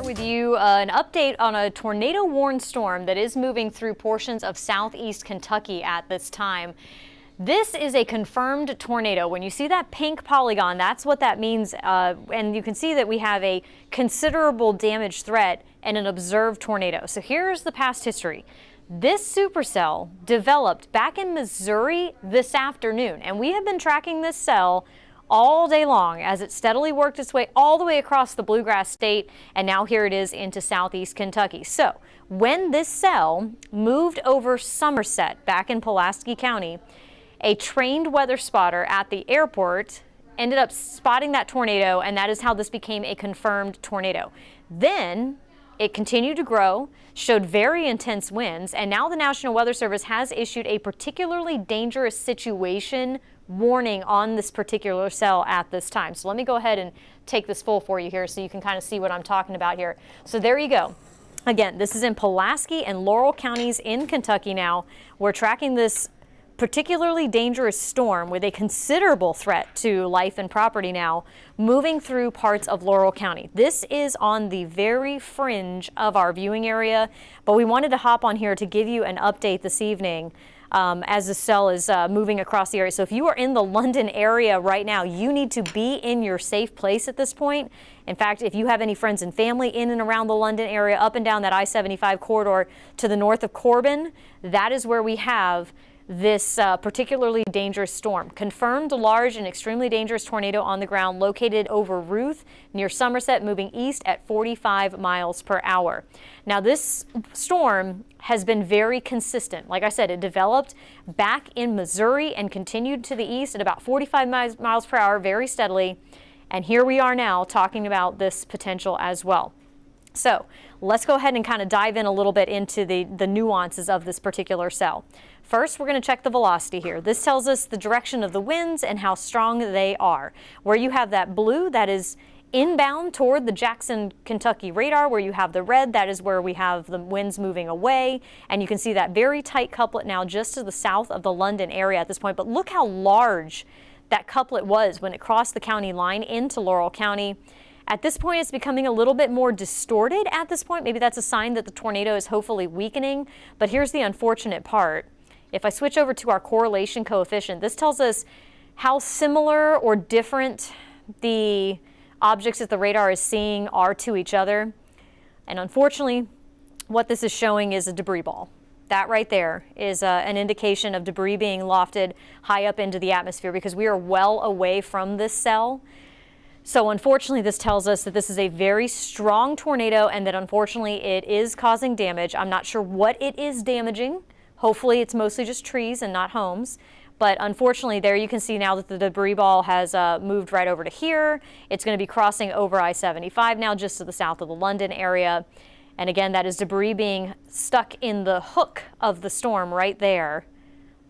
with you an update on a tornado-warned storm that is moving through portions of southeast Kentucky at this time. This is a confirmed tornado. When you see that pink polygon, that's what that means. And you can see that we have a considerable damage threat and an observed tornado. So here's the past history. This supercell developed back in Missouri this afternoon, and we have been tracking this cell all day long as it steadily worked its way all the way across the Bluegrass State, and now here it is into southeast Kentucky. So when this cell moved over Somerset back in Pulaski County, a trained weather spotter at the airport ended up spotting that tornado, and that is how this became a confirmed tornado. Then it continued to grow, showed very intense winds, and now the National Weather Service has issued a particularly dangerous situation warning on this particular cell at this time. So let me go ahead and take this full for you here so you can kind of see what I'm talking about here. So there you go. Again, this is in Pulaski and Laurel counties in Kentucky now. We're tracking this particularly dangerous storm with a considerable threat to life and property now, moving through parts of Laurel County. This is on the very fringe of our viewing area, but we wanted to hop on here to give you an update this evening as the cell is moving across the area. So if you are in the London area right now, you need to be in your safe place at this point. In fact, if you have any friends and family in and around the London area, up and down that I-75 corridor to the north of Corbin, that is where we have this particularly dangerous storm. Confirmed large and extremely dangerous tornado on the ground located over Ruth near Somerset, moving east at 45 miles per hour. Now this storm has been very consistent. Like I said, it developed back in Missouri and continued to the east at about 45 miles per hour very steadily. And here we are now talking about this potential as well. So let's go ahead and kind of dive in a little bit into the nuances of this particular cell. First, we're going to check the velocity here. This tells us the direction of the winds and how strong they are. Where you have that blue, that is inbound toward the Jackson, Kentucky radar. Where you have the red, that is where we have the winds moving away. And you can see that very tight couplet now just to the south of the London area at this point. But look how large that couplet was when it crossed the county line into Laurel County. At this point, it's becoming a little bit more distorted at this point. Maybe that's a sign that the tornado is hopefully weakening. But here's the unfortunate part. If I switch over to our correlation coefficient, this tells us how similar or different the objects that the radar is seeing are to each other. And unfortunately, what this is showing is a debris ball. That right there is an indication of debris being lofted high up into the atmosphere because we are well away from this cell. So unfortunately, this tells us that this is a very strong tornado and that unfortunately it is causing damage. I'm not sure what it is damaging. Hopefully it's mostly just trees and not homes. But unfortunately, there you can see now that the debris ball has moved right over to here. It's going to be crossing over I-75 now just to the south of the London area. And again, that is debris being stuck in the hook of the storm right there,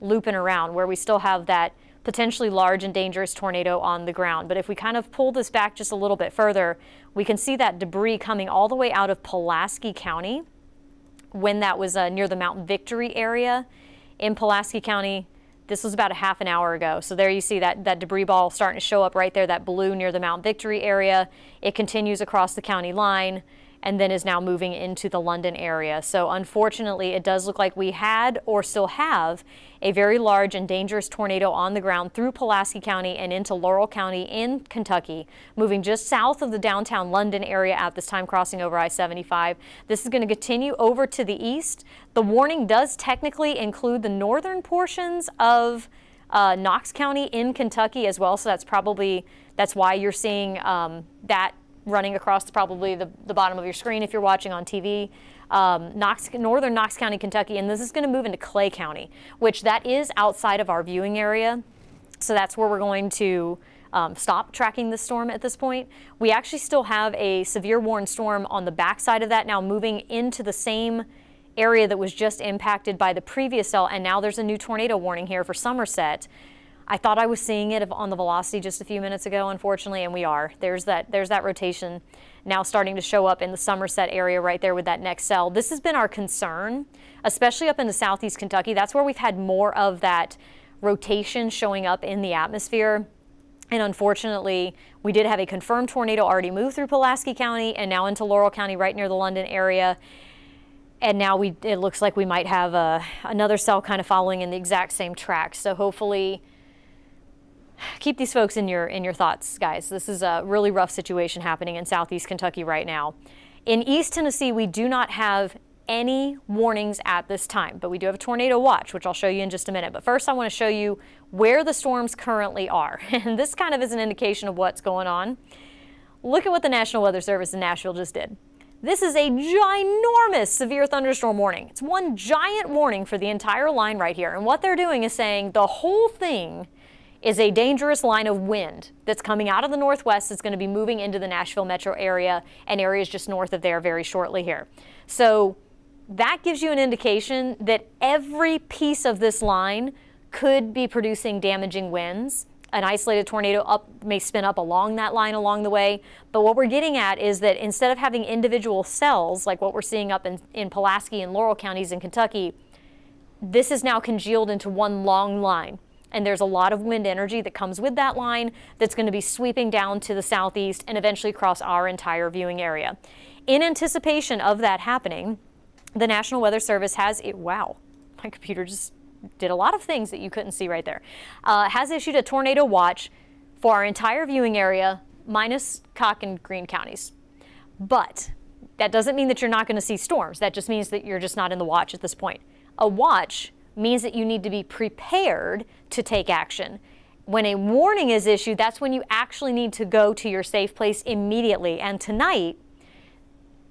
looping around where we still have that potentially large and dangerous tornado on the ground. But if we kind of pull this back just a little bit further, we can see that debris coming all the way out of Pulaski County when that was near the Mount Victory area in Pulaski County. This was about a half an hour ago. So there you see that debris ball starting to show up right there, that blue near the Mount Victory area. It continues across the county line and then is now moving into the London area. So unfortunately, it does look like we had or still have a very large and dangerous tornado on the ground through Pulaski County and into Laurel County in Kentucky, moving just south of the downtown London area at this time, crossing over I-75. This is going to continue over to the east. The warning does technically include the northern portions of Knox County in Kentucky as well. So that's why you're seeing that running across probably the bottom of your screen if you're watching on TV. Northern Knox County, Kentucky, and this is going to move into Clay County, which that is outside of our viewing area. So that's where we're going to stop tracking the storm at this point. We actually still have a severe warned storm on the backside of that now, moving into the same area that was just impacted by the previous cell, and now there's a new tornado warning here for Somerset. I thought I was seeing it on the velocity just a few minutes ago, unfortunately, and we are. There's that rotation now starting to show up in the Somerset area right there with that next cell. This has been our concern, especially up into southeast Kentucky. That's where we've had more of that rotation showing up in the atmosphere. And unfortunately, we did have a confirmed tornado already move through Pulaski County and now into Laurel County right near the London area. And now it looks like we might have another cell kind of following in the exact same track. So hopefully keep these folks in your thoughts, guys. This is a really rough situation happening in southeast Kentucky right now. In East Tennessee, we do not have any warnings at this time, but we do have a tornado watch, which I'll show you in just a minute. But first, I want to show you where the storms currently are. And this kind of is an indication of what's going on. Look at what the National Weather Service in Nashville just did. This is a ginormous severe thunderstorm warning. It's one giant warning for the entire line right here. And what they're doing is saying the whole thing is a dangerous line of wind that's coming out of the northwest that's going to be moving into the Nashville metro area and areas just north of there very shortly here. So that gives you an indication that every piece of this line could be producing damaging winds. An isolated tornado may spin up along that line along the way. But what we're getting at is that instead of having individual cells like what we're seeing up in Pulaski and Laurel counties in Kentucky, this is now congealed into one long line. And there's a lot of wind energy that comes with that line that's going to be sweeping down to the southeast and eventually across our entire viewing area. In anticipation of that happening, the National Weather Service has, wow, my computer just did a lot of things that you couldn't see right there, has issued a tornado watch for our entire viewing area, minus Cock and Greene counties. But that doesn't mean that you're not going to see storms. That just means that you're just not in the watch at this point. A watch means that you need to be prepared to take action. When a warning is issued, that's when you actually need to go to your safe place immediately. And tonight,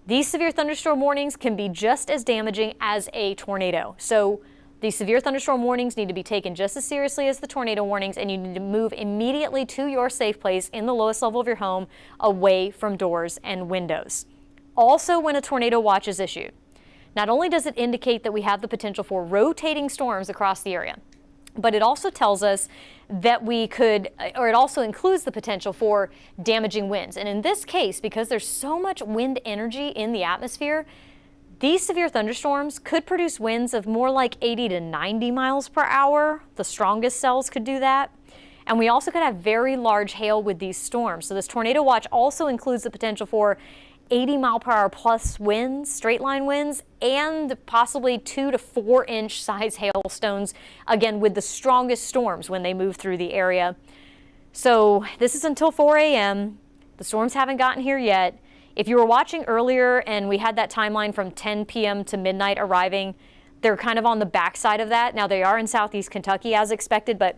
these severe thunderstorm warnings can be just as damaging as a tornado. So these severe thunderstorm warnings need to be taken just as seriously as the tornado warnings, and you need to move immediately to your safe place in the lowest level of your home, away from doors and windows. Also, when a tornado watch is issued, not only does it indicate that we have the potential for rotating storms across the area, but it also tells us that we could, or it also includes the potential for damaging winds. And in this case, because there's so much wind energy in the atmosphere, these severe thunderstorms could produce winds of more like 80 to 90 miles per hour. The strongest cells could do that. And we also could have very large hail with these storms. So this tornado watch also includes the potential for 80 mile per hour plus winds, straight line winds, and possibly 2 to 4 inch size hailstones, again, with the strongest storms when they move through the area. So this is until 4 a.m. The storms haven't gotten here yet. If you were watching earlier and we had that timeline from 10 p.m. to midnight arriving, they're kind of on the backside of that. Now they are in southeast Kentucky as expected, but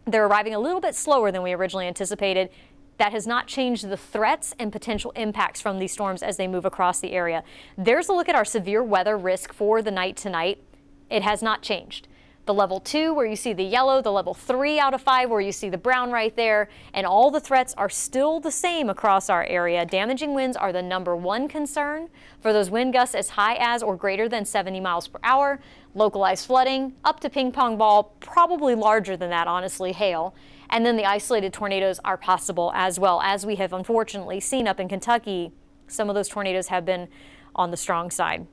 they're arriving a little bit slower than we originally anticipated. That has not changed the threats and potential impacts from these storms as they move across the area. There's a look at our severe weather risk for the night tonight. It has not changed. The level 2 where you see the yellow, the level 3 out of 5 where you see the brown right there, and all the threats are still the same across our area. Damaging winds are the #1 concern for those wind gusts as high as or greater than 70 miles per hour. Localized flooding, up to ping pong ball, probably larger than that, honestly, hail. And then the isolated tornadoes are possible as well. As we have unfortunately seen up in Kentucky, some of those tornadoes have been on the strong side.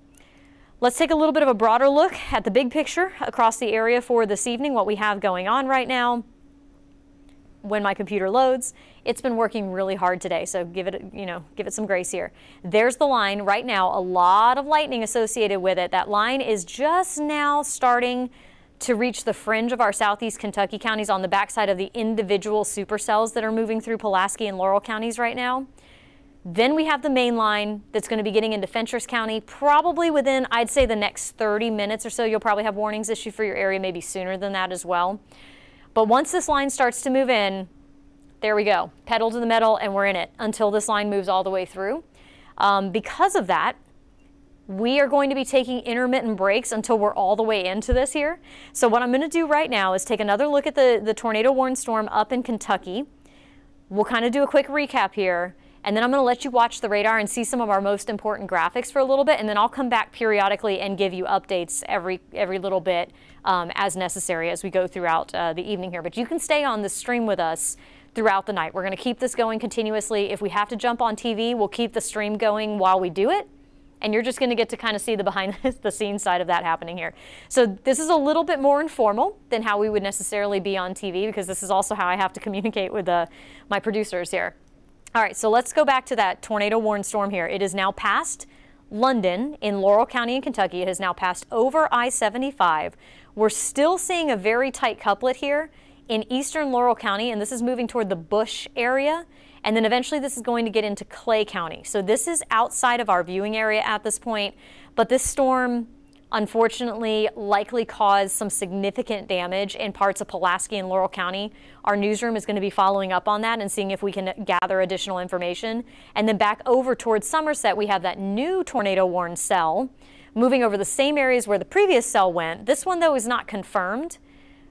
Let's take a little bit of a broader look at the big picture across the area for this evening, what we have going on right now. When my computer loads, it's been working really hard today, so give it some grace here. There's the line right now, a lot of lightning associated with it. That line is just now starting to reach the fringe of our southeast Kentucky counties on the backside of the individual supercells that are moving through Pulaski and Laurel counties right now. Then we have the main line that's going to be getting into Fentress County probably within, I'd say, the next 30 minutes or so. You'll probably have warnings issued for your area, maybe sooner than that as well. But once this line starts to move in, there we go, pedal to the metal, and we're in it until this line moves all the way through. Because of that, we are going to be taking intermittent breaks until we're all the way into this here. So what I'm going to do right now is take another look at the tornado warned storm up in Kentucky. We'll kind of do a quick recap here. And then I'm going to let you watch the radar and see some of our most important graphics for a little bit, and then I'll come back periodically and give you updates every little bit as necessary as we go throughout the evening here. But you can stay on the stream with us throughout the night. We're going to keep this going continuously. If we have to jump on TV, we'll keep the stream going while we do it. and you're just going to get to kind of see the behind the scenes side of that happening here. So this is a little bit more informal than how we would necessarily be on TV, because this is also how I have to communicate with my producers here. All right, so let's go back to that tornado warned storm here. It is now past London in Laurel County in Kentucky. It has now passed over I-75. We're still seeing a very tight couplet here in eastern Laurel County, and this is moving toward the Bush area. And then eventually this is going to get into Clay County. So this is outside of our viewing area at this point, but this storm unfortunately likely caused some significant damage in parts of Pulaski and Laurel County. Our newsroom is going to be following up on that and seeing if we can gather additional information. And then back over towards Somerset, we have that new tornado warned cell moving over the same areas where the previous cell went. This one, though, is not confirmed,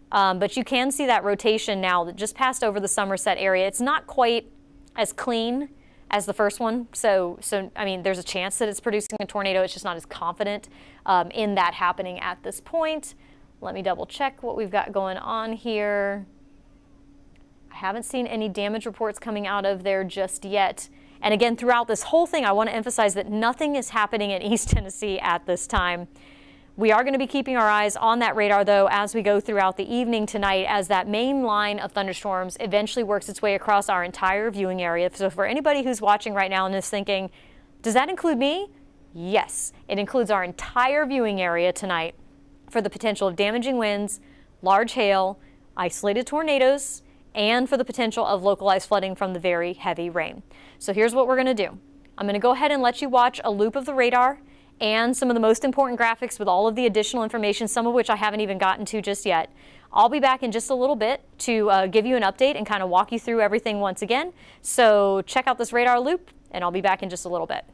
but you can see that rotation now that just passed over the Somerset area. It's not quite as clean as the first one. So I mean, there's a chance that it's producing a tornado. It's just not as confident in that happening at this point. Let me double check what we've got going on here. I haven't seen any damage reports coming out of there just yet. And again, throughout this whole thing, I want to emphasize that nothing is happening in East Tennessee at this time. We are going to be keeping our eyes on that radar, though, as we go throughout the evening tonight, as that main line of thunderstorms eventually works its way across our entire viewing area. So for anybody who's watching right now and is thinking, does that include me? Yes, it includes our entire viewing area tonight for the potential of damaging winds, large hail, isolated tornadoes, and for the potential of localized flooding from the very heavy rain. So here's what we're going to do. I'm going to go ahead and let you watch a loop of the radar and some of the most important graphics with all of the additional information, some of which I haven't even gotten to just yet. I'll be back in just a little bit to give you an update and kind of walk you through everything once again. So check out this radar loop, and I'll be back in just a little bit.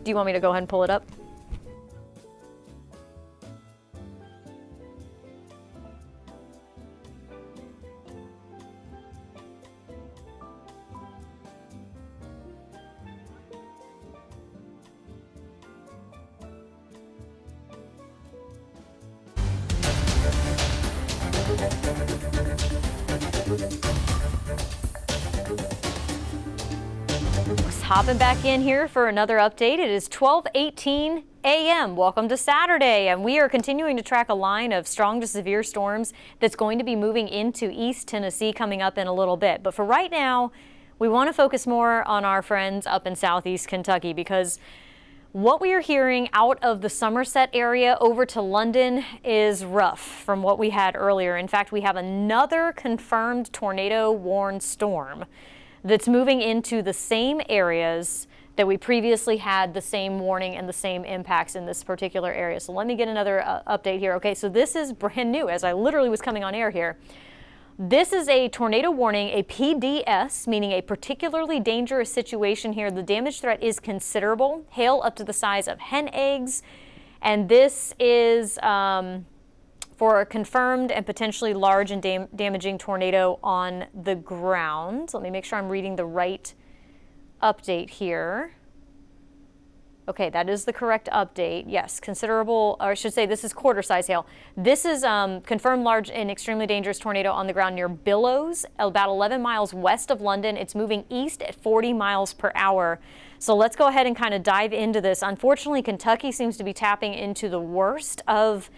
Do you want me to go ahead and pull it up? Hopping back in here for another update. It is 12:18 a.m. Welcome to Saturday, and we are continuing to track a line of strong to severe storms that's going to be moving into East Tennessee coming up in a little bit. But for right now, we want to focus more on our friends up in southeast Kentucky, because what we are hearing out of the Somerset area over to London is rough from what we had earlier. In fact, we have another confirmed tornado warned storm that's moving into the same areas that we previously had the same warning and the same impacts in this particular area. So let me get another update here. Okay, so this is brand new as I literally was coming on air here. This is a tornado warning, a PDS, meaning a particularly dangerous situation here. The damage threat is considerable, hail up to the size of hen eggs, and this is for a confirmed and potentially large and damaging tornado on the ground. Let me make sure I'm reading the right update here. Okay, that is the correct update. Yes, considerable, or I should say this is quarter size hail. This is confirmed large and extremely dangerous tornado on the ground near Billows, about 11 miles west of London. It's moving east at 40 miles per hour. So let's go ahead and kind of dive into this. Unfortunately, Kentucky seems to be tapping into the worst of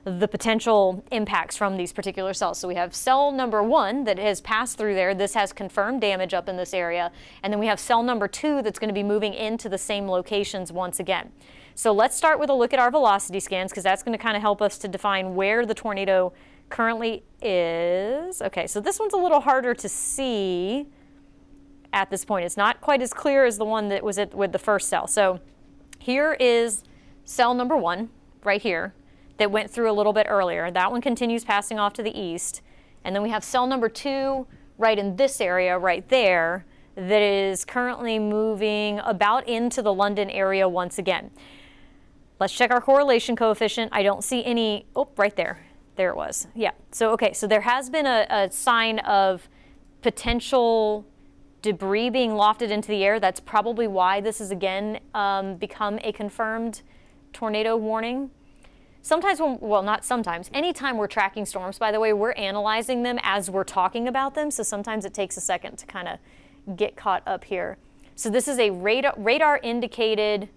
the potential impacts from these particular cells. So we have cell number 1 that has passed through there. This has confirmed damage up in this area. And then we have cell number 2 that's going to be moving into the same locations once again. So let's start with a look at our velocity scans, because that's going to kind of help us to define where the tornado currently is. Okay, so this one's a little harder to see at this point. It's not quite as clear as the one that was with the first cell. So here is cell number 1 right here that went through a little bit earlier. That one continues passing off to the east. And then we have cell number 2 right in this area right there that is currently moving about into the London area once again. Let's check our correlation coefficient. I don't see any, oh, right there. There it was. Yeah, so okay, so there has been a sign of potential debris being lofted into the air. That's probably why this has again become a confirmed tornado warning. Sometimes, well, not sometimes, anytime we're tracking storms, by the way, we're analyzing them as we're talking about them. So sometimes it takes a second to kind of get caught up here. So this is a radar indicated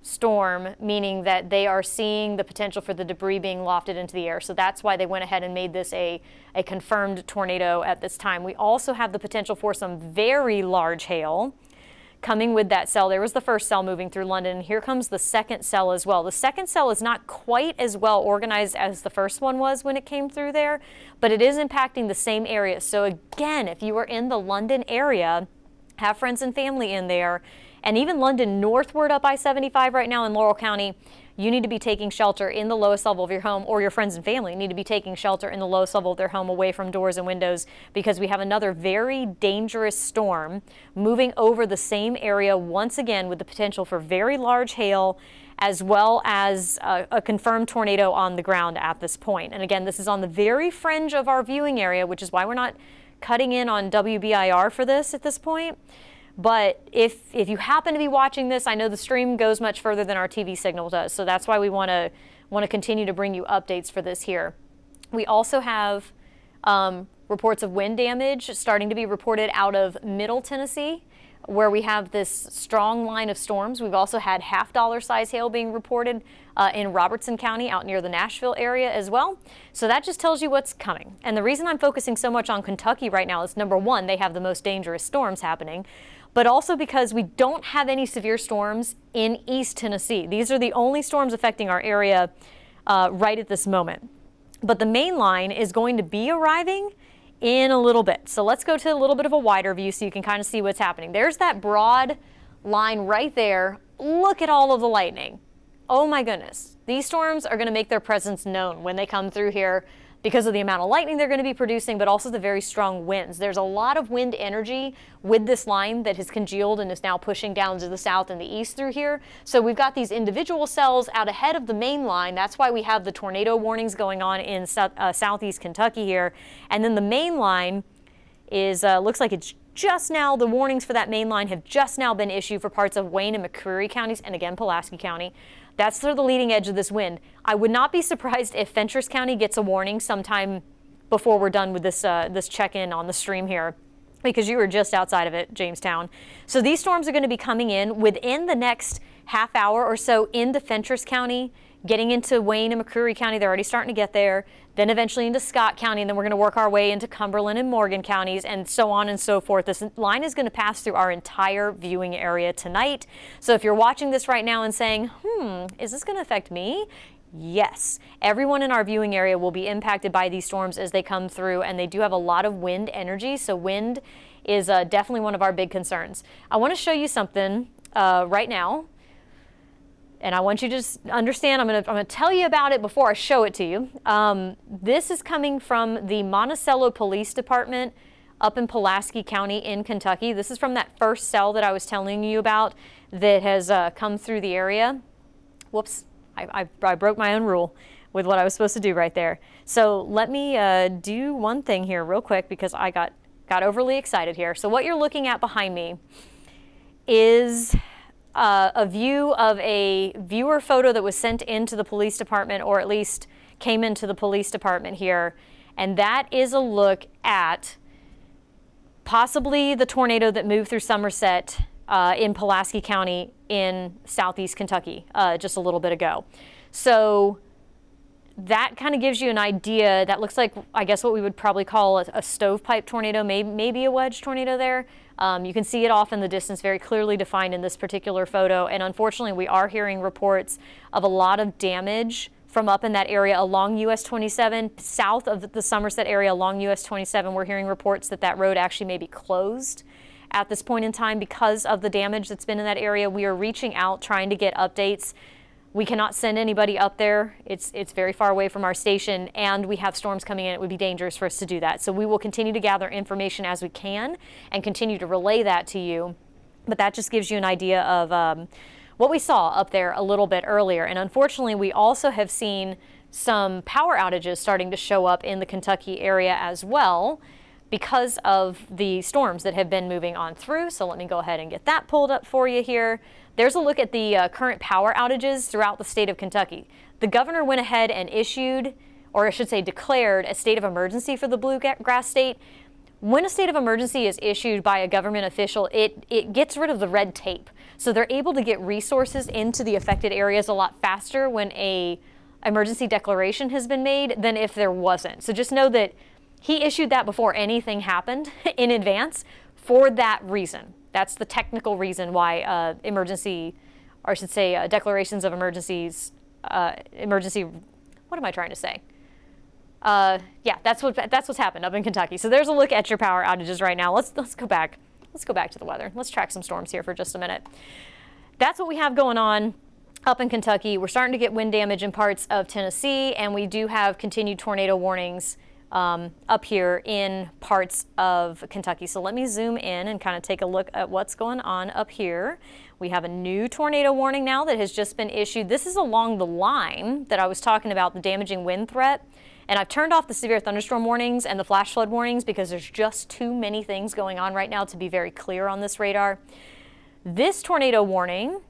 storm, meaning that they are seeing the potential for the debris being lofted into the air. So that's why they went ahead and made this a confirmed tornado at this time. We also have the potential for some very large hail coming with that cell. There was the first cell moving through London, and here comes the second cell as well. The second cell is not quite as well organized as the first one was when it came through there, but it is impacting the same area. So again, if you are in the London area, have friends and family in there, and even London northward up I-75 right now in Laurel County, you need to be taking shelter in the lowest level of your home, or your friends and family need to be taking shelter in the lowest level of their home away from doors and windows, because we have another very dangerous storm moving over the same area once again with the potential for very large hail, as well as a confirmed tornado on the ground at this point. And again, this is on the very fringe of our viewing area, which is why we're not cutting in on WBIR for this at this point. But if you happen to be watching this, I know the stream goes much further than our TV signal does, so that's why we want to continue to bring you updates for this here. We also have reports of wind damage starting to be reported out of Middle Tennessee, where we have this strong line of storms. We've also had $half size hail being reported in Robertson County out near the Nashville area as well. So that just tells you what's coming. And the reason I'm focusing so much on Kentucky right now is, number 1, they have the most dangerous storms happening, but also because we don't have any severe storms in East Tennessee. These are the only storms affecting our area right at this moment. But the main line is going to be arriving in a little bit. So let's go to a little bit of a wider view so you can kind of see what's happening. There's that broad line right there. Look at all of the lightning. Oh my goodness. These storms are going to make their presence known when they come through here. because of the amount of lightning they're going to be producing, but also the very strong winds. There's a lot of wind energy with this line that has congealed and is now pushing down to the south and the east through here. So we've got these individual cells out ahead of the main line. That's why we have the tornado warnings going on in southeast Kentucky here. And then the main line is, looks like it's just now, the warnings for that main line have just now been issued for parts of Wayne and McCreary counties, and again, Pulaski County. That's sort of the leading edge of this wind. I would not be surprised if Fentress County gets a warning sometime before we're done with this, this check-in on the stream here, because you were just outside of it, Jamestown. So these storms are going to be coming in within the next half hour or so into Fentress County, getting into Wayne and McCreary County. They're already starting to get there, then eventually into Scott County, and then we're going to work our way into Cumberland and Morgan counties, and so on and so forth. This line is going to pass through our entire viewing area tonight. So if you're watching this right now and saying, is this going to affect me? Yes, everyone in our viewing area will be impacted by these storms as they come through, and they do have a lot of wind energy, so wind is definitely one of our big concerns. I want to show you something right now. And I want you to just understand, I'm gonna tell you about it before I show it to you. This is coming from the Monticello Police Department up in Pulaski County in Kentucky. This is from that first cell that I was telling you about that has come through the area. Whoops, I broke my own rule with what I was supposed to do right there. So let me do one thing here real quick because I got overly excited here. So what you're looking at behind me is a view of a viewer photo that was sent into the police department, or at least came into the police department here. And that is a look at possibly the tornado that moved through Somerset in Pulaski County in southeast Kentucky just a little bit ago. So that kind of gives you an idea. That looks like, I guess, what we would probably call a stovepipe tornado, maybe a wedge tornado there. You can see it off in the distance, very clearly defined in this particular photo. And unfortunately, we are hearing reports of a lot of damage from up in that area along US 27, south of the Somerset area along US 27. We're hearing reports that that road actually may be closed at this point in time because of the damage that's been in that area. We are reaching out, trying to get updates. We cannot send anybody up there. It's very far away from our station, and we have storms coming in. It would be dangerous for us to do that. So we will continue to gather information as we can and continue to relay that to you. But that just gives you an idea of what we saw up there a little bit earlier. And unfortunately, we also have seen some power outages starting to show up in the Kentucky area as well because of the storms that have been moving on through. So let me go ahead and get that pulled up for you here. There's a look at the current power outages throughout the state of Kentucky. The governor went ahead and issued, or I should say declared, a state of emergency for the bluegrass state. When a state of emergency is issued by a government official, it gets rid of the red tape. So they're able to get resources into the affected areas a lot faster when a emergency declaration has been made than if there wasn't. So just know that he issued that before anything happened in advance for that reason. That's the technical reason why emergency, or I should say declarations of emergencies, what am I trying to say? Yeah, that's what's happened up in Kentucky. So there's a look at your power outages right now. Let's go back. Let's go back to the weather. Let's track some storms here for just a minute. That's what we have going on up in Kentucky. We're starting to get wind damage in parts of Tennessee, and we do have continued tornado warnings up here in parts of Kentucky. So let me zoom in and kind of take a look at what's going on up here. We have a new tornado warning now that has just been issued. This is along the line that I was talking about, the damaging wind threat. And I've turned off the severe thunderstorm warnings and the flash flood warnings because there's just too many things going on right now to be very clear on this radar. This tornado warning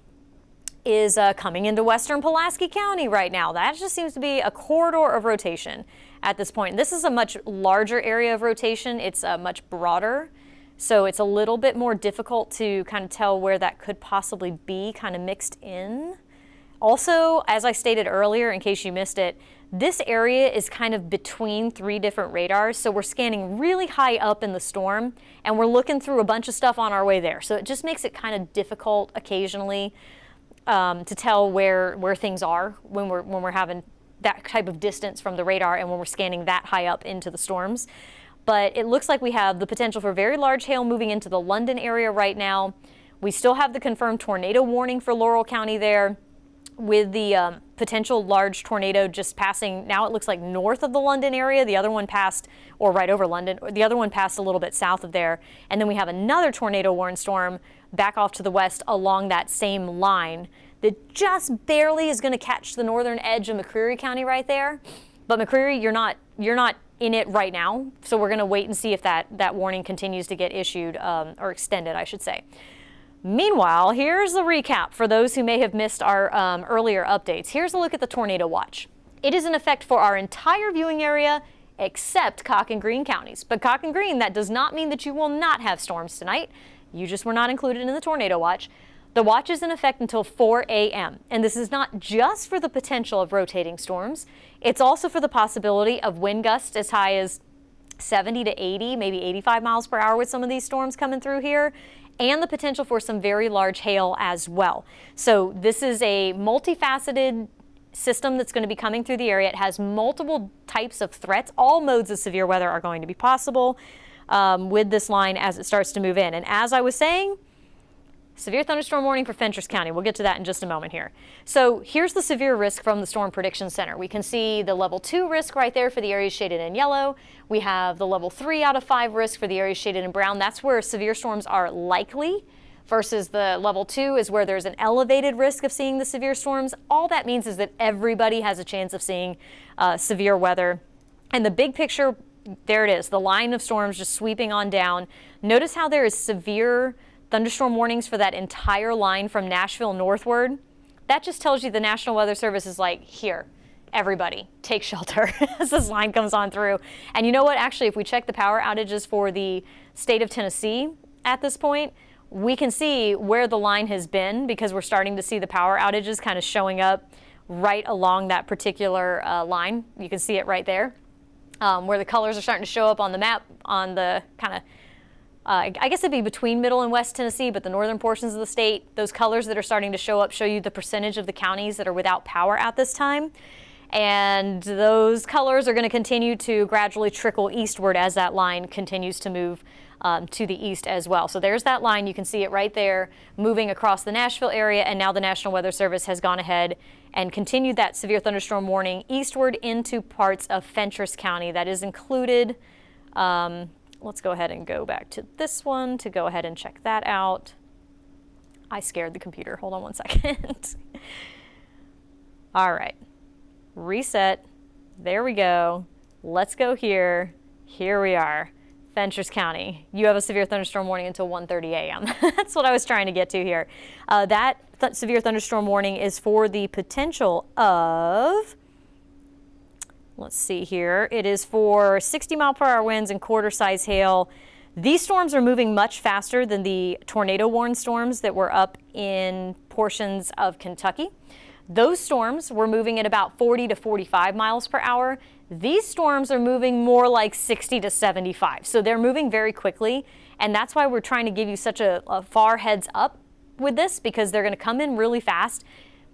is coming into western Pulaski County right now. That just seems to be a corridor of rotation at this point. This is a much larger area of rotation. It's much broader, so it's a little bit more difficult to kind of tell where that could possibly be kind of mixed in. Also, as I stated earlier, in case you missed it, this area is kind of between 3 different radars, so we're scanning really high up in the storm, and we're looking through a bunch of stuff on our way there. So it just makes it kind of difficult occasionally to tell where things are when we're having that type of distance from the radar and when we're scanning that high up into the storms. But it looks like we have the potential for very large hail moving into the London area right now. We still have the confirmed tornado warning for Laurel County there. with the potential large tornado just passing. Now it looks like north of the London area. The other one passed, or right over London. The other one passed a little bit south of there. And then we have another tornado warning storm back off to the west along that same line that just barely is going to catch the northern edge of McCreary County right there. But McCreary, you're not in it right now. So we're going to wait and see if that warning continues to get issued or extended, I should say. Meanwhile, here's a recap for those who may have missed our earlier updates. Here's a look at the tornado watch. It is in effect for our entire viewing area except Cock and Green counties. But Cock and Green, that does not mean that you will not have storms tonight. You just were not included in the tornado watch. The watch is in effect until 4 a.m. And this is not just for the potential of rotating storms. It's also for the possibility of wind gusts as high as 70 to 80, maybe 85 miles per hour with some of these storms coming through here, and the potential for some very large hail as well. So this is a multifaceted system that's going to be coming through the area. It has multiple types of threats. All modes of severe weather are going to be possible with this line as it starts to move in. And as I was saying, severe thunderstorm warning for Fentress County. We'll get to that in just a moment here. So here's the severe risk from the Storm Prediction Center. We can see the level 2 risk right there for the areas shaded in yellow. We have the level 3 out of 5 risk for the areas shaded in brown. That's where severe storms are likely, versus the level 2 is where there's an elevated risk of seeing the severe storms. All that means is that everybody has a chance of seeing severe weather. And the big picture, there it is, the line of storms just sweeping on down. Notice how there is severe thunderstorm warnings for that entire line from Nashville northward. That just tells you the National Weather Service is like, here, everybody, take shelter as this line comes on through. And you know what? Actually, if we check the power outages for the state of Tennessee at this point, we can see where the line has been, because we're starting to see the power outages kind of showing up right along that particular line. You can see it right there, where the colors are starting to show up on the map on the kind of I guess it'd be between Middle and West Tennessee, but the northern portions of the state, those colors that are starting to show up show you the percentage of the counties that are without power at this time. And those colors are going to continue to gradually trickle eastward as that line continues to move to the east as well. So there's that line. You can see it right there moving across the Nashville area. And now the National Weather Service has gone ahead and continued that severe thunderstorm warning eastward into parts of Fentress County. That is included. Let's go ahead and go back to this one to go ahead and check that out. I scared the computer. Hold on one second. All right. Reset. There we go. Let's go here. Here we are. Fentress County. You have a severe thunderstorm warning until 1:30 a.m. That's what I was trying to get to here. That severe thunderstorm warning is for the potential of, let's see here, it is for 60 mile per hour winds and quarter size hail. These storms are moving much faster than the tornado warned storms that were up in portions of Kentucky. Those storms were moving at about 40 to 45 miles per hour. These storms are moving more like 60 to 75. So they're moving very quickly. And that's why we're trying to give you such a far heads up with this, because they're going to come in really fast.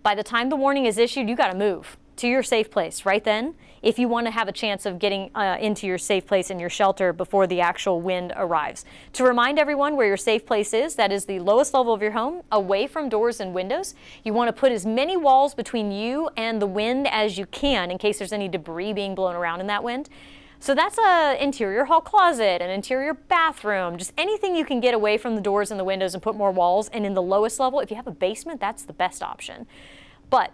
By the time the warning is issued, you got to move to your safe place right then, if you want to have a chance of getting into your safe place in your shelter before the actual wind arrives. To remind everyone where your safe place is, that is the lowest level of your home, away from doors and windows. You want to put as many walls between you and the wind as you can in case there's any debris being blown around in that wind. So that's an interior hall closet, an interior bathroom, just anything you can get away from the doors and the windows and put more walls. And in the lowest level, if you have a basement, that's the best option. But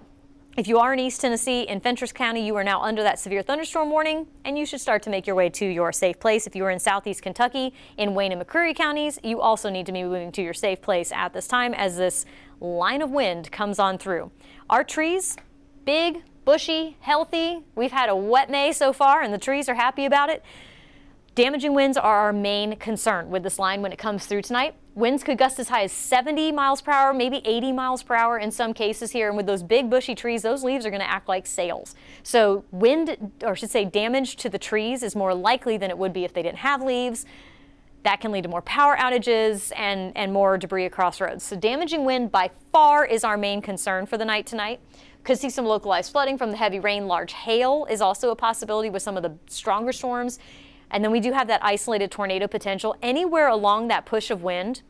if you are in East Tennessee, in Fentress County, you are now under that severe thunderstorm warning, and you should start to make your way to your safe place. If you are in Southeast Kentucky, in Wayne and McCreary counties, you also need to be moving to your safe place at this time as this line of wind comes on through. Our trees, big, bushy, healthy. We've had a wet May so far, and the trees are happy about it. Damaging winds are our main concern with this line when it comes through tonight. Winds could gust as high as 70 miles per hour, maybe 80 miles per hour in some cases here. And with those big bushy trees, those leaves are going to act like sails. So wind, or I should say damage to the trees, is more likely than it would be if they didn't have leaves. That can lead to more power outages and more debris across roads. So damaging wind by far is our main concern for the night tonight. Could see some localized flooding from the heavy rain. Large hail is also a possibility with some of the stronger storms. And then we do have that isolated tornado potential. Anywhere along that push of wind,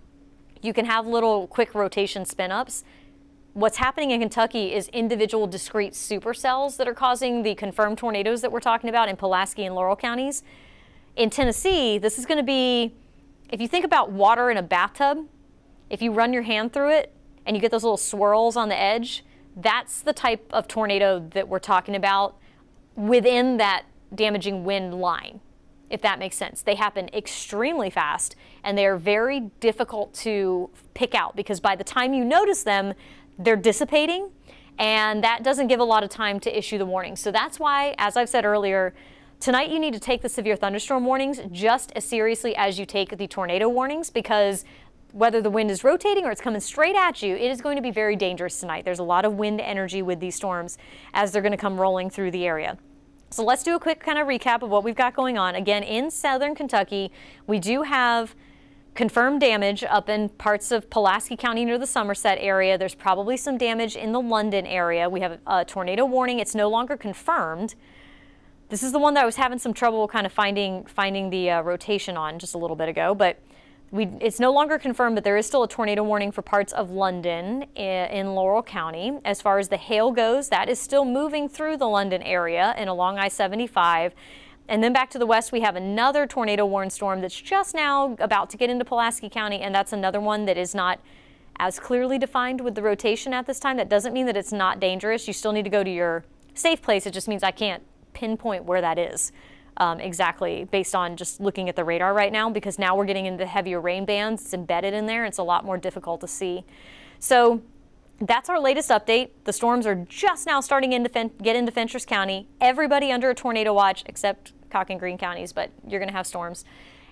you can have little quick rotation spin-ups. What's happening in Kentucky is individual discrete supercells that are causing the confirmed tornadoes that we're talking about in Pulaski and Laurel counties. In Tennessee, this is going to be, if you think about water in a bathtub, if you run your hand through it and you get those little swirls on the edge, that's the type of tornado that we're talking about within that damaging wind line, if that makes sense. They happen extremely fast and they are very difficult to pick out because by the time you notice them, they're dissipating, and that doesn't give a lot of time to issue the warning. So that's why, as I've said earlier, tonight you need to take the severe thunderstorm warnings just as seriously as you take the tornado warnings, because whether the wind is rotating or it's coming straight at you, it is going to be very dangerous tonight. There's a lot of wind energy with these storms as they're going to come rolling through the area. So let's do a quick kind of recap of what we've got going on. Again, in southern Kentucky, we do have confirmed damage up in parts of Pulaski County near the Somerset area. There's probably some damage in the London area. We have a tornado warning. It's no longer confirmed. This is the one that I was having some trouble kind of finding the rotation on just a little bit ago, but it's no longer confirmed, but there is still a tornado warning for parts of London in Laurel County. As far as the hail goes, that is still moving through the London area and along I-75. And then back to the west, we have another tornado warning storm that's just now about to get into Pulaski County, and that's another one that is not as clearly defined with the rotation at this time. That doesn't mean that it's not dangerous. You still need to go to your safe place. It just means I can't pinpoint where that is exactly based on just looking at the radar right now, because now we're getting into heavier rain bands. It's embedded in there. It's a lot more difficult to see. So that's our latest update. The storms are just now starting to get into Fentress County. Everybody under a tornado watch except Cock and Green counties, but you're going to have storms.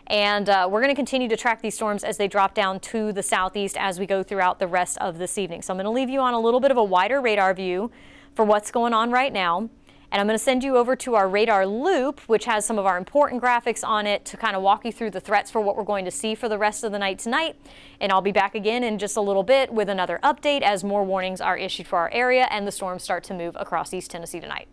And we're going to continue to track these storms as they drop down to the southeast as we go throughout the rest of this evening. So I'm going to leave you on a little bit of a wider radar view for what's going on right now. And I'm going to send you over to our radar loop, which has some of our important graphics on it to kind of walk you through the threats for what we're going to see for the rest of the night tonight. And I'll be back again in just a little bit with another update as more warnings are issued for our area and the storms start to move across East Tennessee tonight.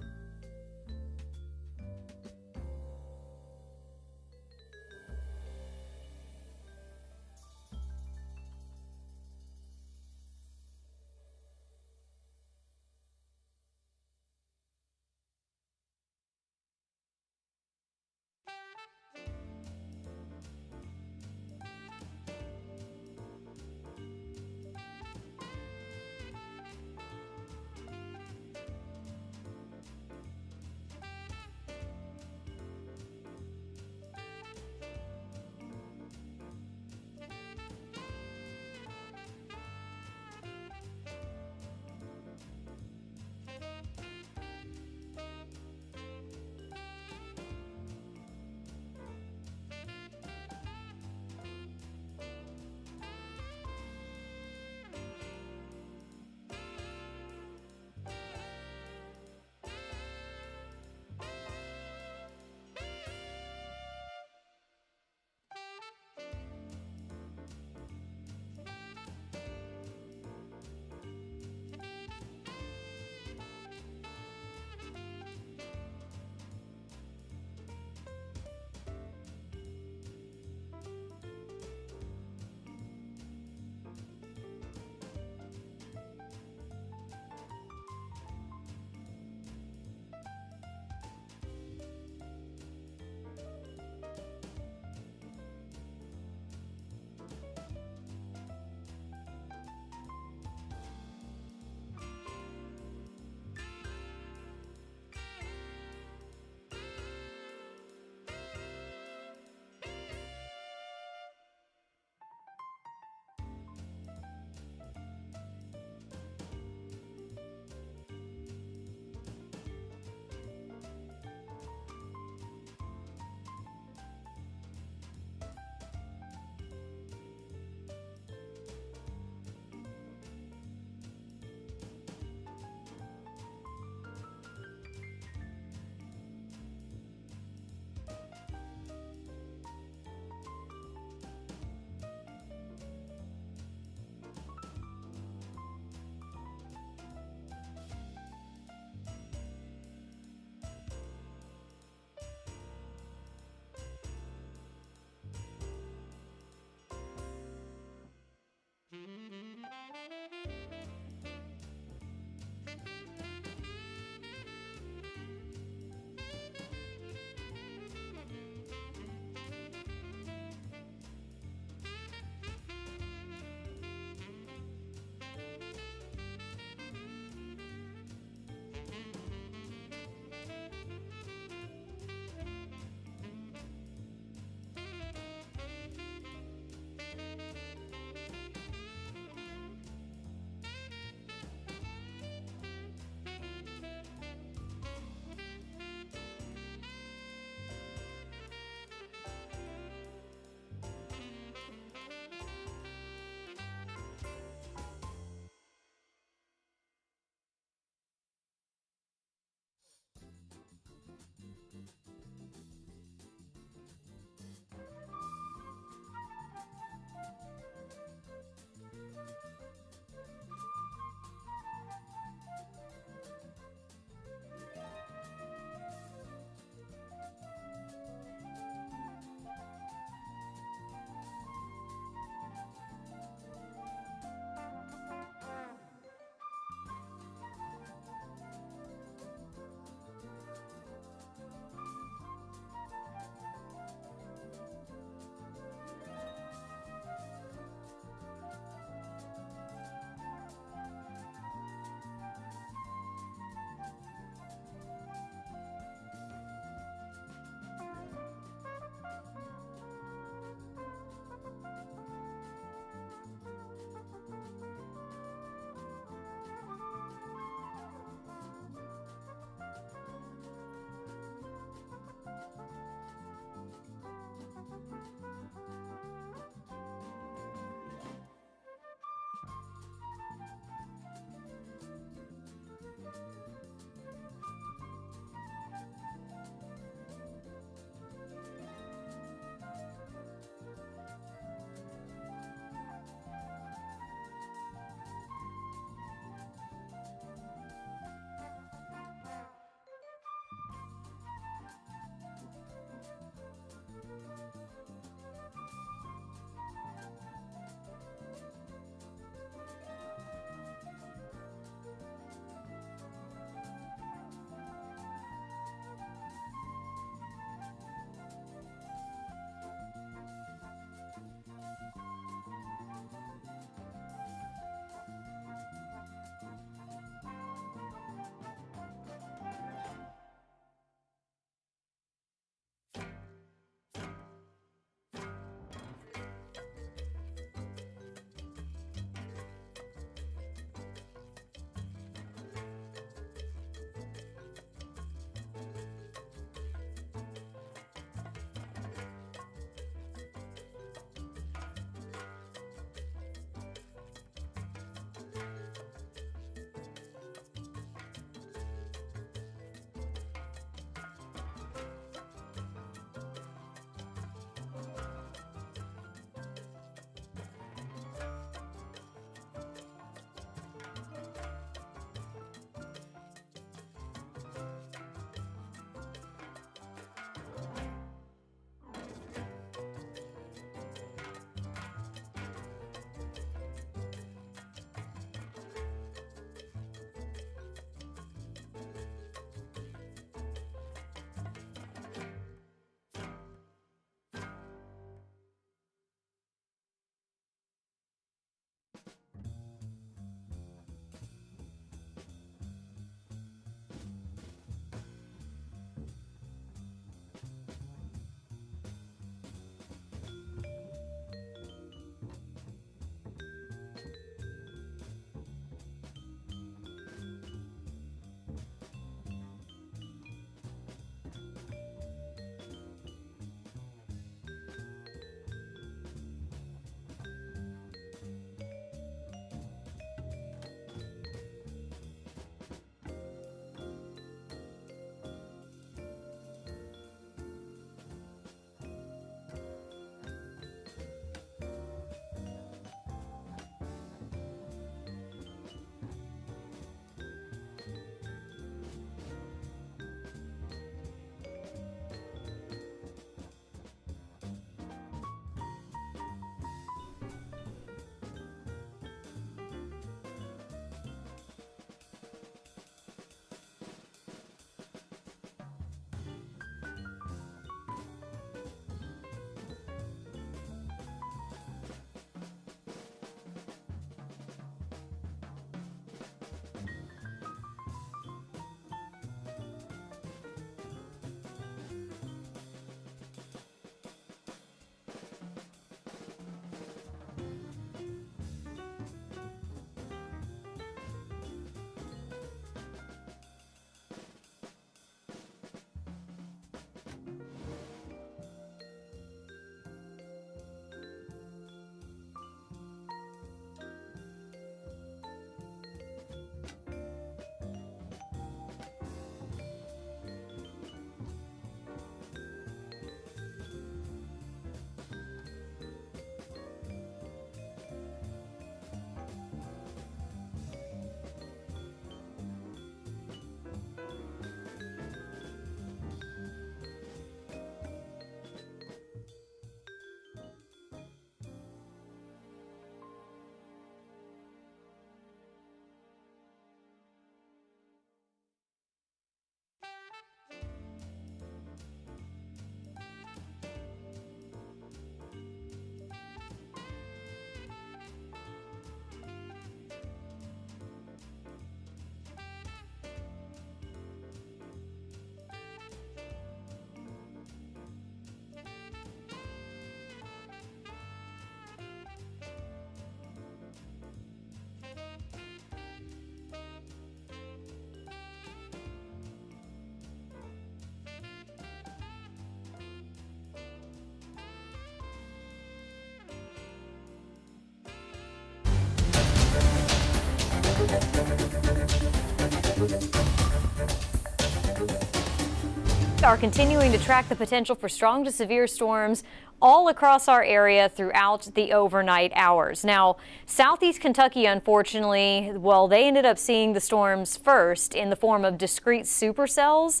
Are continuing to track the potential for strong to severe storms all across our area throughout the overnight hours. Now, southeast Kentucky, unfortunately, well, they ended up seeing the storms first in the form of discrete supercells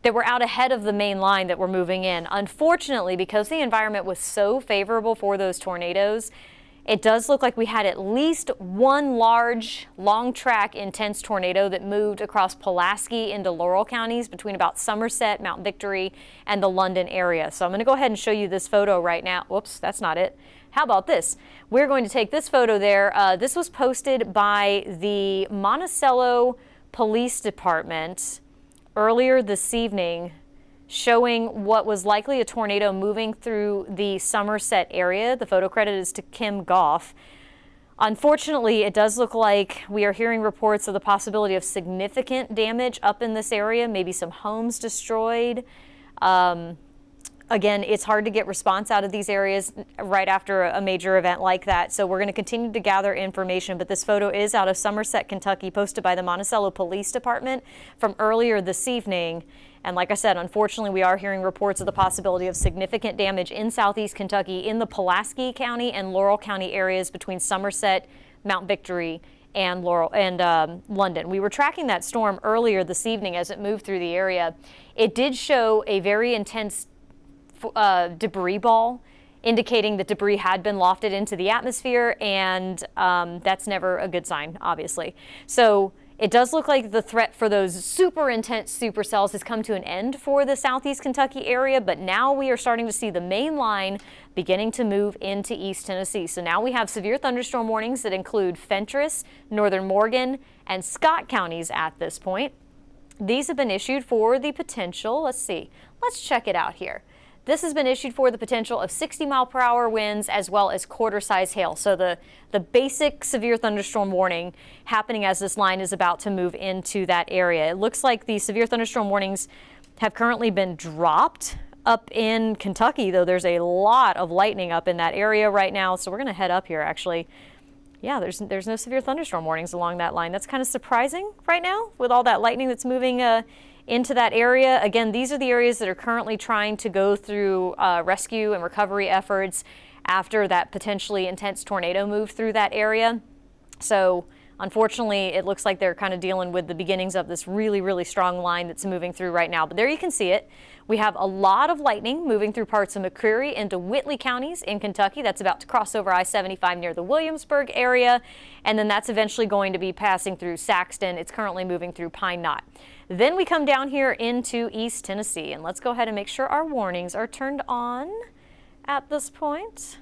that were out ahead of the main line that were moving in. Unfortunately, because the environment was so favorable for those tornadoes, it does look like we had at least one large, long track, intense tornado that moved across Pulaski into Laurel counties between about Somerset, Mount Victory, and the London area. So I'm going to go ahead and show you this photo right now. Whoops, that's not it. How about this? We're going to take this photo there. This was posted by the Monticello Police Department earlier this evening, showing what was likely a tornado moving through the Somerset area. The photo credit is to Kim Goff. Unfortunately, it does look like we are hearing reports of the possibility of significant damage up in this area, maybe some homes destroyed. Again, it's hard to get response out of these areas right after a major event like that. So we're going to continue to gather information. But this photo is out of Somerset, Kentucky, posted by the Monticello Police Department from earlier this evening. And like I said, unfortunately, we are hearing reports of the possibility of significant damage in southeast Kentucky in the Pulaski County and Laurel County areas between Somerset, Mount Victory, and London. We were tracking that storm earlier this evening as it moved through the area. It did show a very intense debris ball, indicating that debris had been lofted into the atmosphere, and that's never a good sign, obviously. So it does look like the threat for those super intense supercells has come to an end for the southeast Kentucky area, but now we are starting to see the main line beginning to move into East Tennessee. So now we have severe thunderstorm warnings that include Fentress, northern Morgan, and Scott counties at this point. These have been issued for the potential, let's check it out here. This has been issued for the potential of 60-mile-per-hour winds as well as quarter-size hail. So the basic severe thunderstorm warning happening as this line is about to move into that area. It looks like the severe thunderstorm warnings have currently been dropped up in Kentucky, though there's a lot of lightning up in that area right now. So we're going to head up here, actually. Yeah, there's no severe thunderstorm warnings along that line. That's kind of surprising right now with all that lightning that's moving into that area. Again, these are the areas that are currently trying to go through rescue and recovery efforts after that potentially intense tornado moved through that area. So unfortunately, it looks like they're kind of dealing with the beginnings of this really, really strong line that's moving through right now. But there you can see it. We have a lot of lightning moving through parts of McCreary into Whitley counties in Kentucky. That's about to cross over I-75 near the Williamsburg area. And then that's eventually going to be passing through Saxton. It's currently moving through Pine Knot. Then we come down here into East Tennessee, and let's go ahead and make sure our warnings are turned on at this point.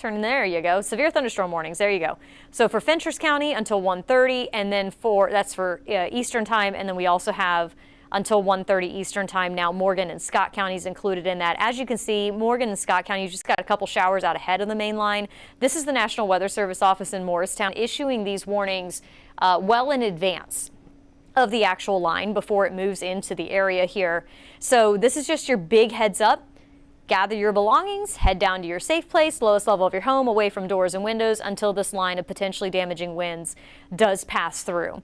There you go. Severe thunderstorm warnings. There you go. So for Fentress County until 1:30, and then that's for Eastern time, and then we also have until 1:30 Eastern time now Morgan and Scott counties included in that. As you can see, Morgan and Scott County, you just got a couple showers out ahead of the main line. This is the National Weather Service office in Morristown issuing these warnings well in advance of the actual line before it moves into the area here. So this is just your big heads up. Gather your belongings, head down to your safe place, lowest level of your home, away from doors and windows until this line of potentially damaging winds does pass through.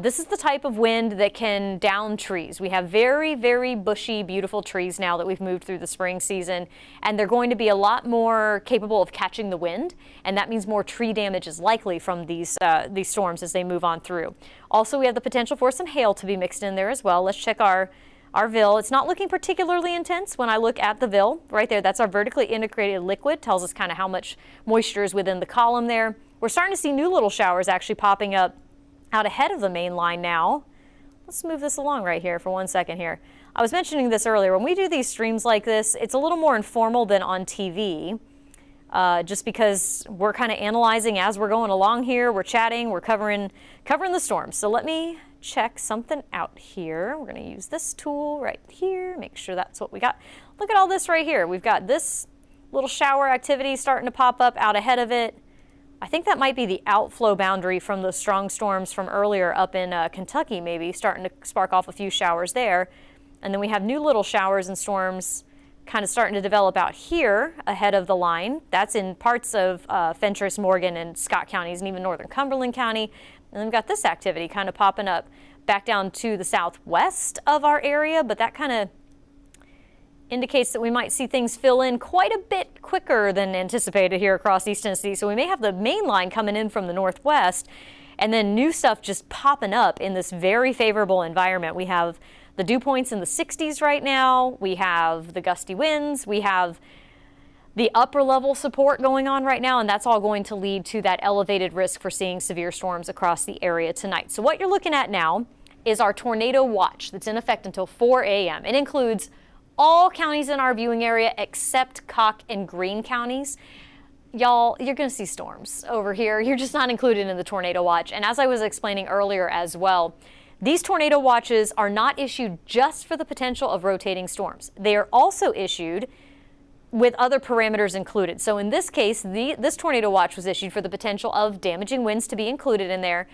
This is the type of wind that can down trees. We have very, very bushy, beautiful trees now that we've moved through the spring season, and they're going to be a lot more capable of catching the wind, and that means more tree damage is likely from these storms as they move on through. Also, we have the potential for some hail to be mixed in there as well. Let's check our VIL. It's not looking particularly intense when I look at the VIL. Right there, that's our vertically integrated liquid. Tells us kind of how much moisture is within the column there. We're starting to see new little showers actually popping up out ahead of the main line now. Let's move this along right here for 1 second here. I was mentioning this earlier. When we do these streams like this, it's a little more informal than on TV, just because we're kind of analyzing as we're going along here. We're chatting, we're covering the storms. So let me check something out here. We're going to use this tool right here, make sure that's what we got. Look at all this right here. We've got this little shower activity starting to pop up out ahead of it. I think that might be the outflow boundary from those strong storms from earlier up in Kentucky, maybe starting to spark off a few showers there. And then we have new little showers and storms kind of starting to develop out here ahead of the line. That's in parts of Fentress, Morgan, and Scott counties, and even northern Cumberland County. And then we've got this activity kind of popping up back down to the southwest of our area, but that kind of indicates that we might see things fill in quite a bit quicker than anticipated here across East Tennessee. So we may have the main line coming in from the northwest and then new stuff just popping up in this very favorable environment. We have the dew points in the 60s right now. We have the gusty winds. We have the upper level support going on right now, and that's all going to lead to that elevated risk for seeing severe storms across the area tonight. So what you're looking at now is our tornado watch that's in effect until 4 a.m. It includes all counties in our viewing area except Cocke and Greene counties. Y'all, you're going to see storms over here. You're just not included in the tornado watch. And as I was explaining earlier as well, these tornado watches are not issued just for the potential of rotating storms. They are also issued with other parameters included. So in this case, this tornado watch was issued for the potential of damaging winds to be included in there,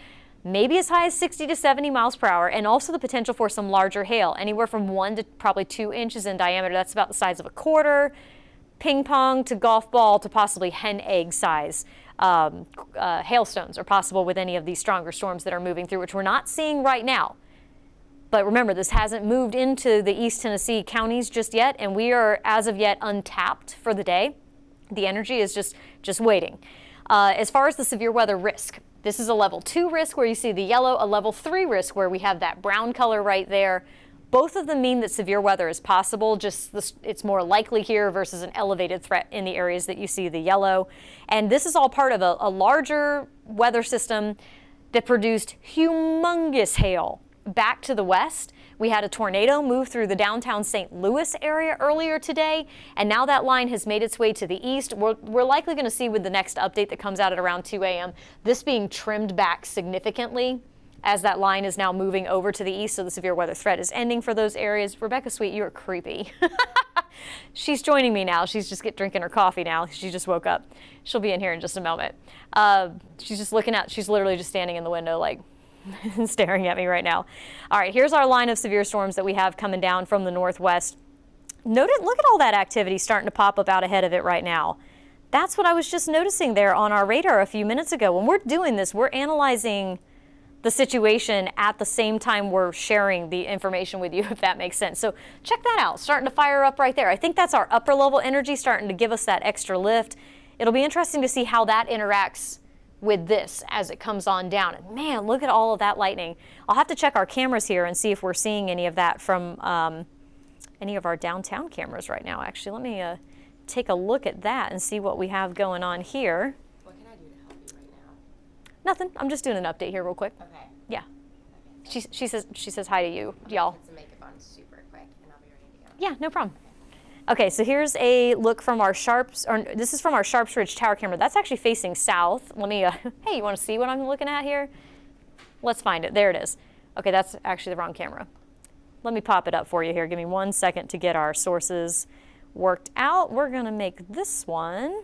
maybe as high as 60 to 70 miles per hour, and also the potential for some larger hail, anywhere from 1 to probably 2 inches in diameter. That's about the size of a quarter, ping pong to golf ball to possibly hen egg size. Hailstones are possible with any of these stronger storms that are moving through, which we're not seeing right now. But remember, this hasn't moved into the East Tennessee counties just yet, and we are, as of yet, untapped for the day. The energy is just waiting. As far as the severe weather risk, this is a level 2 risk where you see the yellow, a level 3 risk where we have that brown color right there. Both of them mean that severe weather is possible, just it's more likely here versus an elevated threat in the areas that you see the yellow. And this is all part of a larger weather system that produced humongous hail back to the west. We had a tornado move through the downtown St. Louis area earlier today, and now that line has made its way to the east. We're likely going to see with the next update that comes out at around 2 a.m. this being trimmed back significantly as that line is now moving over to the east, so the severe weather threat is ending for those areas. Rebecca Sweet, you are creepy. She's joining me now. She's just drinking her coffee now. She just woke up. She'll be in here in just a moment. She's just looking out. She's literally just standing in the window like staring at me right now. All right, here's our line of severe storms that we have coming down from the northwest. Look at all that activity starting to pop up out ahead of it right now. That's what I was just noticing there on our radar a few minutes ago. When we're doing this, we're analyzing the situation at the same time we're sharing the information with you, if that makes sense. So check that out, starting to fire up right there. I think that's our upper level energy starting to give us that extra lift. It'll be interesting to see how that interacts with this as it comes on down. And man, look at all of that lightning. I'll have to check our cameras here and see if we're seeing any of that from any of our downtown cameras right now. Actually, let me take a look at that and see what we have going on here. What can I do to help you right now? Nothing. I'm just doing an update here real quick. Okay. Yeah. Okay. She says hi to you, y'all. Put some makeup on super quick and I'll be ready to go. Yeah, no problem. Okay, so here's a look from our this is from our Sharps Ridge Tower camera. That's actually facing south. Let me, hey, you want to see what I'm looking at here? Let's find it. There it is. Okay, that's actually the wrong camera. Let me pop it up for you here. Give me 1 second to get our sources worked out. We're going to make this one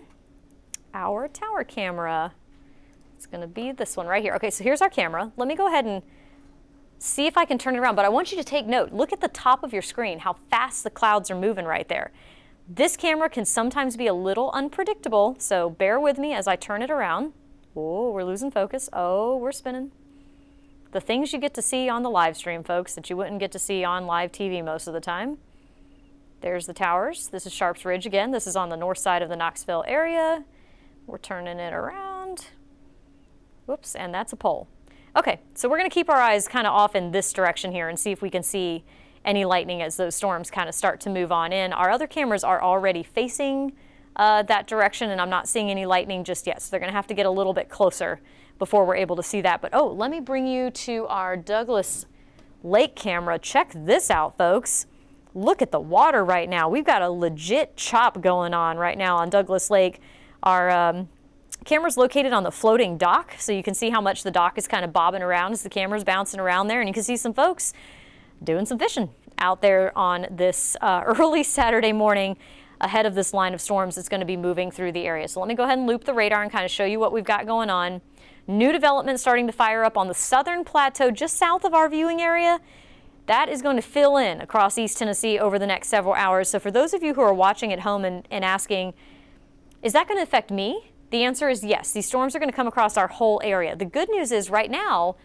our tower camera. It's going to be this one right here. Okay, so here's our camera. Let me go ahead and see if I can turn it around, but I want you to take note. Look at the top of your screen, how fast the clouds are moving right there. This camera can sometimes be a little unpredictable, so bear with me as I turn it around. Oh, we're losing focus. Oh, we're spinning. The things you get to see on the live stream, folks, that you wouldn't get to see on live TV most of the time. There's the towers. This is Sharps Ridge again. This is on the north side of the Knoxville area. We're turning it around. Whoops, and that's a pole. Okay, so we're going to keep our eyes kind of off in this direction here and see if we can see any lightning as those storms kind of start to move on in. Our other cameras are already facing that direction, and I'm not seeing any lightning just yet, so they're going to have to get a little bit closer before we're able to see that. But oh, let me bring you to our Douglas Lake camera. Check this out, folks. Look at the water right now. We've got a legit chop going on right now on Douglas Lake. Our camera's located on the floating dock, so you can see how much the dock is kind of bobbing around as the camera's bouncing around there, and you can see some folks doing some fishing out there on this early Saturday morning ahead of this line of storms that's going to be moving through the area. So let me go ahead and loop the radar and kind of show you what we've got going on. New development starting to fire up on the southern plateau just south of our viewing area. That is going to fill in across East Tennessee over the next several hours. So for those of you who are watching at home and asking, is that going to affect me? The answer is yes. These storms are going to come across our whole area. The good news is right now,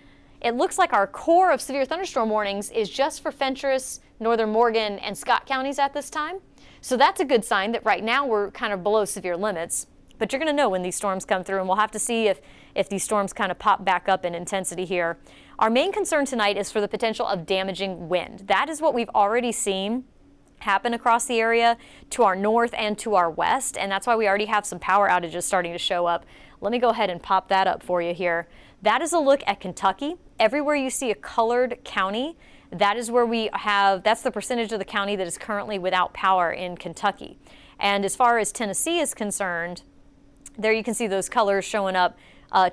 it looks like our core of severe thunderstorm warnings is just for Fentress, Northern Morgan, and Scott counties at this time. So that's a good sign that right now we're kind of below severe limits. But you're going to know when these storms come through, and we'll have to see if these storms kind of pop back up in intensity here. Our main concern tonight is for the potential of damaging wind. That is what we've already seen happen across the area to our north and to our west, and that's why we already have some power outages starting to show up. Let me go ahead and pop that up for you here. That is a look at Kentucky. Everywhere you see a colored county, that is where we have, that's the percentage of the county that is currently without power in Kentucky. And as far as Tennessee is concerned, there you can see those colors showing up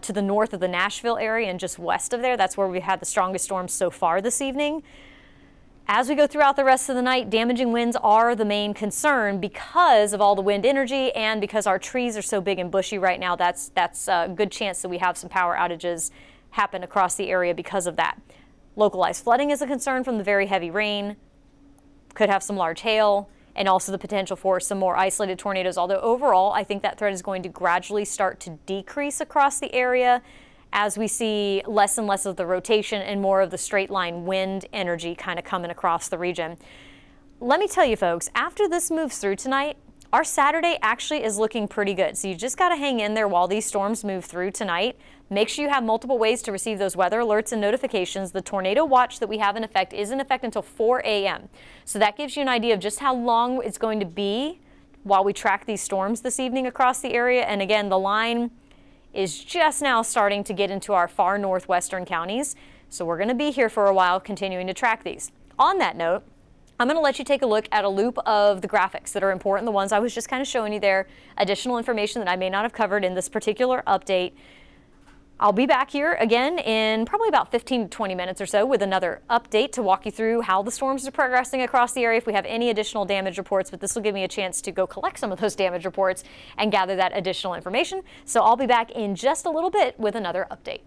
to the north of the Nashville area and just west of there. That's where we had the strongest storms so far this evening. As we go throughout the rest of the night, damaging winds are the main concern because of all the wind energy and because our trees are so big and bushy right now. That's a good chance that we have some power outages happen across the area because of that. Localized flooding is a concern from the very heavy rain. Could have some large hail and also the potential for some more isolated tornadoes. Although overall, I think that threat is going to gradually start to decrease across the area as we see less and less of the rotation and more of the straight line wind energy kind of coming across the region. Let me tell you folks, after this moves through tonight, our Saturday actually is looking pretty good. So you just got to hang in there while these storms move through tonight. Make sure you have multiple ways to receive those weather alerts and notifications. The tornado watch that we have in effect is in effect until 4 a.m. So that gives you an idea of just how long it's going to be while we track these storms this evening across the area. And again, the line is just now starting to get into our far northwestern counties. So we're going to be here for a while continuing to track these. On that note, I'm going to let you take a look at a loop of the graphics that are important, the ones I was just kind of showing you there, additional information that I may not have covered in this particular update. I'll be back here again in probably about 15 to 20 minutes or so with another update to walk you through how the storms are progressing across the area, if we have any additional damage reports, but this will give me a chance to go collect some of those damage reports and gather that additional information. So I'll be back in just a little bit with another update.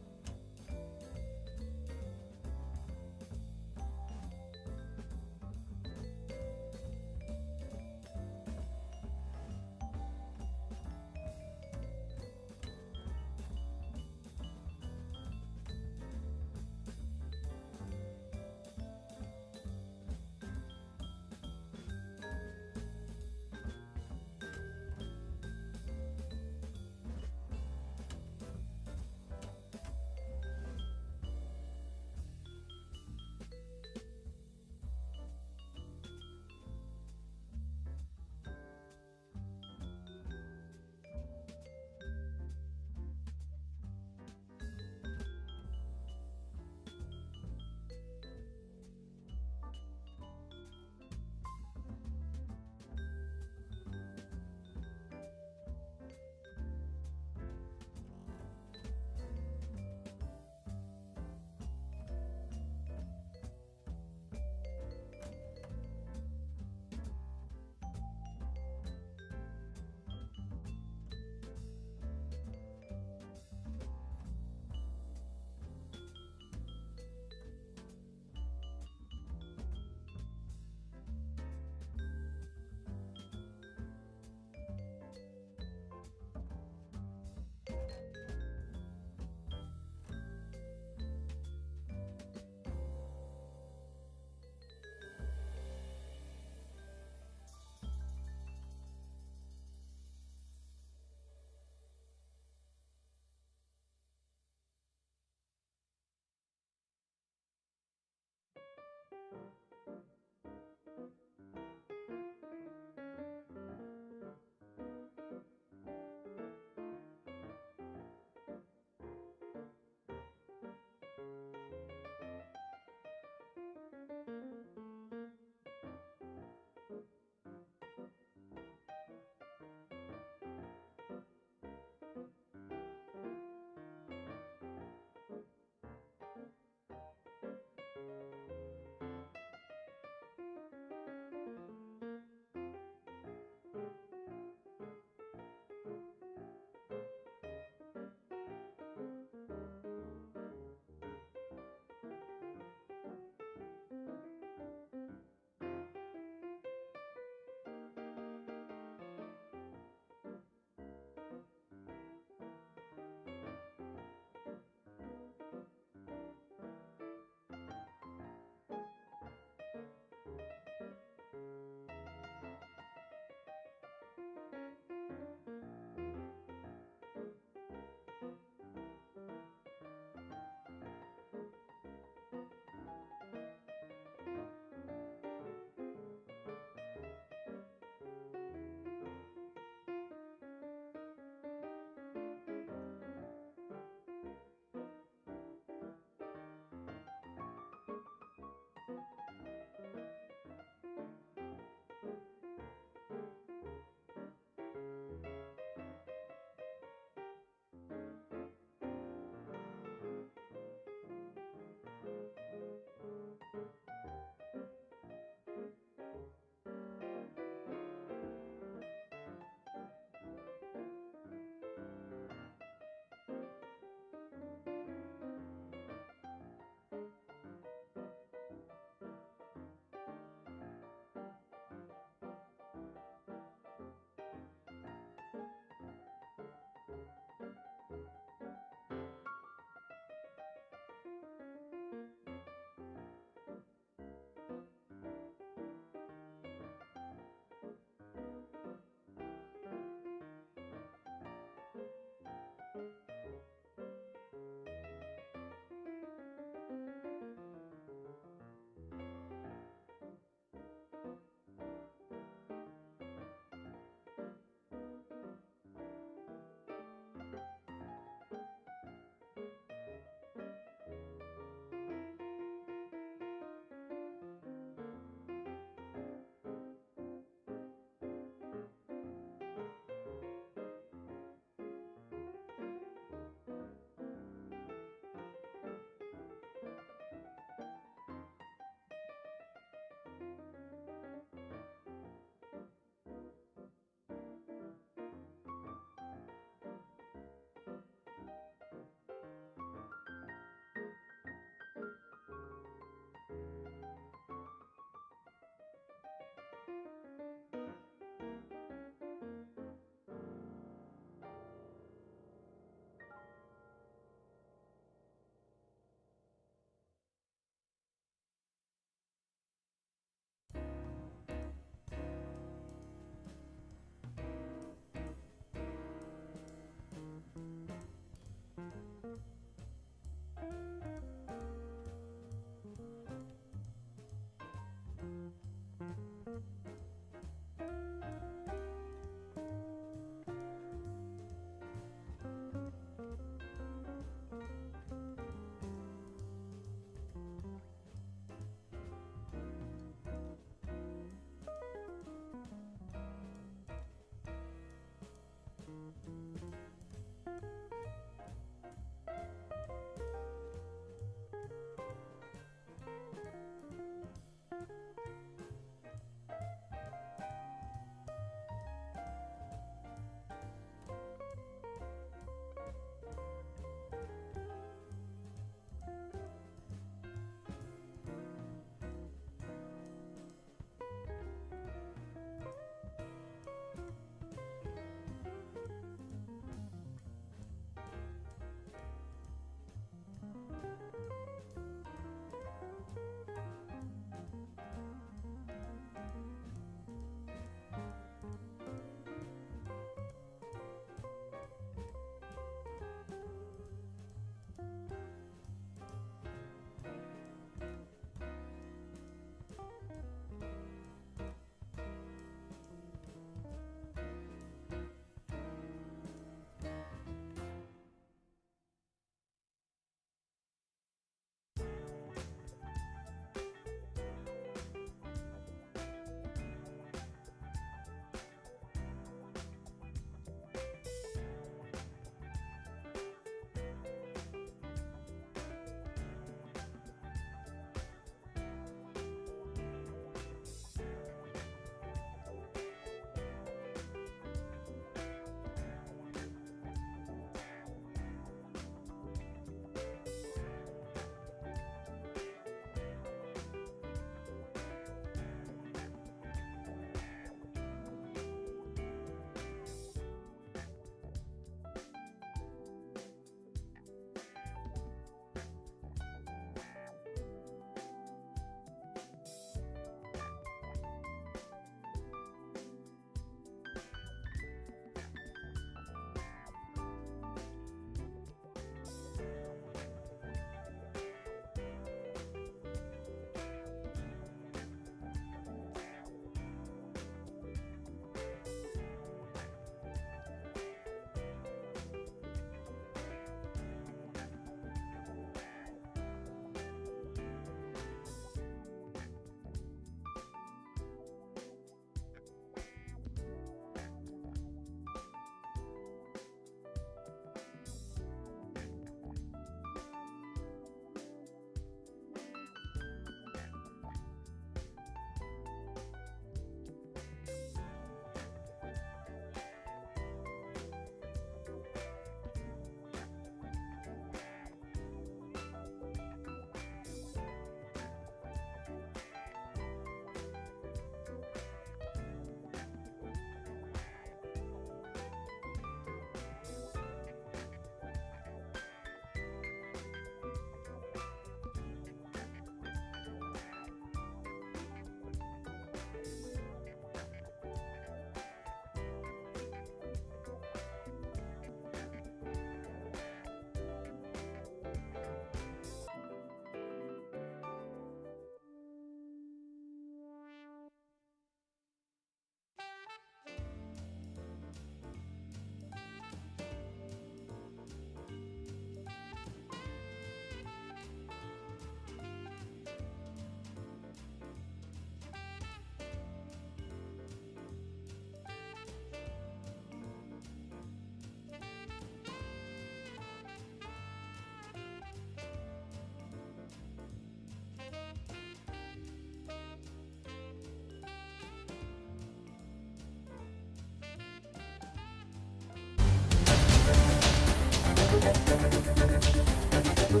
To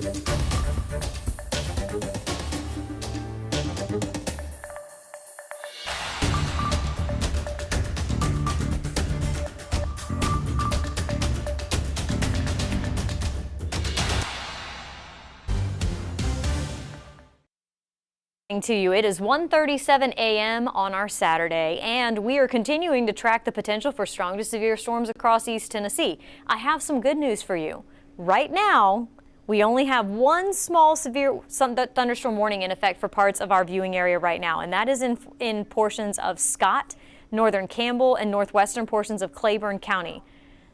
you. It is 1:37 a.m. on our Saturday, and we are continuing to track the potential for strong to severe storms across East Tennessee. I have some good news for you. Right now, we only have one small severe thunderstorm warning in effect for parts of our viewing area right now, and that is in portions of Scott, northern Campbell, and northwestern portions of Claiborne County.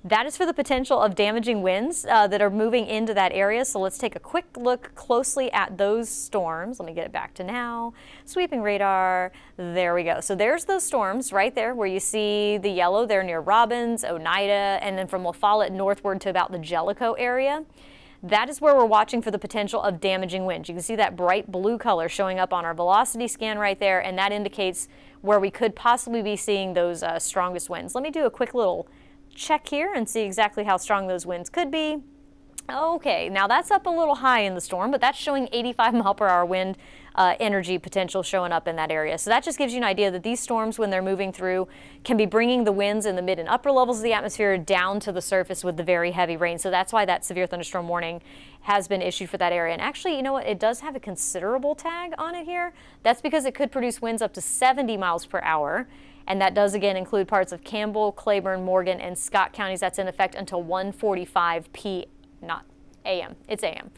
That is for the potential of damaging winds that are moving into that area. So let's take a quick look closely at those storms. Let me get it back to now. Sweeping radar. There we go. So there's those storms right there where you see the yellow there near Robbins, Oneida, and then from La Follette northward to about the Jellicoe area. That is where we're watching for the potential of damaging winds. You can see that bright blue color showing up on our velocity scan right there, and that indicates where we could possibly be seeing those strongest winds. Let me do a quick little check here and see exactly how strong those winds could be. Okay, now that's up a little high in the storm, but that's showing 85 mile per hour wind energy potential showing up in that area. So that just gives you an idea that these storms, when they're moving through, can be bringing the winds in the mid and upper levels of the atmosphere down to the surface with the very heavy rain. So that's why that severe thunderstorm warning has been issued for that area. And actually, you know what? It does have a considerable tag on it here. That's because it could produce winds up to 70 miles per hour. And that does again include parts of Campbell, Claiborne, Morgan, and Scott counties. That's in effect until 1:45 p.m. Not a.m. It's a.m.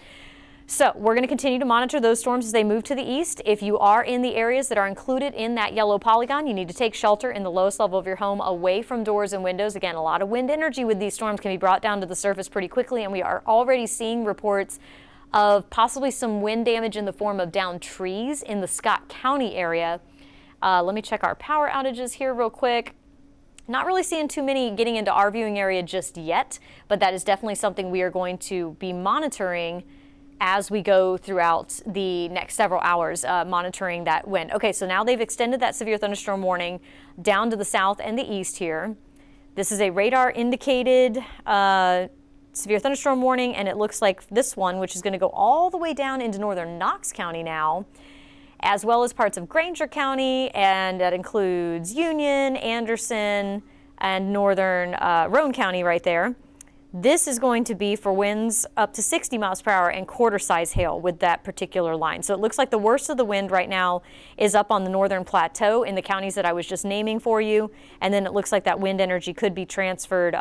So we're going to continue to monitor those storms as they move to the east. If you are in the areas that are included in that yellow polygon, you need to take shelter in the lowest level of your home, away from doors and windows. Again, a lot of wind energy with these storms can be brought down to the surface pretty quickly, and we are already seeing reports of possibly some wind damage in the form of downed trees in the Scott County area. Let me check our power outages here real quick. Not really seeing too many getting into our viewing area just yet, but that is definitely something we are going to be monitoring as we go throughout the next several hours, monitoring that wind. Okay, so now they've extended that severe thunderstorm warning down to the south and the east here. This is a radar indicated severe thunderstorm warning, and it looks like this one, which is going to go all the way down into northern Knox County now, as well as parts of Granger County, and that includes Union, Anderson, and northern Roane County right there. This is going to be for winds up to 60 miles per hour and quarter-size hail with that particular line. So it looks like the worst of the wind right now is up on the northern plateau in the counties that I was just naming for you, and then it looks like that wind energy could be transferred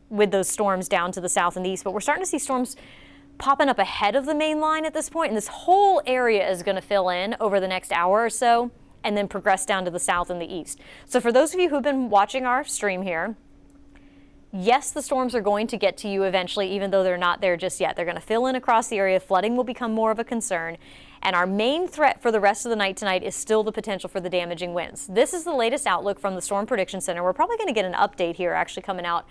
with those storms down to the south and the east. But we're starting to see storms popping up ahead of the main line at this point, and this whole area is going to fill in over the next hour or so and then progress down to the south and the east. So for those of you who've been watching our stream here, yes, the storms are going to get to you eventually, even though they're not there just yet. They're going to fill in across the area. Flooding will become more of a concern. And our main threat for the rest of the night tonight is still the potential for the damaging winds. This is the latest outlook from the Storm Prediction Center. We're probably going to get an update here actually coming out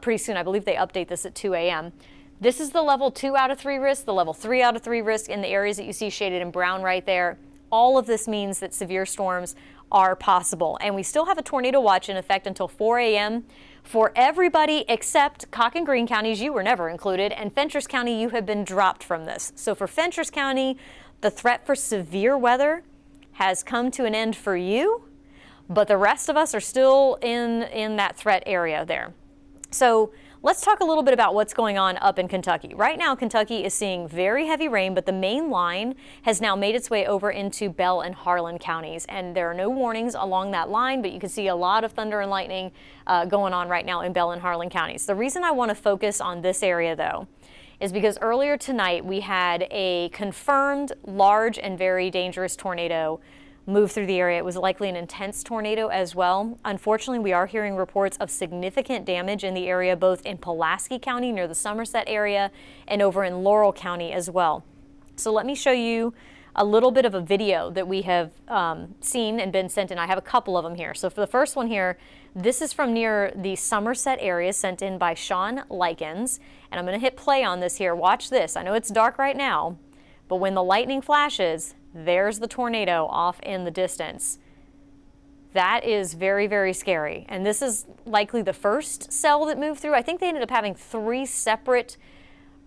pretty soon. I believe they update this at 2 a.m. This is the level 2 out of 3 risk, the level 3 out of 3 risk in the areas that you see shaded in brown right there. All of this means that severe storms are possible. And we still have a tornado watch in effect until 4 a.m. for everybody except Cock and Greene counties. You were never included. And Fentress County, you have been dropped from this. So for Fentress County, the threat for severe weather has come to an end for you, but the rest of us are still in that threat area there. So let's talk a little bit about what's going on up in Kentucky. Right now, Kentucky is seeing very heavy rain, but the main line has now made its way over into Bell and Harlan counties. And there are no warnings along that line, but you can see a lot of thunder and lightning going on right now in Bell and Harlan counties. The reason I want to focus on this area, though, is because earlier tonight we had a confirmed large and very dangerous tornado move through the area. It was likely an intense tornado as well. Unfortunately, we are hearing reports of significant damage in the area, both in Pulaski County near the Somerset area and over in Laurel County as well. So let me show you a little bit of a video that we have seen and been sent in. I have a couple of them here. So for the first one here, this is from near the Somerset area, sent in by Sean Likens. And I'm going to hit play on this here. Watch this. I know it's dark right now, but when the lightning flashes, there's the tornado off in the distance. That is very, very scary. And this is likely the first cell that moved through. I think they ended up having 3 separate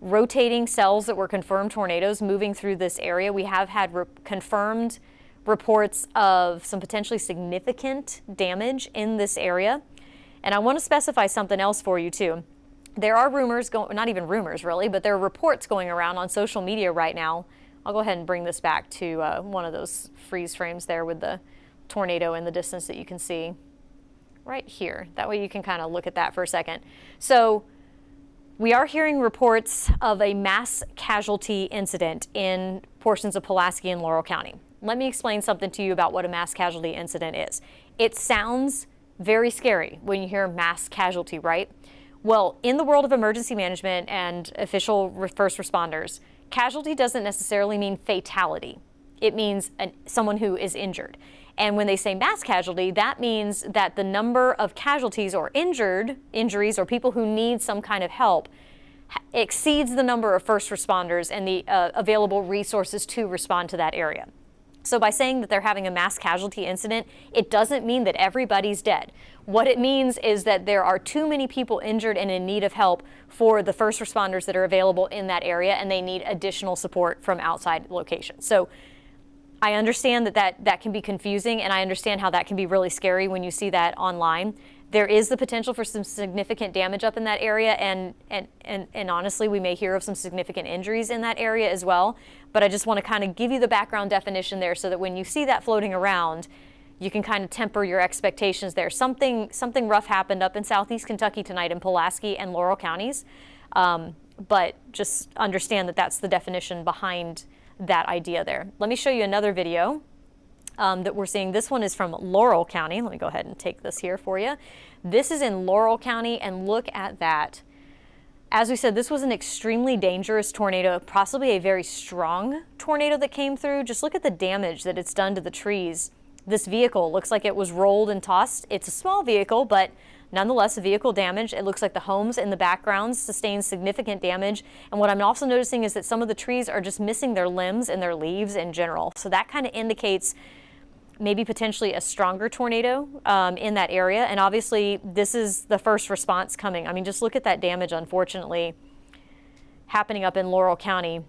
rotating cells that were confirmed tornadoes moving through this area. We have had confirmed reports of some potentially significant damage in this area. And I want to specify something else for you too. There are rumors going, not even rumors really, but there are reports going around on social media right now. I'll go ahead and bring this back to one of those freeze frames there with the tornado in the distance that you can see right here. That way you can kind of look at that for a second. So we are hearing reports of a mass casualty incident in portions of Pulaski and Laurel County. Let me explain something to you about what a mass casualty incident is. It sounds very scary when you hear mass casualty, right? Well, in the world of emergency management and official first responders, casualty doesn't necessarily mean fatality. It means someone who is injured. And when they say mass casualty, that means that the number of casualties or injuries or people who need some kind of help exceeds the number of first responders and the available resources to respond to that area. So by saying that they're having a mass casualty incident, it doesn't mean that everybody's dead. What it means is that there are too many people injured and in need of help for the first responders that are available in that area, and they need additional support from outside locations. So I understand that can be confusing, and I understand how that can be really scary when you see that online. There is the potential for some significant damage up in that area, and honestly, we may hear of some significant injuries in that area as well. But I just want to kind of give you the background definition there so that when you see that floating around, you can kind of temper your expectations there. Something rough happened up in southeast Kentucky tonight in Pulaski and Laurel counties, but just understand that that's the definition behind that idea there. Let me show you another video that we're seeing. This one is from Laurel County. Let me go ahead and take this here for you. This is in Laurel County, and look at that. As we said, this was an extremely dangerous tornado, possibly a very strong tornado that came through. Just look at the damage that it's done to the trees. This vehicle looks like it was rolled and tossed. It's a small vehicle, but nonetheless, a vehicle damage. It looks like the homes in the background sustained significant damage. And what I'm also noticing is that some of the trees are just missing their limbs and their leaves in general. So that kind of indicates maybe potentially a stronger tornado in that area. And obviously, this is the first response coming. I mean, just look at that damage, unfortunately, happening up in Laurel County.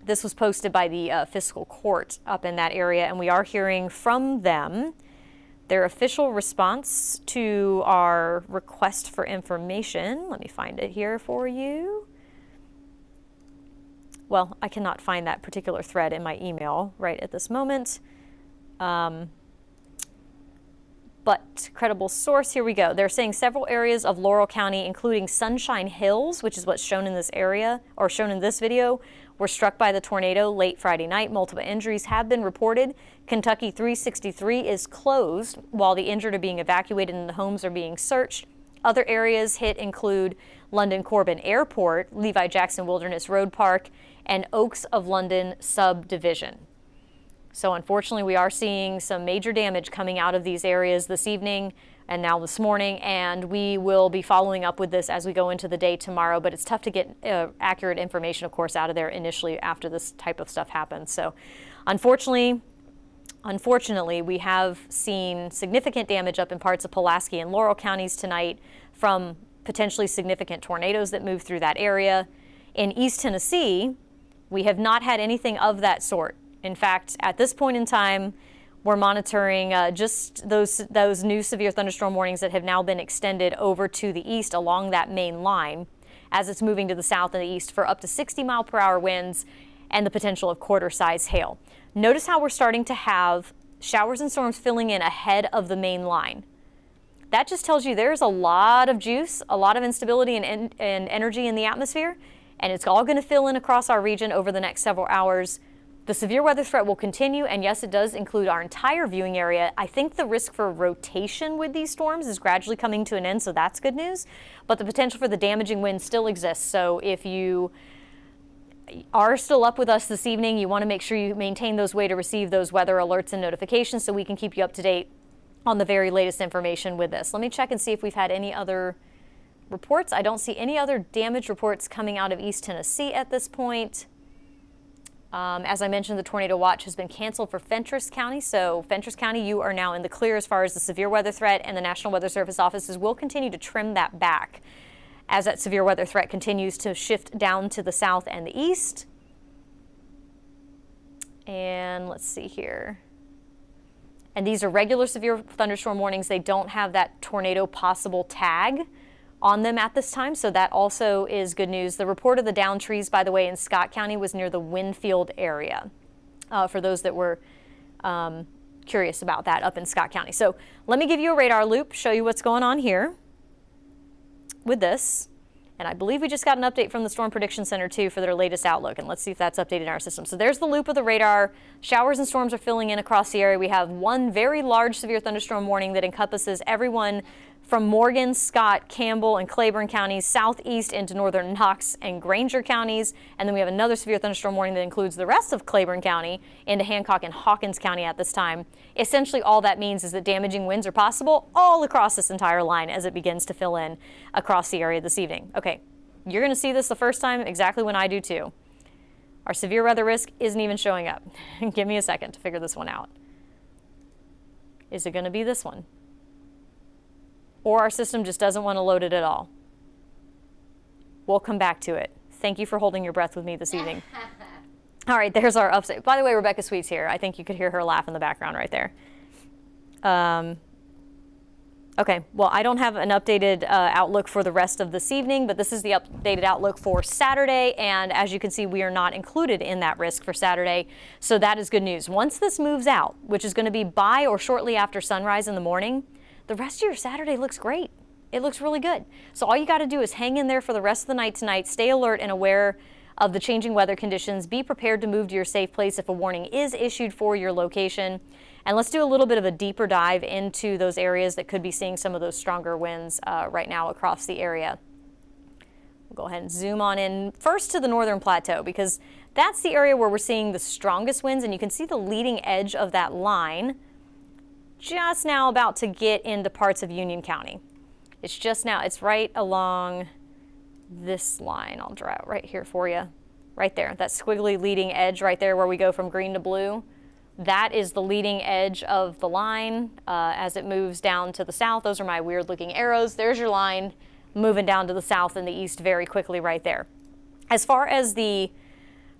This was posted by the fiscal court up in that area, and we are hearing from them their official response to our request for information. Let me find it here for you. Well, I cannot find that particular thread in my email right at this moment. But credible source, here we go. They're saying several areas of Laurel County, including Sunshine Hills, which is what's shown in this area, or shown in this video, were struck by the tornado late Friday night. Multiple injuries have been reported. Kentucky 363 is closed while the injured are being evacuated and the homes are being searched. Other areas hit include London Corbin Airport, Levi Jackson Wilderness Road Park, and Oaks of London subdivision. So unfortunately, we are seeing some major damage coming out of these areas this evening and now this morning, and we will be following up with this as we go into the day tomorrow. But it's tough to get accurate information, of course, out of there initially after this type of stuff happens. So unfortunately, we have seen significant damage up in parts of Pulaski and Laurel counties tonight from potentially significant tornadoes that move through that area. In East Tennessee, we have not had anything of that sort. In fact, at this point in time, we're monitoring just those new severe thunderstorm warnings that have now been extended over to the east along that main line as it's moving to the south and the east for up to 60-mile-per-hour winds and the potential of quarter-size hail. Notice how we're starting to have showers and storms filling in ahead of the main line. That just tells you there's a lot of juice, a lot of instability and energy in the atmosphere, and it's all going to fill in across our region over the next several hours. The severe weather threat will continue, and yes, it does include our entire viewing area. I think the risk for rotation with these storms is gradually coming to an end, so that's good news. But the potential for the damaging winds still exists. So if you are still up with us this evening, you want to make sure you maintain those way to receive those weather alerts and notifications so we can keep you up to date on the very latest information with this. Let me check and see if we've had any other reports. I don't see any other damage reports coming out of East Tennessee at this point. As I mentioned, the tornado watch has been canceled for Fentress County. So Fentress County, you are now in the clear as far as the severe weather threat, and the National Weather Service offices will continue to trim that back as that severe weather threat continues to shift down to the south and the east. And let's see here. And these are regular severe thunderstorm warnings. They don't have that tornado possible tag on them at this time, so that also is good news. The report of the downed trees, by the way, in Scott County was near the Winfield area, for those that were curious about that up in Scott County. So let me give you a radar loop, show you what's going on here with this. And I believe we just got an update from the Storm Prediction Center too for their latest outlook, and let's see if that's updated in our system. So there's the loop of the radar. Showers and storms are filling in across the area. We have one very large severe thunderstorm warning that encompasses everyone from Morgan, Scott, Campbell, and Claiborne counties southeast into northern Knox and Granger counties. And then we have another severe thunderstorm warning that includes the rest of Claiborne County into Hancock and Hawkins County at this time. Essentially, all that means is that damaging winds are possible all across this entire line as it begins to fill in across the area this evening. Okay, you're going to see this the first time exactly when I do too. Our severe weather risk isn't even showing up. Give me a second to figure this one out. Is it going to be this one? Or our system just doesn't want to load it at all? We'll come back to it. Thank you for holding your breath with me this evening. All right, there's our update. By the way, Rebecca Sweet's here. I think you could hear her laugh in the background right there. Okay, well, I don't have an updated outlook for the rest of this evening, but this is the updated outlook for Saturday. And as you can see, we are not included in that risk for Saturday. So that is good news. Once this moves out, which is going to be by or shortly after sunrise in the morning, the rest of your Saturday looks great. It looks really good. So all you got to do is hang in there for the rest of the night tonight, stay alert and aware of the changing weather conditions, be prepared to move to your safe place if a warning is issued for your location. And let's do a little bit of a deeper dive into those areas that could be seeing some of those stronger winds right now across the area. We'll go ahead and zoom on in first to the northern plateau, because that's the area where we're seeing the strongest winds, and you can see the leading edge of that line just now about to get into parts of Union County. It's just now, it's right along this line. I'll draw it right here for you. Right there, that squiggly leading edge right there where we go from green to blue. That is the leading edge of the line as it moves down to the south. Those are my weird looking arrows. There's your line moving down to the south and the east very quickly right there. As far as the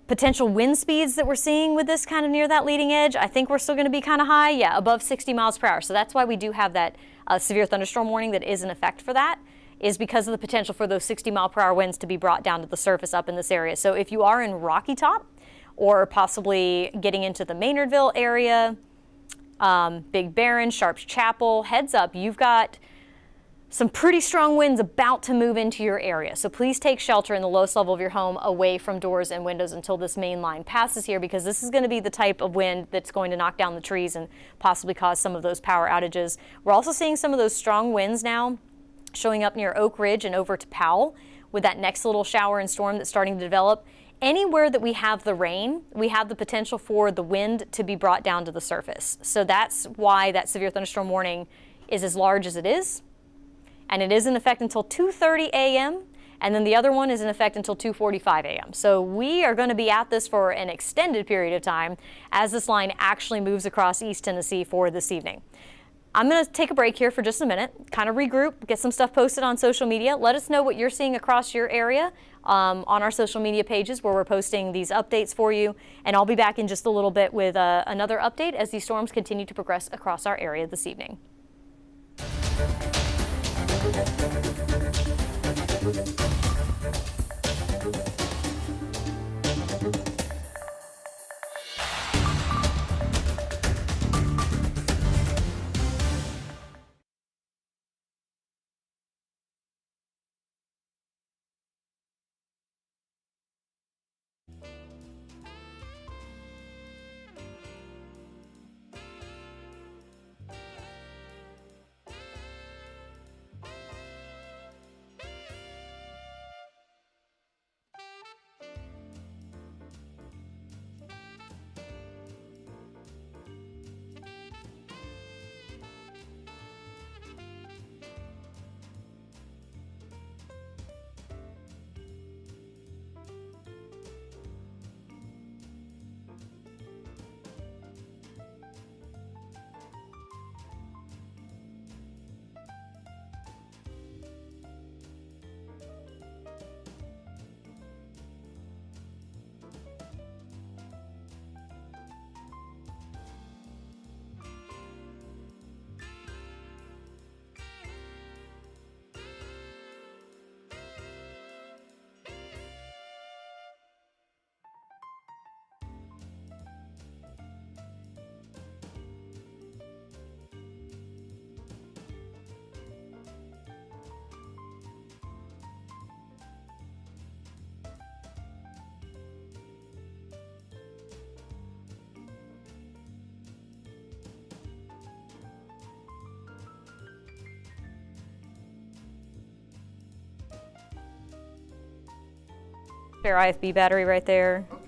potential wind speeds that we're seeing with this kind of near that leading edge, I think we're still going to be kind of high, yeah, above 60 miles per hour. So that's why we do have that severe thunderstorm warning that is in effect for that, is because of the potential for those 60 mile per hour winds to be brought down to the surface up in this area. So if you are in Rocky Top or possibly getting into the Maynardville area, Big Barren, Sharps Chapel, heads up, you've got some pretty strong winds about to move into your area. So please take shelter in the lowest level of your home away from doors and windows until this main line passes here, because this is going to be the type of wind that's going to knock down the trees and possibly cause some of those power outages. We're also seeing some of those strong winds now showing up near Oak Ridge and over to Powell with that next little shower and storm that's starting to develop. Anywhere that we have the rain, we have the potential for the wind to be brought down to the surface. So that's why that severe thunderstorm warning is as large as it is. And it is in effect until 2:30 a.m. And then the other one is in effect until 2:45 a.m. So we are going to be at this for an extended period of time as this line actually moves across East Tennessee for this evening. I'm going to take a break here for just a minute, kind of regroup, get some stuff posted on social media. Let us know what you're seeing across your area on our social media pages where we're posting these updates for you. And I'll be back in just a little bit with another update as these storms continue to progress across our area this evening. Spare IFB battery right there. Okay.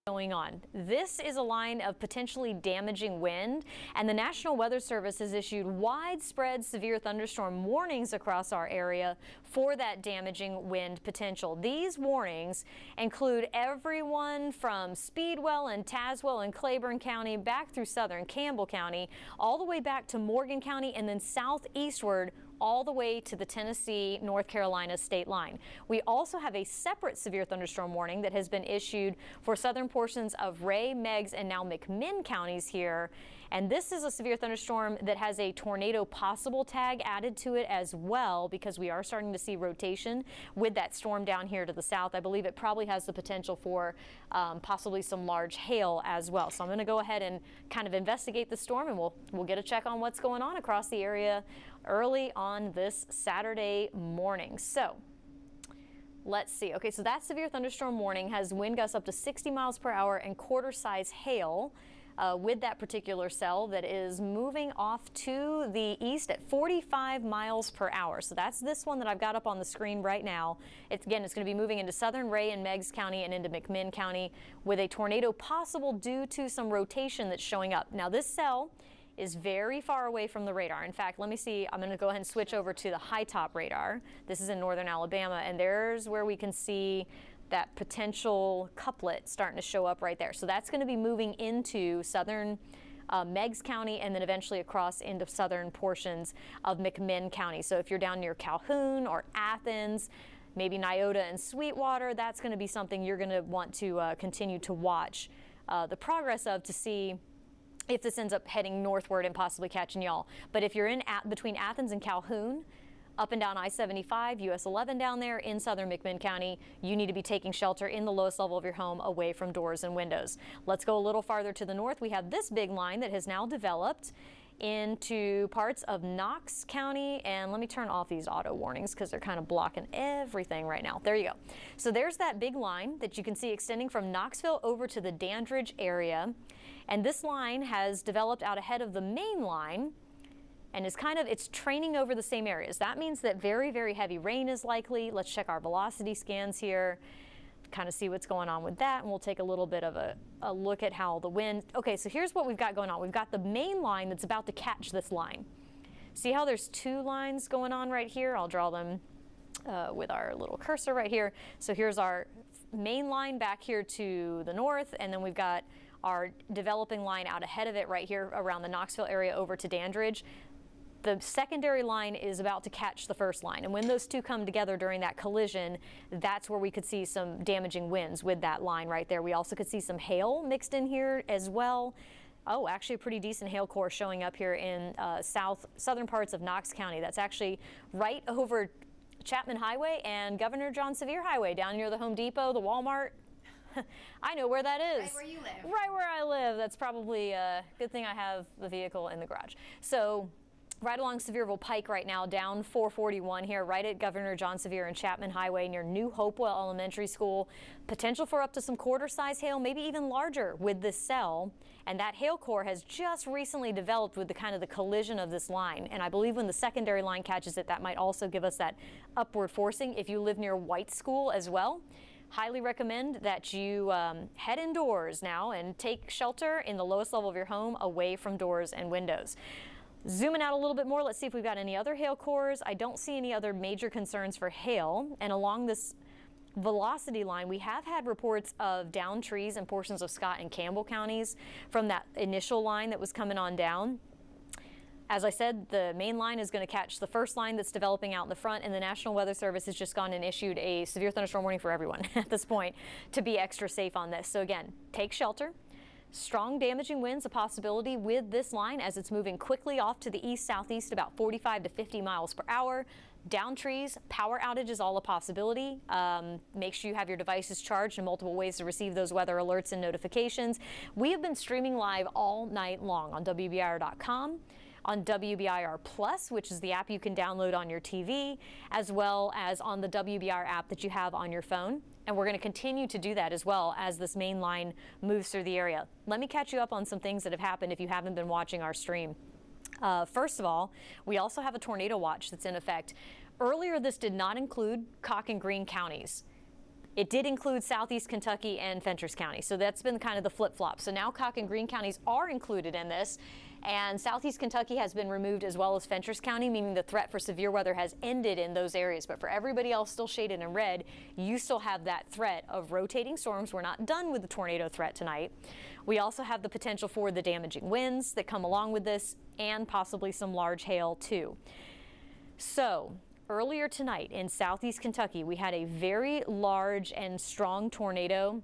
going on. This is a line of potentially damaging wind, and the National Weather Service has issued widespread severe thunderstorm warnings across our area for that damaging wind potential. These warnings include everyone from Speedwell and Tazewell and Claiborne County back through southern Campbell County, all the way back to Morgan County, and then southeastward all the way to the Tennessee-North Carolina state line. We also have a separate severe thunderstorm warning that has been issued for southern portions of Ray, Meigs, and now McMinn counties here. And this is a severe thunderstorm that has a tornado possible tag added to it as well, because we are starting to see rotation with that storm down here to the south. I believe it probably has the potential for possibly some large hail as well. So I'm going to go ahead and kind of investigate the storm, and we'll get a check on what's going on across the area early on this Saturday morning. So let's see. Okay, so that severe thunderstorm warning has wind gusts up to 60 miles per hour and quarter-size hail with that particular cell that is moving off to the east at 45 miles per hour. So that's this one that I've got up on the screen right now. It's going to be moving into southern Ray and Meigs County and into McMinn County with a tornado possible due to some rotation that's showing up. Now this cell is very far away from the radar. In fact, let me see, I'm going to go ahead and switch over to the high top radar. This is in northern Alabama, and there's where we can see that potential couplet starting to show up right there. So that's going to be moving into southern Meigs County and then eventually across into southern portions of McMinn County. So if you're down near Calhoun or Athens, maybe Nyota and Sweetwater, that's going to be something you're going to want to continue to watch the progress of to see if this ends up heading northward and possibly catching y'all. But if you're in between Athens and Calhoun, up and down I-75, US 11 down there in southern McMinn County, you need to be taking shelter in the lowest level of your home away from doors and windows. Let's go a little farther to the north. We have this big line that has now developed into parts of Knox County, and let me turn off these auto warnings because they're kind of blocking everything right now. There you go. So there's that big line that you can see extending from Knoxville over to the Dandridge area, and this line has developed out ahead of the main line and is it's training over the same areas. That means that very, very heavy rain is likely. Let's check our velocity scans here, kind of see what's going on with that, and we'll take a little bit of a look at how the wind. Okay, so here's what we've got going on. We've got the main line that's about to catch this line. See how there's two lines going on right here? I'll draw them with our little cursor right here. So here's our main line back here to the north, and then we've got our developing line out ahead of it right here around the Knoxville area over to Dandridge. The secondary line is about to catch the first line, and when those two come together during that collision, that's where we could see some damaging winds with that line right there. We also could see some hail mixed in here as well. Oh, actually a pretty decent hail core showing up here in southern parts of Knox County. That's actually right over Chapman Highway and Governor John Sevier Highway down near the Home Depot, the Walmart. I know where that is. Right where you live. Right where I live. That's probably a good thing I have the vehicle in the garage. So right along Sevierville Pike right now, down 441 here, right at Governor John Sevier and Chapman Highway near New Hopewell Elementary School. Potential for up to some quarter-size hail, maybe even larger with this cell. And that hail core has just recently developed with the collision of this line. And I believe when the secondary line catches it, that might also give us that upward forcing. If you live near White School as well, highly recommend that you head indoors now and take shelter in the lowest level of your home away from doors and windows. Zooming out a little bit more, let's see if we've got any other hail cores. I don't see any other major concerns for hail. And along this velocity line, we have had reports of downed trees in portions of Scott and Campbell counties from that initial line that was coming on down. As I said, the main line is going to catch the first line that's developing out in the front, and the National Weather Service has just gone and issued a severe thunderstorm warning for everyone at this point to be extra safe on this. So again, take shelter. Strong damaging winds a possibility with this line as it's moving quickly off to the east-southeast about 45 to 50 miles per hour. Down trees, power outages, all a possibility. Make sure you have your devices charged and multiple ways to receive those weather alerts and notifications. We have been streaming live all night long on WBIR.com, on WBIR Plus, which is the app you can download on your TV, as well as on the WBIR app that you have on your phone. And we're going to continue to do that as well as this main line moves through the area. Let me catch you up on some things that have happened if you haven't been watching our stream. First of all, we also have a tornado watch that's in effect. Earlier, this did not include Cocke and Greene counties. It did include southeast Kentucky and Fentress County, so that's been kind of the flip-flop. So now Cocke and Greene counties are included in this, and southeast Kentucky has been removed as well as Fentress County, meaning the threat for severe weather has ended in those areas. But for everybody else still shaded in red, you still have that threat of rotating storms. We're not done with the tornado threat tonight. We also have the potential for the damaging winds that come along with this, and possibly some large hail too. So earlier tonight in southeast Kentucky, we had a very large and strong tornado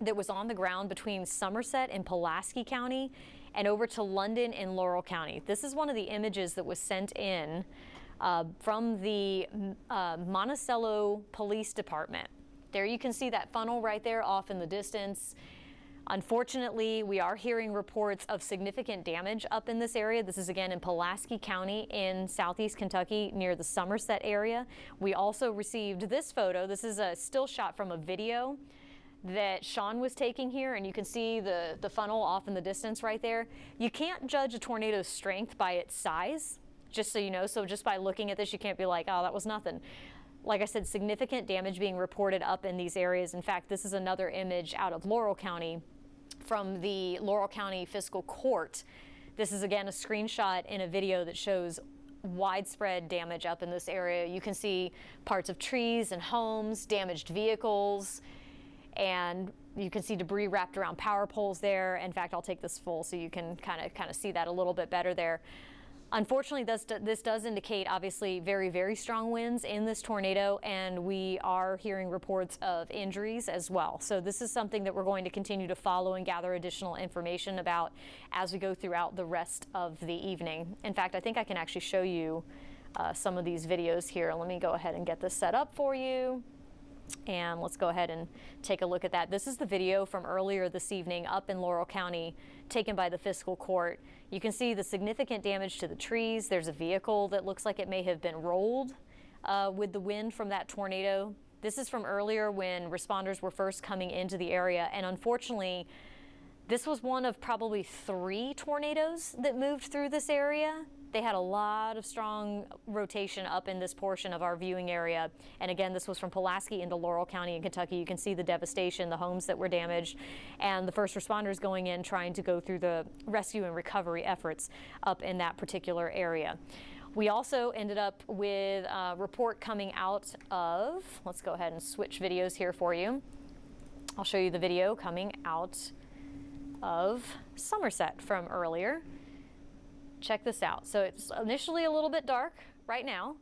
that was on the ground between Somerset and Pulaski County and over to London and Laurel County. This is one of the images that was sent in from the Monticello Police Department. There you can see that funnel right there off in the distance. Unfortunately, we are hearing reports of significant damage up in this area. This is again in Pulaski County in southeast Kentucky near the Somerset area. We also received this photo. This is a still shot from a video that Sean was taking here, and you can see the funnel off in the distance right there. You can't judge a tornado's strength by its size, just so you know. So just by looking at this, you can't be like, oh, that was nothing. Like I said, significant damage being reported up in these areas. In fact, this is another image out of Laurel County from the Laurel County Fiscal Court. This is again a screenshot in a video that shows widespread damage up in this area. You can see parts of trees and homes, damaged vehicles, and you can see debris wrapped around power poles there. In fact, I'll take this full so you can kind of see that a little bit better there. Unfortunately, this does indicate obviously very, very strong winds in this tornado, and we are hearing reports of injuries as well. So this is something that we're going to continue to follow and gather additional information about as we go throughout the rest of the evening. In fact, I think I can actually show you some of these videos here. Let me go ahead and get this set up for you. And let's go ahead and take a look at that. This is the video from earlier this evening up in Laurel County, taken by the Fiscal Court. You can see the significant damage to the trees. There's a vehicle that looks like it may have been rolled with the wind from that tornado. This is from earlier when responders were first coming into the area, and unfortunately, this was one of probably 3 tornadoes that moved through this area. They had a lot of strong rotation up in this portion of our viewing area. And again, this was from Pulaski into Laurel County in Kentucky. You can see the devastation, the homes that were damaged, and the first responders going in trying to go through the rescue and recovery efforts up in that particular area. We also ended up with a report coming out of, let's go ahead and switch videos here for you. I'll show you the video coming out of Somerset from earlier. Check this out. So it's initially a little bit dark right now,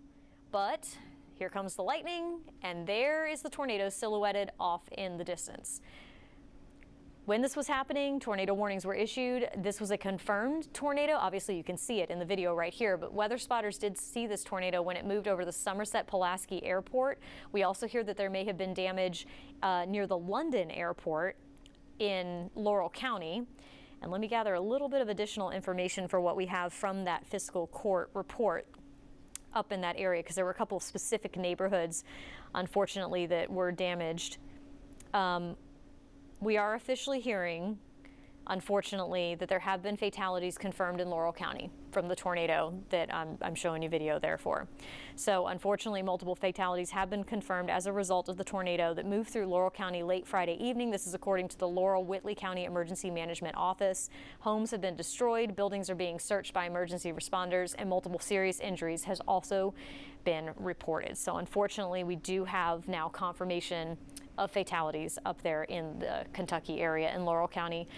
but here comes the lightning, and there is the tornado silhouetted off in the distance. When this was happening, tornado warnings were issued. This was a confirmed tornado. Obviously, you can see it in the video right here, but weather spotters did see this tornado when it moved over the Somerset-Pulaski Airport. We also hear that there may have been damage near the London Airport in Laurel County. And let me gather a little bit of additional information for what we have from that Fiscal Court report up in that area, because there were a couple of specific neighborhoods, unfortunately, that were damaged. We are officially hearing, unfortunately, that there have been fatalities confirmed in Laurel County from the tornado that I'm showing you video there for. So unfortunately, multiple fatalities have been confirmed as a result of the tornado that moved through Laurel County late Friday evening. This is according to the Laurel-Whitley County Emergency Management Office. Homes have been destroyed, buildings are being searched by emergency responders, and multiple serious injuries has also been reported. So unfortunately, we do have now confirmation of fatalities up there in the Kentucky area in Laurel County.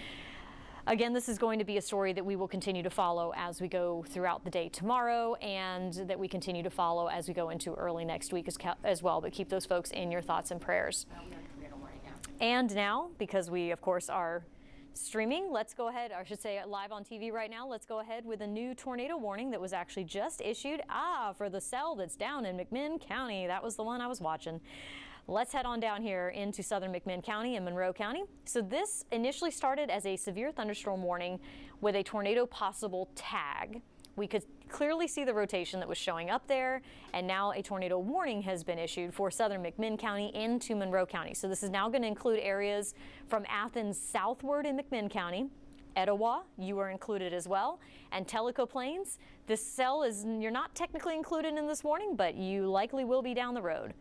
Again, this is going to be a story that we will continue to follow as we go throughout the day tomorrow, and that we continue to follow as we go into early next week as well. But keep those folks in your thoughts and prayers. We have tornado warning now. And now, because we, of course, are streaming, let's go ahead, or I should say live on TV right now, let's go ahead with a new tornado warning that was actually just issued for the cell that's down in McMinn County. That was the one I was watching. Let's head on down here into southern McMinn County and Monroe County. So this initially started as a severe thunderstorm warning with a tornado possible tag. We could clearly see the rotation that was showing up there, and now a tornado warning has been issued for southern McMinn County into Monroe County. So this is now going to include areas from Athens southward in McMinn County. Etowah, you are included as well, and Tellico Plains. This cell you're not technically included in this warning, but you likely will be down the road.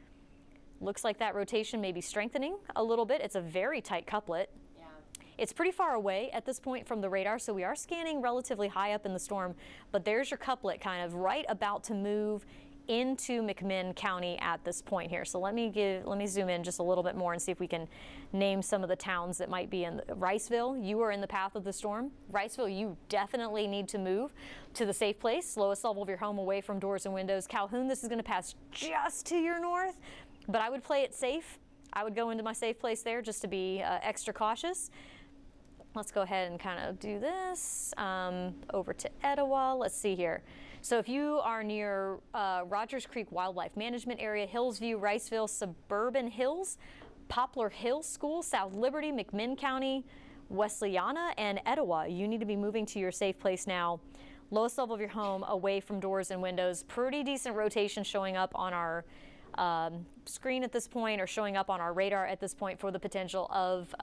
Looks like that rotation may be strengthening a little bit. It's a very tight couplet. Yeah. It's pretty far away at this point from the radar, so we are scanning relatively high up in the storm, but there's your couplet kind of right about to move into McMinn County at this point here. So let me zoom in just a little bit more and see if we can name some of the towns that might be in Riceville. You are in the path of the storm. Riceville, you definitely need to move to the safe place, lowest level of your home away from doors and windows. Calhoun, this is going to pass just to your north, but I would play it safe. I would go into my safe place there just to be extra cautious. Let's go ahead and kind of do this over to Etowah. Let's see here. So if you are near Rogers Creek Wildlife Management Area, Hillsview, Riceville, Suburban Hills, Poplar Hill School, South Liberty, McMinn County, Wesleyana, and Etowah, you need to be moving to your safe place now. Lowest level of your home away from doors and windows. Pretty decent rotation showing up on our screen at this point, or showing up on our radar at this point for the potential of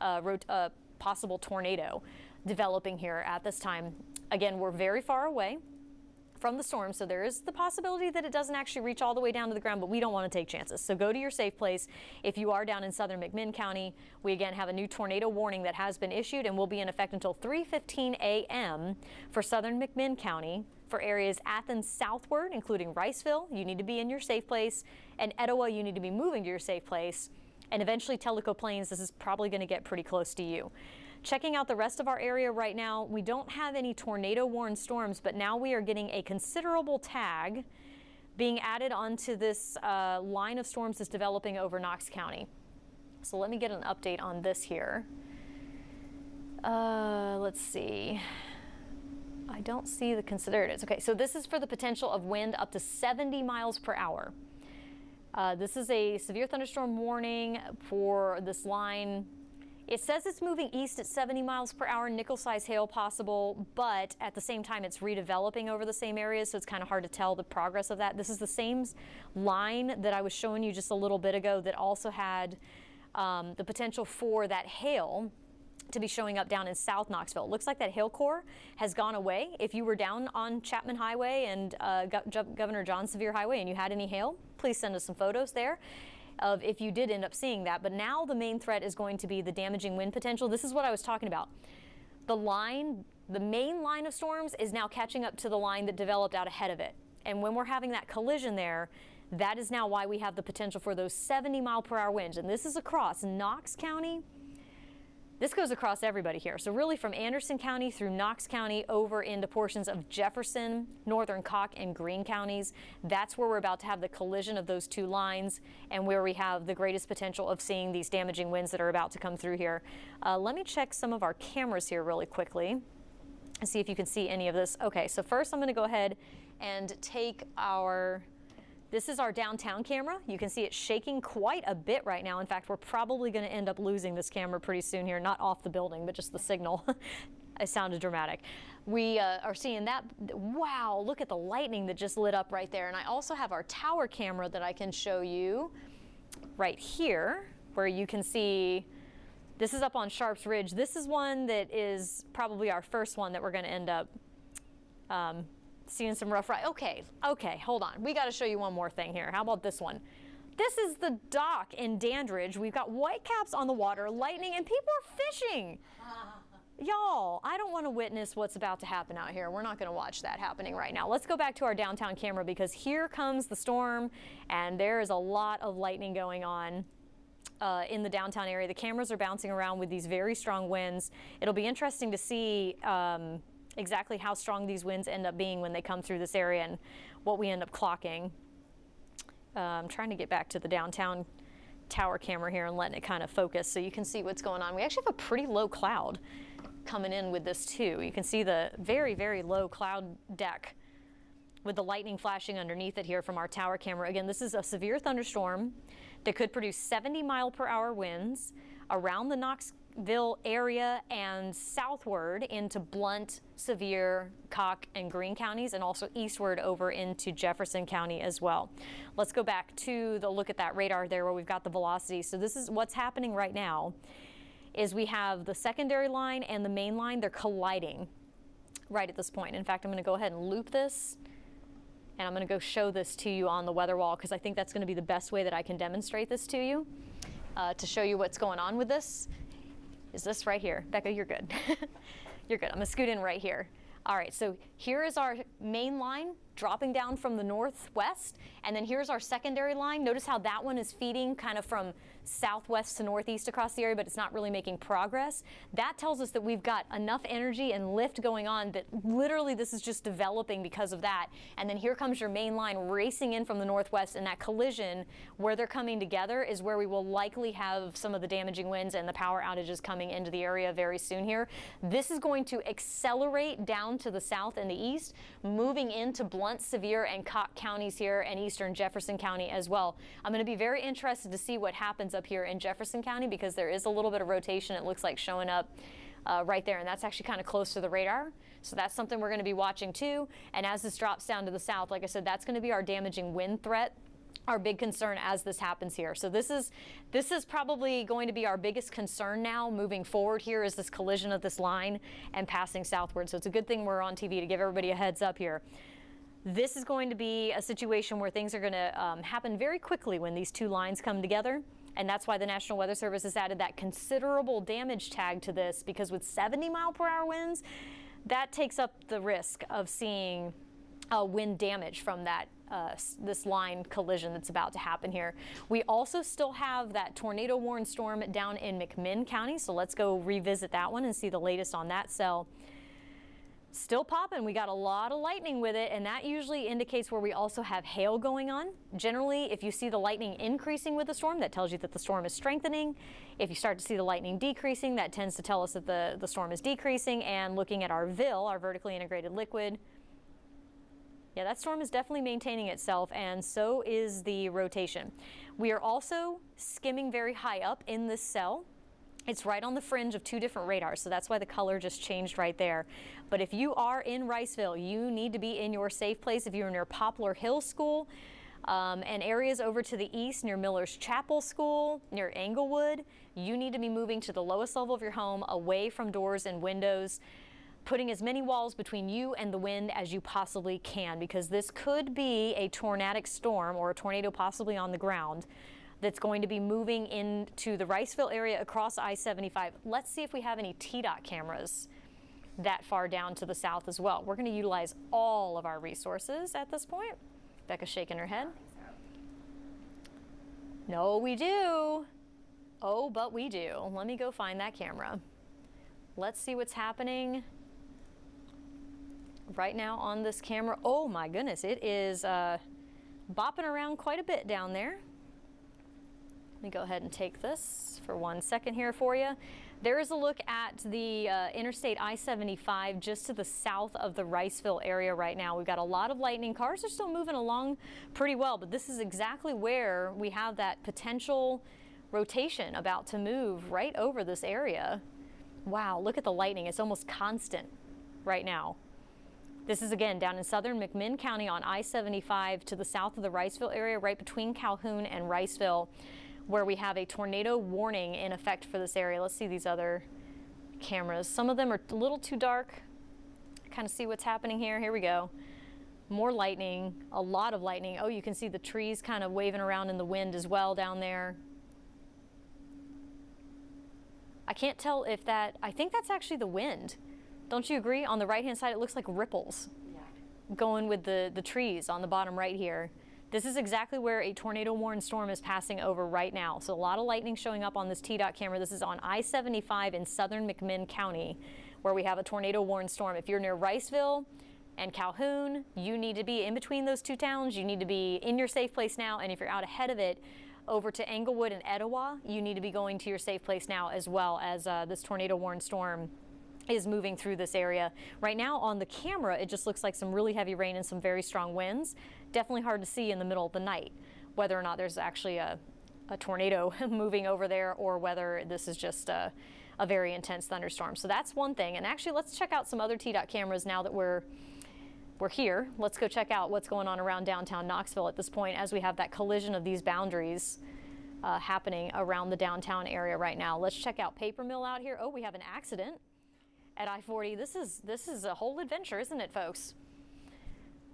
possible tornado developing here at this time. Again, we're very far away from the storm, so there is the possibility that it doesn't actually reach all the way down to the ground, but we don't want to take chances. So go to your safe place. If you are down in southern McMinn County, we again have a new tornado warning that has been issued and will be in effect until 3:15 a.m. for southern McMinn County. For areas Athens southward, including Riceville, you need to be in your safe place, and Etowah, you need to be moving to your safe place. And eventually Tellico Plains, this is probably going to get pretty close to you. Checking out the rest of our area right now, we don't have any tornado-warned storms, but now we are getting a considerable tag being added onto this line of storms that's developing over Knox County. So let me get an update on this here. Let's see. I don't see the there it is. Okay, so this is for the potential of wind up to 70 miles per hour. This is a severe thunderstorm warning for this line. It says it's moving east at 70 miles per hour, nickel-size hail possible, but at the same time it's redeveloping over the same areas, so it's kind of hard to tell the progress of that. This is the same line that I was showing you just a little bit ago that also had the potential for that hail to be showing up down in South Knoxville. It looks like that hail core has gone away. If you were down on Chapman Highway and Governor John Sevier Highway and you had any hail, please send us some photos there of if you did end up seeing that. But now the main threat is going to be the damaging wind potential. This is what I was talking about. The main line of storms is now catching up to the line that developed out ahead of it. And when we're having that collision there, that is now why we have the potential for those 70-mile-per-hour winds. And this is across Knox County. This goes across everybody here. So really from Anderson County through Knox County over into portions of Jefferson, Northern Cocke, and Greene counties. That's where we're about to have the collision of those two lines and where we have the greatest potential of seeing these damaging winds that are about to come through here. Let me check some of our cameras here really quickly and see if you can see any of this. Okay, so first I'm going to go ahead and take this is our downtown camera. You can see it shaking quite a bit right now. In fact, we're probably going to end up losing this camera pretty soon here, not off the building, but just the signal. It sounded dramatic. We are seeing that. Wow, look at the lightning that just lit up right there. And I also have our tower camera that I can show you right here, where you can see this is up on Sharps Ridge. This is one that is probably our first one that we're going to end up seeing some rough ride. Okay, hold on. We got to show you one more thing here. How about this one? This is the dock in Dandridge. We've got whitecaps on the water, lightning, and people are fishing. Y'all, I don't want to witness what's about to happen out here. We're not going to watch that happening right now. Let's go back to our downtown camera because here comes the storm, and there is a lot of lightning going on in the downtown area. The cameras are bouncing around with these very strong winds. It'll be interesting to see exactly how strong these winds end up being when they come through this area and what we end up clocking. I'm trying to get back to the downtown tower camera here and letting it kind of focus so you can see what's going on. We actually have a pretty low cloud coming in with this too. You can see the very, very low cloud deck with the lightning flashing underneath it here from our tower camera. Again, this is a severe thunderstorm that could produce 70-mile-per-hour winds around the Knoxville area and southward into Blount, Sevier, Cocke, and Greene counties, and also eastward over into Jefferson County as well. Let's go back to the look at that radar there where we've got the velocity. So this is what's happening right now is we have the secondary line and the main line. They're colliding right at this point. In fact, I'm going to go ahead and loop this And I'm going to go show this to you on the weather wall because I think that's going to be the best way that I can demonstrate this to you, to show you what's going on with this. Is this right here? Becca, you're good. You're good. I'm going to scoot in right here. All right, so here is our main line dropping down from the northwest, and then here's our secondary line. Notice how that one is feeding kind of from southwest to northeast across the area, but it's not really making progress. That tells us that we've got enough energy and lift going on that literally this is just developing because of that. And then here comes your main line racing in from the northwest, and that collision where they're coming together is where we will likely have some of the damaging winds and the power outages coming into the area very soon here. This is going to accelerate down to the south and the east, moving into Blunt, Sevier, and Cocke counties here, and eastern Jefferson County as well. I'm going to be very interested to see what happens up here in Jefferson County because there is a little bit of rotation, it looks like, showing up right there, and that's actually kind of close to the radar. So that's something we're going to be watching too. And as this drops down to the south, like I said, that's going to be our damaging wind threat, our big concern as this happens here. So this is probably going to be our biggest concern now moving forward here, is this collision of this line and passing southward. So it's a good thing we're on TV to give everybody a heads up here. This is going to be a situation where things are going to happen very quickly when these two lines come together. And that's why the National Weather Service has added that considerable damage tag to this, because with 70-mile-per-hour winds, that takes up the risk of seeing wind damage from that this line collision that's about to happen here. We also still have that tornado warning storm down in McMinn County, so let's go revisit that one and see the latest on that cell. Still popping. We got a lot of lightning with it, and that usually indicates where we also have hail going on. Generally, if you see the lightning increasing with the storm, that tells you that the storm is strengthening. If you start to see the lightning decreasing, that tends to tell us that the storm is decreasing. And looking at our VIL, our vertically integrated liquid, yeah, that storm is definitely maintaining itself, and so is the rotation. We are also skimming very high up in this cell. It's right on the fringe of two different radars, so that's why the color just changed right there. But if you are in Riceville, you need to be in your safe place. If you're near Poplar Hill School and areas over to the east near Miller's Chapel School, near Englewood, you need to be moving to the lowest level of your home, away from doors and windows, putting as many walls between you and the wind as you possibly can, because this could be a tornadic storm or a tornado possibly on the ground that's going to be moving into the Riceville area across I-75. Let's see if we have any TDOT cameras that far down to the south as well. We're going to utilize all of our resources at this point. Becca's shaking her head. No, we do. Oh, but we do. Let me go find that camera. Let's see what's happening right now on this camera. Oh my goodness, it is bopping around quite a bit down there. Let me go ahead and take this for 1 second here for you. There is a look at the Interstate I-75 just to the south of the Riceville area right now. We've got a lot of lightning. Cars are still moving along pretty well, but this is exactly where we have that potential rotation about to move right over this area. Wow, look at the lightning. It's almost constant right now. This is again down in southern McMinn County on I-75 to the south of the Riceville area, right between Calhoun and Riceville, where we have a tornado warning in effect for this area. Let's see these other cameras. Some of them are a little too dark. Kind of see what's happening here. Here we go. More lightning, a lot of lightning. Oh, you can see the trees kind of waving around in the wind as well down there. I can't tell if that, I think that's actually the wind. Don't you agree? On the right-hand side, it looks like ripples going with the trees on the bottom right here. This is exactly where a tornado warning storm is passing over right now. So a lot of lightning showing up on this TDOT camera. This is on I-75 in southern McMinn County, where we have a tornado warning storm. If you're near Riceville and Calhoun, you need to be in between those two towns. You need to be in your safe place now. And if you're out ahead of it, over to Englewood and Etowah, you need to be going to your safe place now, as well as this tornado warning storm is moving through this area. Right now on the camera, it just looks like some really heavy rain and some very strong winds. Definitely hard to see in the middle of the night whether or not there's actually a tornado moving over there, or whether this is just a very intense thunderstorm. So that's one thing. And actually, let's check out some other TDOT cameras now that we're here. Let's go check out what's going on around downtown Knoxville at this point, as we have that collision of these boundaries happening around the downtown area right now. Let's check out Paper Mill out here. Oh, we have an accident at I-40. This is a whole adventure, isn't it, folks?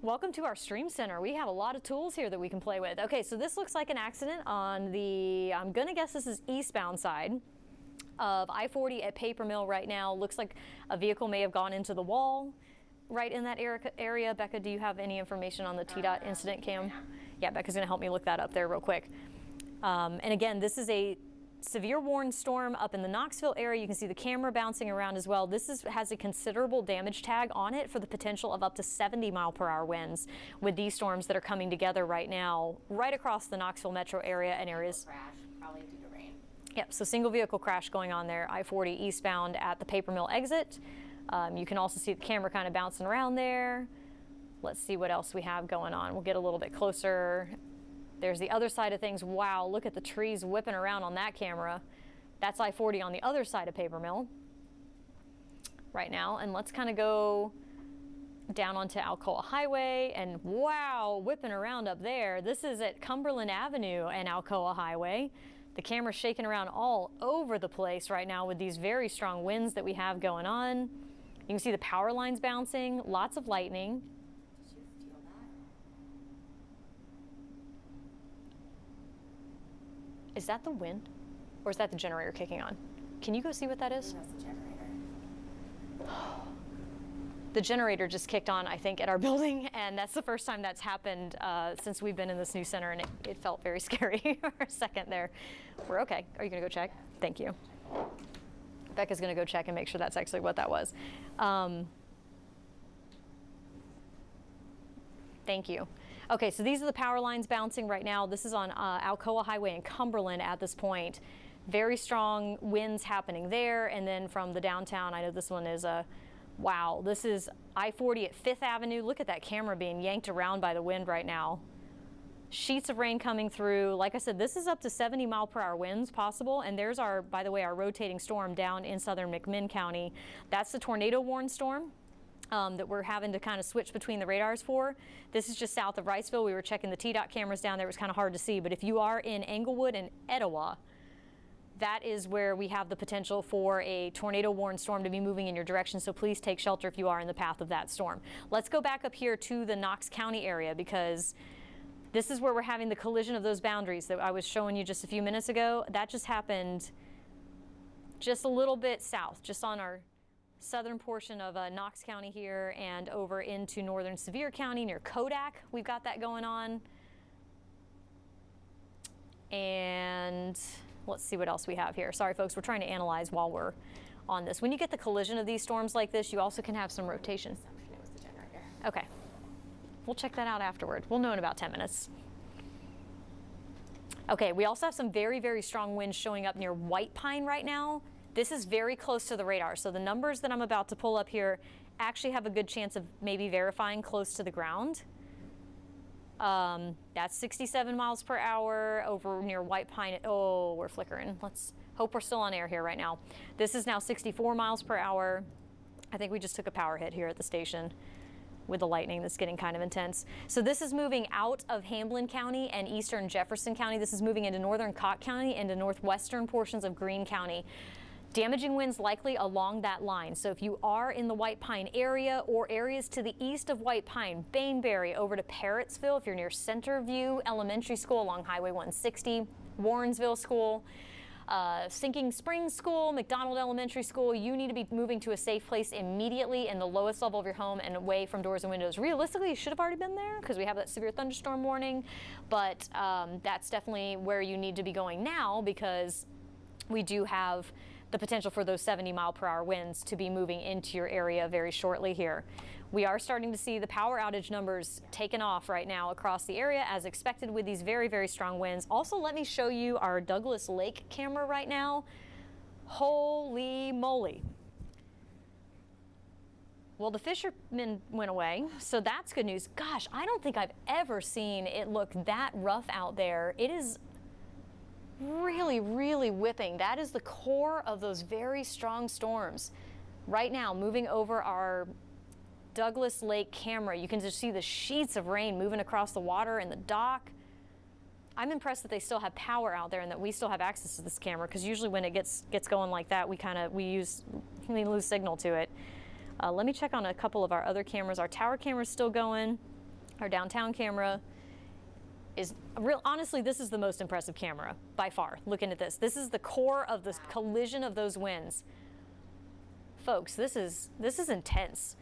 Welcome to our stream center. We have a lot of tools here that we can play with. Okay, so this looks like an accident on the, I'm gonna guess this is eastbound side of I-40 at Paper Mill right now. Looks like a vehicle may have gone into the wall right in that area. Becca, do you have any information on the TDOT incident cam? Yeah, Becca's gonna help me look that up there real quick. And again, this is a severe warning storm up in the Knoxville area. You can see the camera bouncing around as well. This has a considerable damage tag on it for the potential of up to 70-mile-per-hour winds with these storms that are coming together right now, right across the Knoxville metro area and areas. Crash, probably due to rain. Yep, so single vehicle crash going on there, I-40 eastbound at the Paper Mill exit. You can also see the camera kind of bouncing around there. Let's see what else we have going on. We'll get a little bit closer. There's the other side of things. Wow, look at the trees whipping around on that camera. That's I-40 on the other side of Paper Mill right now. And let's kind of go down onto Alcoa Highway, and wow, whipping around up there. This is at Cumberland Avenue and Alcoa Highway. The camera's shaking around all over the place right now with these very strong winds that we have going on. You can see the power lines bouncing, lots of lightning. Did you feel that? Is that the wind? Or is that the generator kicking on? Can you go see what that is? That's the generator. The generator just kicked on, I think, at our building, and that's the first time that's happened since we've been in this new center, and it felt very scary for a second there. We're okay. Are you gonna go check? Thank you. Becca's gonna go check and make sure that's actually what that was. Thank you. Okay, so these are the power lines bouncing right now. This is on Alcoa Highway in Cumberland at this point. Very strong winds happening there, and then from the downtown, I know this one is a, wow, this is I-40 at 5th Avenue. Look at that camera being yanked around by the wind right now. Sheets of rain coming through. Like I said, this is up to 70-mile-per-hour winds possible, and there's our, by the way, our rotating storm down in southern McMinn County. That's the tornado warning storm that we're having to kind of switch between the radars for. This is just south of Riceville. We were checking the TDOT cameras down there. It was kind of hard to see, but if you are in Englewood and Etowah, that is where we have the potential for a tornado warning storm to be moving in your direction, so please take shelter if you are in the path of that storm. Let's go back up here to the Knox County area, because this is where we're having the collision of those boundaries that I was showing you just a few minutes ago. That just happened just a little bit south, just on our southern portion of Knox County here and over into northern Severe County near Kodak. We've got that going on. And let's see what else we have here. Sorry, folks, we're trying to analyze while we're on this. When you get the collision of these storms like this, you also can have some rotation. It was the generator. Okay. We'll check that out afterward. We'll know in about 10 minutes. Okay, we also have some very, very strong winds showing up near White Pine right now. This is very close to the radar, so the numbers that I'm about to pull up here actually have a good chance of maybe verifying close to the ground. That's 67 miles per hour over near White Pine. Oh, we're flickering. Let's hope we're still on air here right now. This is now 64 miles per hour. I think we just took a power hit here at the station with the lightning that's getting kind of intense. So this is moving out of Hamblin County and eastern Jefferson County. This is moving into northern Cott County and into northwestern portions of Greene County. Damaging winds likely along that line. So if you are in the White Pine area or areas to the east of White Pine, Bainbury over to Parrottsville, if you're near Centerview Elementary School along Highway 160, Warrensville School, Sinking Springs School, McDonald Elementary School, you need to be moving to a safe place immediately in the lowest level of your home and away from doors and windows. Realistically, you should have already been there because we have that severe thunderstorm warning, but that's definitely where you need to be going now, because we do have the potential for those 70-mile-per-hour winds to be moving into your area very shortly here. We are starting to see the power outage numbers taken off right now across the area as expected with these very, very strong winds. Also, let me show you our Douglas Lake camera right now. Holy moly. Well, the fishermen went away, so that's good news. Gosh, I don't think I've ever seen it look that rough out there. It is really, really whipping. That is the core of those very strong storms. Right now, moving over our Douglas Lake camera, you can just see the sheets of rain moving across the water and the dock. I'm impressed that they still have power out there and that we still have access to this camera, because usually when it gets going like that, we lose signal to it. Let me check on a couple of our other cameras. Our tower camera is still going. Our downtown camera is real. Honestly, this is the most impressive camera by far. Looking at this, this is the core of this collision of those winds. Folks, this is intense.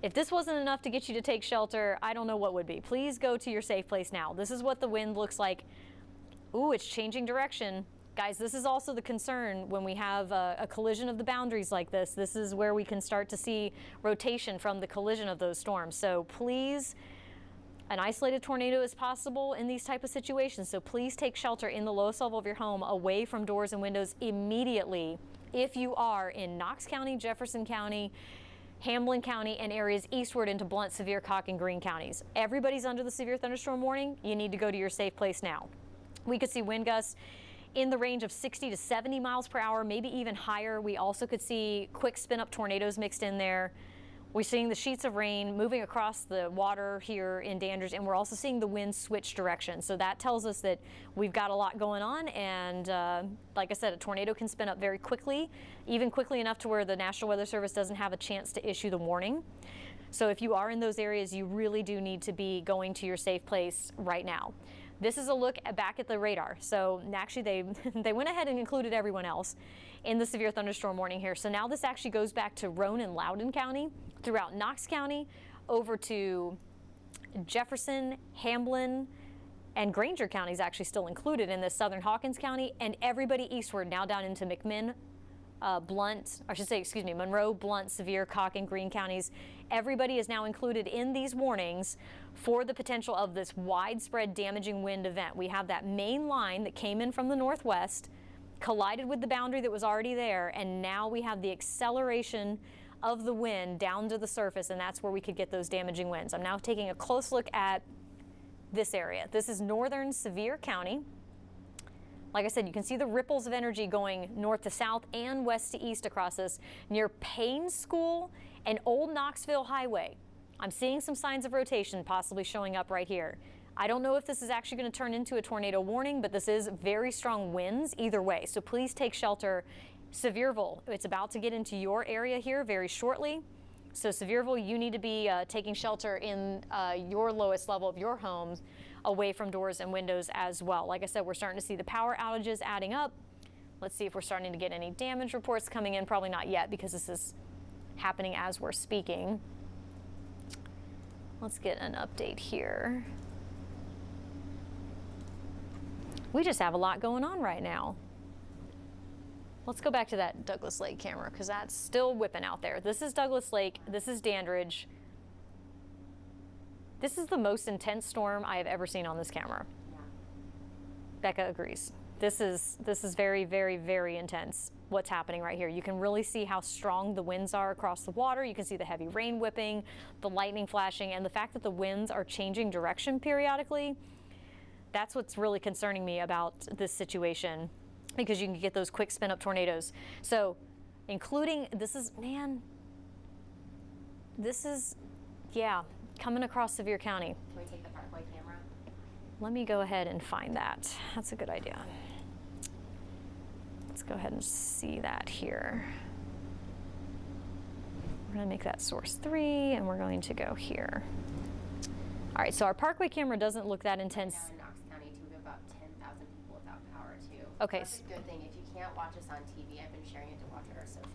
If this wasn't enough to get you to take shelter, I don't know what would be. Please go to your safe place now. This is what the wind looks like. Ooh, it's changing direction. Guys, this is also the concern when we have a collision of the boundaries like this. This is where we can start to see rotation from the collision of those storms. So please, an isolated tornado is possible in these type of situations. So please take shelter in the lowest level of your home, away from doors and windows immediately. If you are in Knox County, Jefferson County, Hamlin County, and areas eastward into Blount, Sevier, Cocke, and Greene counties. Everybody's under the severe thunderstorm warning. You need to go to your safe place now. We could see wind gusts in the range of 60 to 70 miles per hour, maybe even higher. We also could see quick spin up tornadoes mixed in there. We're seeing the sheets of rain moving across the water here in Dandridge, and we're also seeing the wind switch direction. So that tells us that we've got a lot going on, and like I said, a tornado can spin up very quickly, even quickly enough to where the National Weather Service doesn't have a chance to issue the warning. So if you are in those areas, you really do need to be going to your safe place right now. This is a look back at the radar. So actually they went ahead and included everyone else in the severe thunderstorm warning here. So now this actually goes back to Roane and Loudoun County, throughout Knox County, over to Jefferson, Hamlin, and Granger County is actually still included in this, southern Hawkins County, and everybody eastward now down into McMinn, Blount, I should say, excuse me, Monroe, Blount, Sevier, Cocke, and Greene counties. Everybody is now included in these warnings for the potential of this widespread damaging wind event. We have that main line that came in from the northwest, collided with the boundary that was already there, and now we have the acceleration of the wind down to the surface, and that's where we could get those damaging winds. I'm now taking a close look at this area. This is northern Sevier County. Like I said, you can see the ripples of energy going north to south and west to east across this near Payne School and Old Knoxville Highway. I'm seeing some signs of rotation possibly showing up right here. I don't know if this is actually going to turn into a tornado warning, but this is very strong winds either way. So please take shelter. Sevierville, it's about to get into your area here very shortly. So Sevierville, you need to be taking shelter in your lowest level of your homes, away from doors and windows as well. Like I said, we're starting to see the power outages adding up. Let's see if we're starting to get any damage reports coming in. Probably not yet, because this is happening as we're speaking. Let's get an update here. We just have a lot going on right now. Let's go back to that Douglas Lake camera, because that's still whipping out there. This is Douglas Lake. This is Dandridge. This is the most intense storm I have ever seen on this camera. Yeah. Becca agrees. This is very, very, very intense what's happening right here. You can really see how strong the winds are across the water. You can see the heavy rain whipping, the lightning flashing, and the fact that the winds are changing direction periodically. That's what's really concerning me about this situation, because you can get those quick spin up tornadoes. So including, this is, yeah, coming across Sevier County. Can we take the Parkway camera? Let me go ahead and find that. That's a good idea. Let's go ahead and see that here. We're gonna make that source 3, and we're going to go here. All right, so our Parkway camera doesn't look that intense. Right now in Knox County, too, we have about 10,000 people without power, too. Okay. That's a good thing. If you can't watch us on TV, I've been sharing it to watch our social.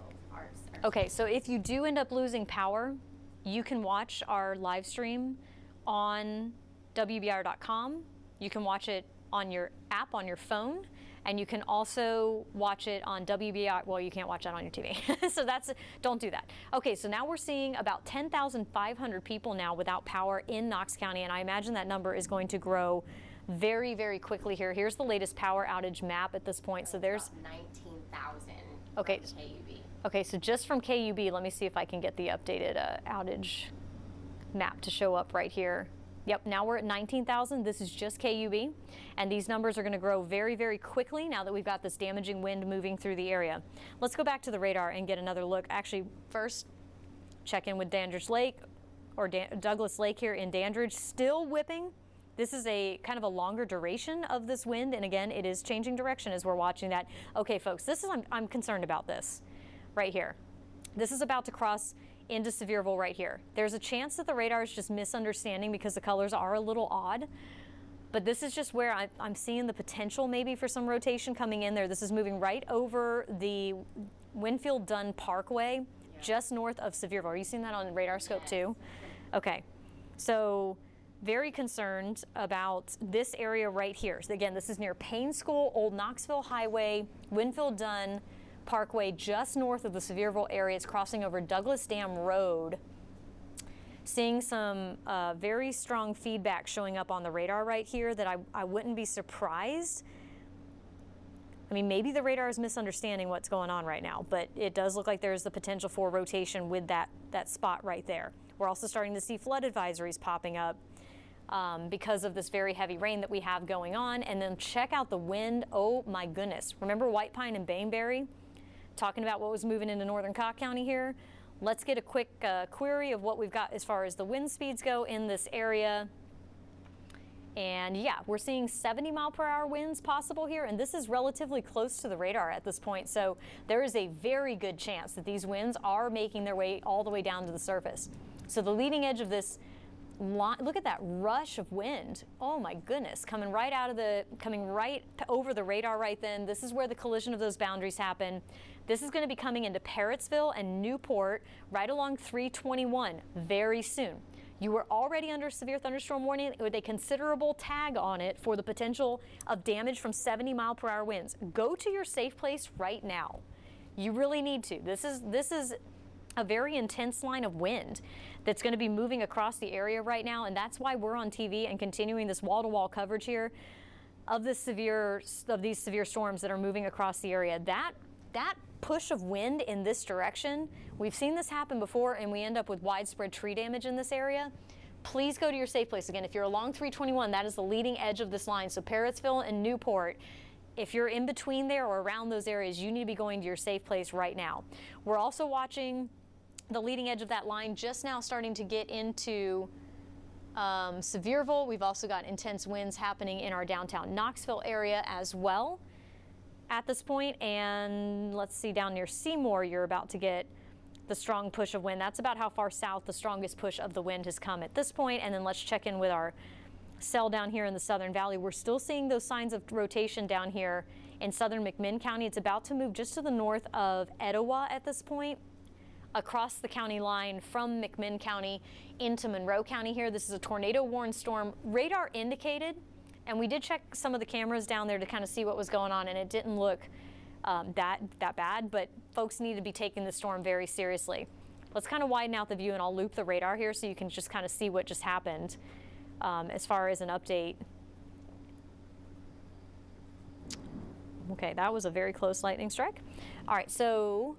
Okay, so if you do end up losing power, you can watch our live stream on WBIR.com. You can watch it on your app on your phone, and you can also watch it on WBIR. Well, you can't watch that on your TV, so don't do that. Okay, so now we're seeing about 10,500 people now without power in Knox County, and I imagine that number is going to grow very, very quickly here. Here's the latest power outage map at this point. So there's 19,000. Okay. From KUB. Okay, so just from KUB, let me see if I can get the updated outage map to show up right here. Yep, now we're at 19,000. This is just KUB, and these numbers are going to grow very, very quickly now that we've got this damaging wind moving through the area. Let's go back to the radar and get another look. Actually, first, check in with Dandridge Lake, or Douglas Lake here in Dandridge, still whipping. This is a kind of a longer duration of this wind, and again, it is changing direction as we're watching that. Okay, folks, I'm concerned about this right here. This is about to cross into Sevierville right here. There's a chance that the radar is just misunderstanding because the colors are a little odd. But this is just where I'm seeing the potential maybe for some rotation coming in there. This is moving right over the Winfield-Dunn Parkway, just north of Sevierville. Are you seeing that on radar scope too? Okay, so very concerned about this area right here. So again, this is near Payne School, Old Knoxville Highway, Winfield-Dunn Parkway, just north of the Sevierville area. It's crossing over Douglas Dam Road. Seeing some very strong feedback showing up on the radar right here that I wouldn't be surprised. I mean, maybe the radar is misunderstanding what's going on right now, but it does look like there's the potential for rotation with that spot right there. We're also starting to see flood advisories popping up because of this very heavy rain that we have going on. And then check out the wind. Oh my goodness. Remember White Pine and Bainbury? Talking about what was moving into northern Cobb County here. Let's get a quick query of what we've got as far as the wind speeds go in this area. And yeah, we're seeing 70-mile-per-hour winds possible here, and this is relatively close to the radar at this point. So there is a very good chance that these winds are making their way all the way down to the surface. So the leading edge of this line, look at that rush of wind. Oh my goodness, coming right over the radar right then. This is where the collision of those boundaries happen. This is going to be coming into Parrottsville and Newport right along 321 very soon. You were already under severe thunderstorm warning with a considerable tag on it for the potential of damage from 70-mile-per-hour winds. Go to your safe place right now. You really need to. This is a very intense line of wind that's going to be moving across the area right now, and that's why we're on TV and continuing this wall-to-wall coverage here of these severe storms that are moving across the area. That push of wind in this direction, we've seen this happen before, and we end up with widespread tree damage in this area. Please go to your safe place. Again, if you're along 321, that is the leading edge of this line. So Parrottsville and Newport, if you're in between there or around those areas, you need to be going to your safe place right now. We're also watching the leading edge of that line just now starting to get into Sevierville. We've also got intense winds happening in our downtown Knoxville area as well at this point. And let's see, down near Seymour, you're about to get the strong push of wind. That's about how far south the strongest push of the wind has come at this point. And then let's check in with our cell down here in the Southern Valley. We're still seeing those signs of rotation down here in southern McMinn County. It's about to move just to the north of Etowah at this point, across the county line from McMinn County into Monroe County here. This is a tornado warned storm. Radar indicated, and we did check some of the cameras down there to kind of see what was going on, and it didn't look that bad, but folks need to be taking the storm very seriously. Let's kind of widen out the view, and I'll loop the radar here so you can just kind of see what just happened as far as an update. Okay, that was a very close lightning strike. All right, so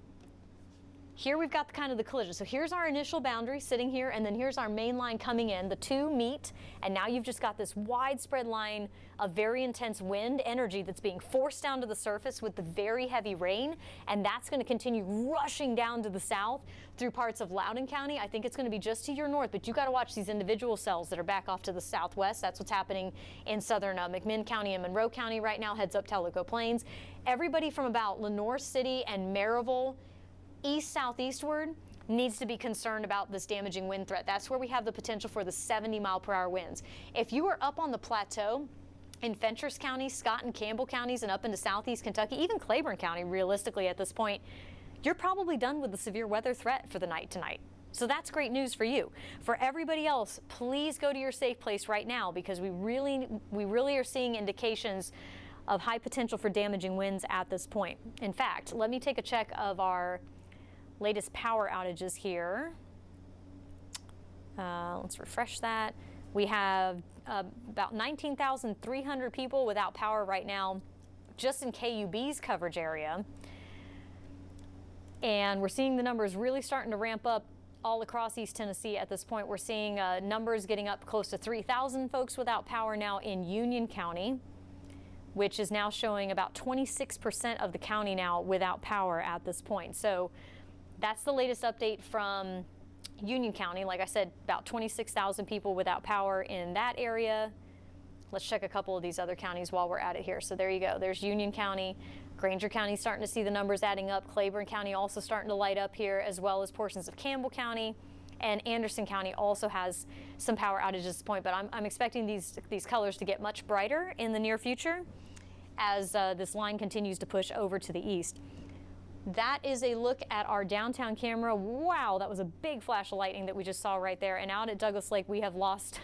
here we've got the collision. So here's our initial boundary sitting here, and then here's our main line coming in. The two meet, and now you've just got this widespread line of very intense wind energy that's being forced down to the surface with the very heavy rain, and that's going to continue rushing down to the south through parts of Loudoun County. I think it's going to be just to your north, but you got to watch these individual cells that are back off to the southwest. That's what's happening in southern McMinn County and Monroe County right now. Heads up Tellico Plains. Everybody from about Lenoir City and Maryville east-southeastward needs to be concerned about this damaging wind threat. That's where we have the potential for the 70-mile-per-hour winds. If you are up on the plateau in Fentress County, Scott and Campbell counties, and up into southeast Kentucky, even Claiborne County, realistically at this point, you're probably done with the severe weather threat for the night tonight. So that's great news for you. For everybody else, please go to your safe place right now, because we really are seeing indications of high potential for damaging winds at this point. In fact, let me take a check of our latest power outages here. Let's refresh that. We have about 19,300 people without power right now, just in KUB's coverage area. And we're seeing the numbers really starting to ramp up all across East Tennessee at this point. We're seeing numbers getting up close to 3,000 folks without power now in Union County, which is now showing about 26% of the county now without power at this point. So that's the latest update from Union County. Like I said, about 26,000 people without power in that area. Let's check a couple of these other counties while we're at it here. So there you go. There's Union County. Granger County starting to see the numbers adding up. Claiborne County also starting to light up here, as well as portions of Campbell County. And Anderson County also has some power outages at this point, but I'm expecting these colors to get much brighter in the near future as this line continues to push over to the east. That is a look at our downtown camera. Wow, that was a big flash of lightning that we just saw right there. And out at Douglas Lake, we have lost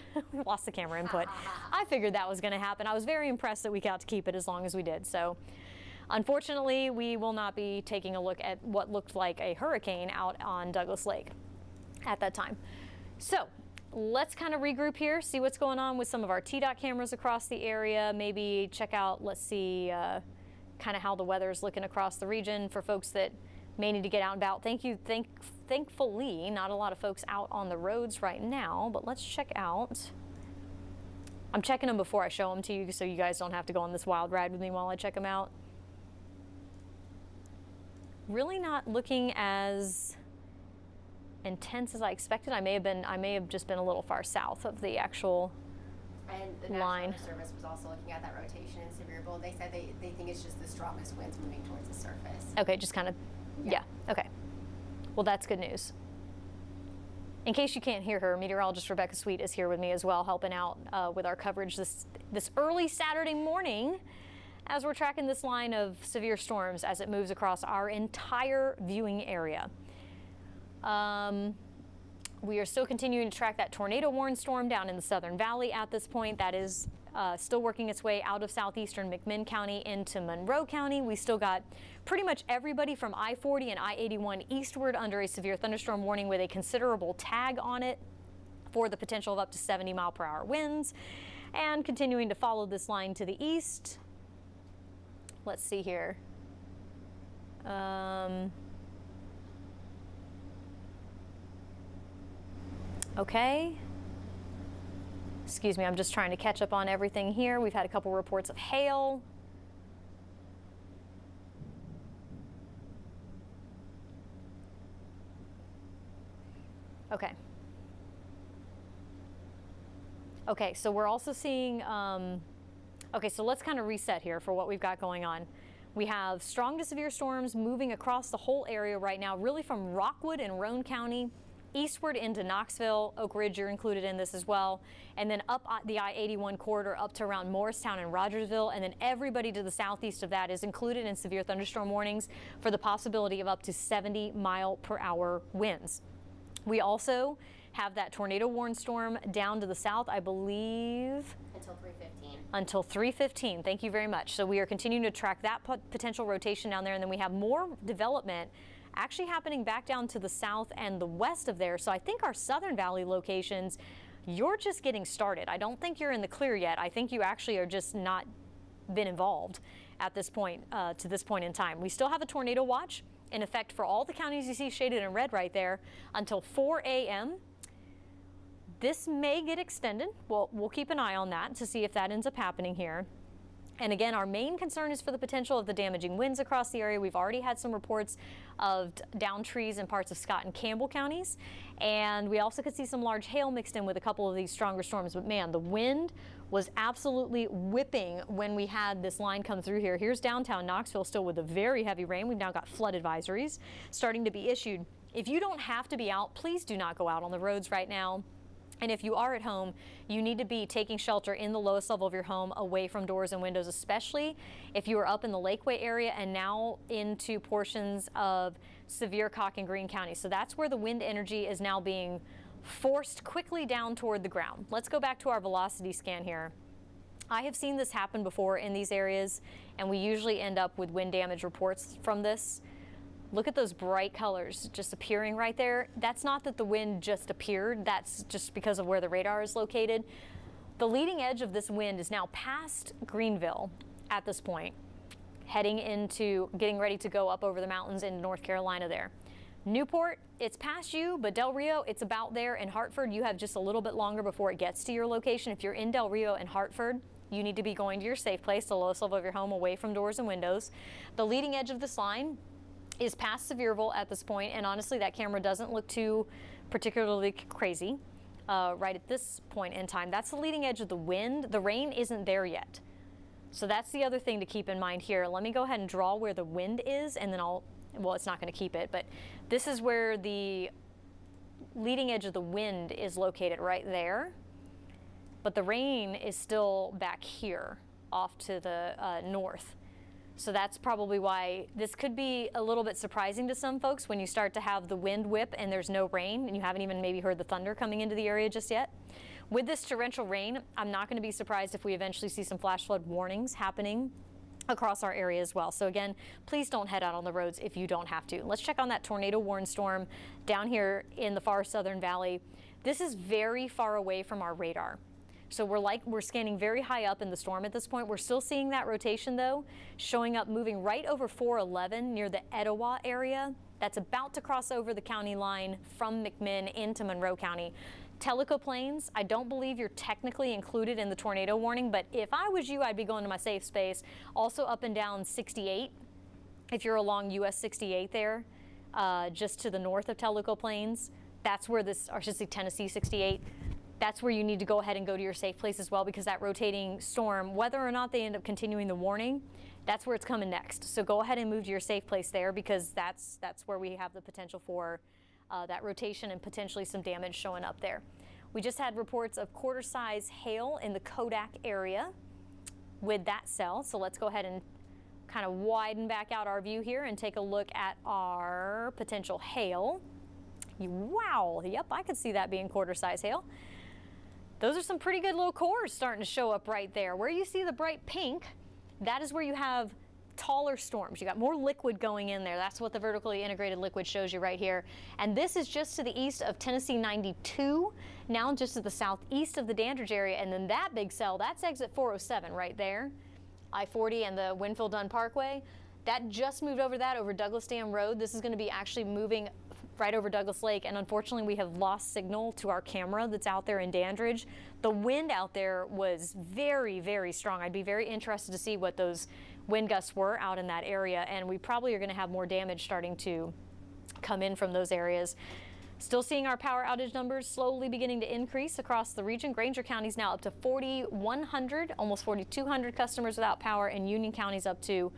the camera input. I figured that was going to happen. I was very impressed that we got to keep it as long as we did. So unfortunately, we will not be taking a look at what looked like a hurricane out on Douglas Lake at that time. So let's kind of regroup here, see what's going on with some of our TDOT cameras across the area. Maybe check out, let's see, kind of how the weather is looking across the region for folks that may need to get out and about. Thankfully, not a lot of folks out on the roads right now, but let's check out. I'm checking them before I show them to you so you guys don't have to go on this wild ride with me while I check them out. Really not looking as intense as I expected. I may have just been a little far south of the actual And the line. National Weather Service was also looking at that rotation in severe bowl. They said they think it's just the strongest winds moving towards the surface. Okay, just kind of, yeah, okay. Well, that's good news. In case you can't hear her, meteorologist Rebecca Sweet is here with me as well, helping out with our coverage this early Saturday morning as we're tracking this line of severe storms as it moves across our entire viewing area. We are still continuing to track that tornado warning storm down in the Southern Valley at this point. That is still working its way out of southeastern McMinn County into Monroe County. We still got pretty much everybody from I-40 and I-81 eastward under a severe thunderstorm warning with a considerable tag on it for the potential of up to 70-mile-per-hour winds. And continuing to follow this line to the east. Let's see here. Okay. Excuse me, I'm just trying to catch up on everything here. We've had a couple reports of hail. Okay. Okay, so we're also seeing, okay, so let's kind of reset here for what we've got going on. We have strong to severe storms moving across the whole area right now, really from Rockwood and Roane County eastward into Knoxville. Oak Ridge, you're included in this as well. And then up the I-81 corridor up to around Morristown and Rogersville. And then everybody to the southeast of that is included in severe thunderstorm warnings for the possibility of up to 70-mile-per-hour winds. We also have that tornado warning storm down to the south, I believe. Until 3:15. Until 3:15. Thank you very much. So we are continuing to track that potential rotation down there. And then we have more development actually happening back down to the south and the west of there. So I think our Southern Valley locations, you're just getting started. I don't think you're in the clear yet. I think you actually are just not been involved at this point, to this point in time. We still have a tornado watch in effect for all the counties you see shaded in red right there until 4 a.m. This may get extended. We'll keep an eye on that to see if that ends up happening here. And again, our main concern is for the potential of the damaging winds across the area. We've already had some reports of downed trees in parts of Scott and Campbell counties. And we also could see some large hail mixed in with a couple of these stronger storms. But man, the wind was absolutely whipping when we had this line come through here. Here's downtown Knoxville still with a very heavy rain. We've now got flood advisories starting to be issued. If you don't have to be out, please do not go out on the roads right now. And if you are at home, you need to be taking shelter in the lowest level of your home, away from doors and windows, especially if you are up in the Lakeway area and now into portions of severe Cock and Greene County. So that's where the wind energy is now being forced quickly down toward the ground. Let's go back to our velocity scan here. I have seen this happen before in these areas, and we usually end up with wind damage reports from this. Look at those bright colors just appearing right there. That's not that the wind just appeared. That's just because of where the radar is located. The leading edge of this wind is now past Greenville at this point, heading into getting ready to go up over the mountains in North Carolina there. Newport, it's past you, but Del Rio, it's about there. In Hartford, you have just a little bit longer before it gets to your location. If you're in Del Rio and Hartford, you need to be going to your safe place, the lowest level of your home, away from doors and windows. The leading edge of this line is past Sevierville at this point, and honestly, that camera doesn't look too particularly crazy. right at this point in time. That's the leading edge of the wind. The rain isn't there yet. So that's the other thing to keep in mind here. Let me go ahead and draw where the wind is, and then well, it's not going to keep it, but this is where the leading edge of the wind is located, right there. But the rain is still back here off to the north. So that's probably why this could be a little bit surprising to some folks when you start to have the wind whip and there's no rain and you haven't even maybe heard the thunder coming into the area just yet. With this torrential rain, I'm not going to be surprised if we eventually see some flash flood warnings happening across our area as well. So again, please don't head out on the roads if you don't have to. Let's check on that tornado warning storm down here in the far southern valley. This is very far away from our radar. So we're scanning very high up in the storm at this point. We're still seeing that rotation though, showing up moving right over 411 near the Etowah area. That's about to cross over the county line from McMinn into Monroe County. Tellico Plains, I don't believe you're technically included in the tornado warning, but if I was you, I'd be going to my safe space. Also up and down 68, if you're along US 68 there, just to the north of Tellico Plains. That's where this, or I should say Tennessee 68. That's where you need to go ahead and go to your safe place as well, because that rotating storm, whether or not they end up continuing the warning, that's where it's coming next. So go ahead and move to your safe place there, because that's where we have the potential for that rotation and potentially some damage showing up there. We just had reports of quarter-size hail in the Kodak area with that cell. So let's go ahead and kind of widen back out our view here and take a look at our potential hail. Wow, yep, I could see that being quarter-size hail. Those are some pretty good low cores starting to show up right there. Where you see the bright pink, that is where you have taller storms. You got more liquid going in there. That's what the vertically integrated liquid shows you right here. And this is just to the east of Tennessee 92, now just to the southeast of the Dandridge area. And then that big cell, that's exit 407 right there, I-40 and the Winfield-Dunn Parkway. That just moved over Douglas Dam Road. This is going to be actually moving right over Douglas Lake, and unfortunately we have lost signal to our camera that's out there in Dandridge. The wind out there was very, very strong. I'd be very interested to see what those wind gusts were out in that area, and we probably are going to have more damage starting to come in from those areas. Still seeing our power outage numbers slowly beginning to increase across the region. Granger County's now up to 4,100, almost 4,200 customers without power, and Union County's up to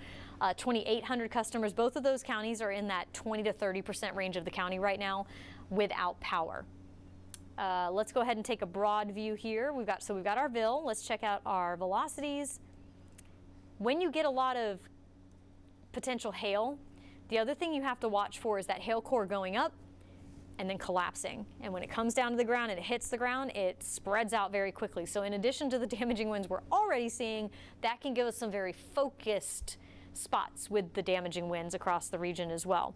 2,800 customers. Both of those counties are in that 20 to 30% range of the county right now without power. Let's go ahead and take a broad view here. We've got our VIL. Let's check out our velocities. When you get a lot of potential hail, the other thing you have to watch for is that hail core going up and then collapsing. And when it comes down to the ground and it hits the ground, it spreads out very quickly. So in addition to the damaging winds we're already seeing, that can give us some very focused spots with the damaging winds across the region as well.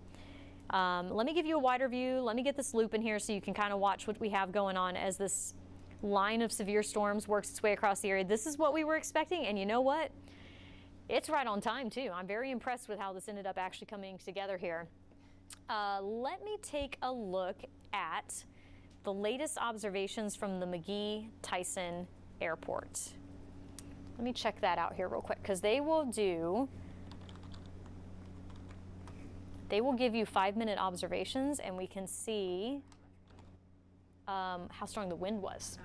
Let me give you a wider view. Let me get this loop in here so you can kind of watch what we have going on as this line of severe storms works its way across the area. This is what we were expecting, and you know what? It's right on time too. I'm very impressed with how this ended up actually coming together here. Let me take a look at the latest observations from the McGee-Tyson Airport. Let me check that out here real quick, because they will give you 5-minute observations, and we can see how strong the wind was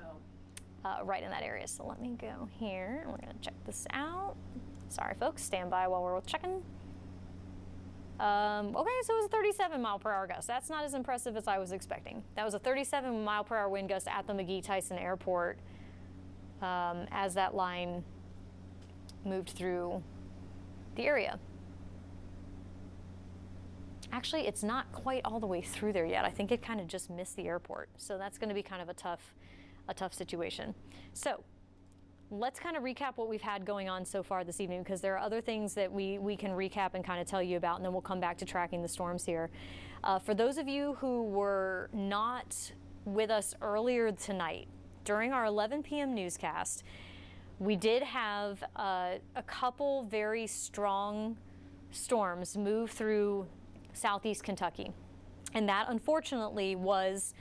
right in that area. So let me go here, and we're going to check this out. Sorry, folks, stand by while we're checking. Okay, so it was a 37 mile per hour gust. That's not as impressive as I was expecting. That was a 37 mile per hour wind gust at the McGee-Tyson Airport as that line moved through the area. Actually, it's not quite all the way through there yet. I think it kind of just missed the airport. So that's going to be kind of a tough situation. So let's kind of recap what we've had going on so far this evening, because there are other things that we can recap and kind of tell you about, and then we'll come back to tracking the storms here. For those of you who were not with us earlier tonight, during our 11 p.m. newscast, we did have a couple very strong storms move through southeast Kentucky, and that unfortunately was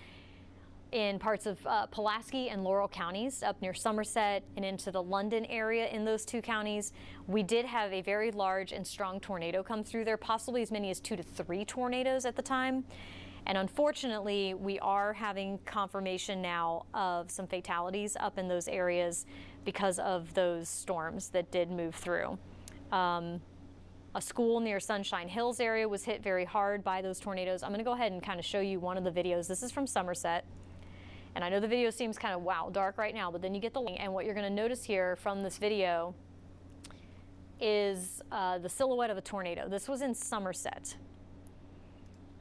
in parts of Pulaski and Laurel counties, up near Somerset and into the London area in those two counties. We did have a very large and strong tornado come through there, possibly as many as 2 to 3 tornadoes at the time. And unfortunately, we are having confirmation now of some fatalities up in those areas because of those storms that did move through. A school near Sunshine Hills area was hit very hard by those tornadoes. I'm going to go ahead and kind of show you one of the videos. This is from Somerset. And I know the video seems kind of, wow, dark right now, but then you get the link. And what you're going to notice here from this video is the silhouette of a tornado. This was in Somerset.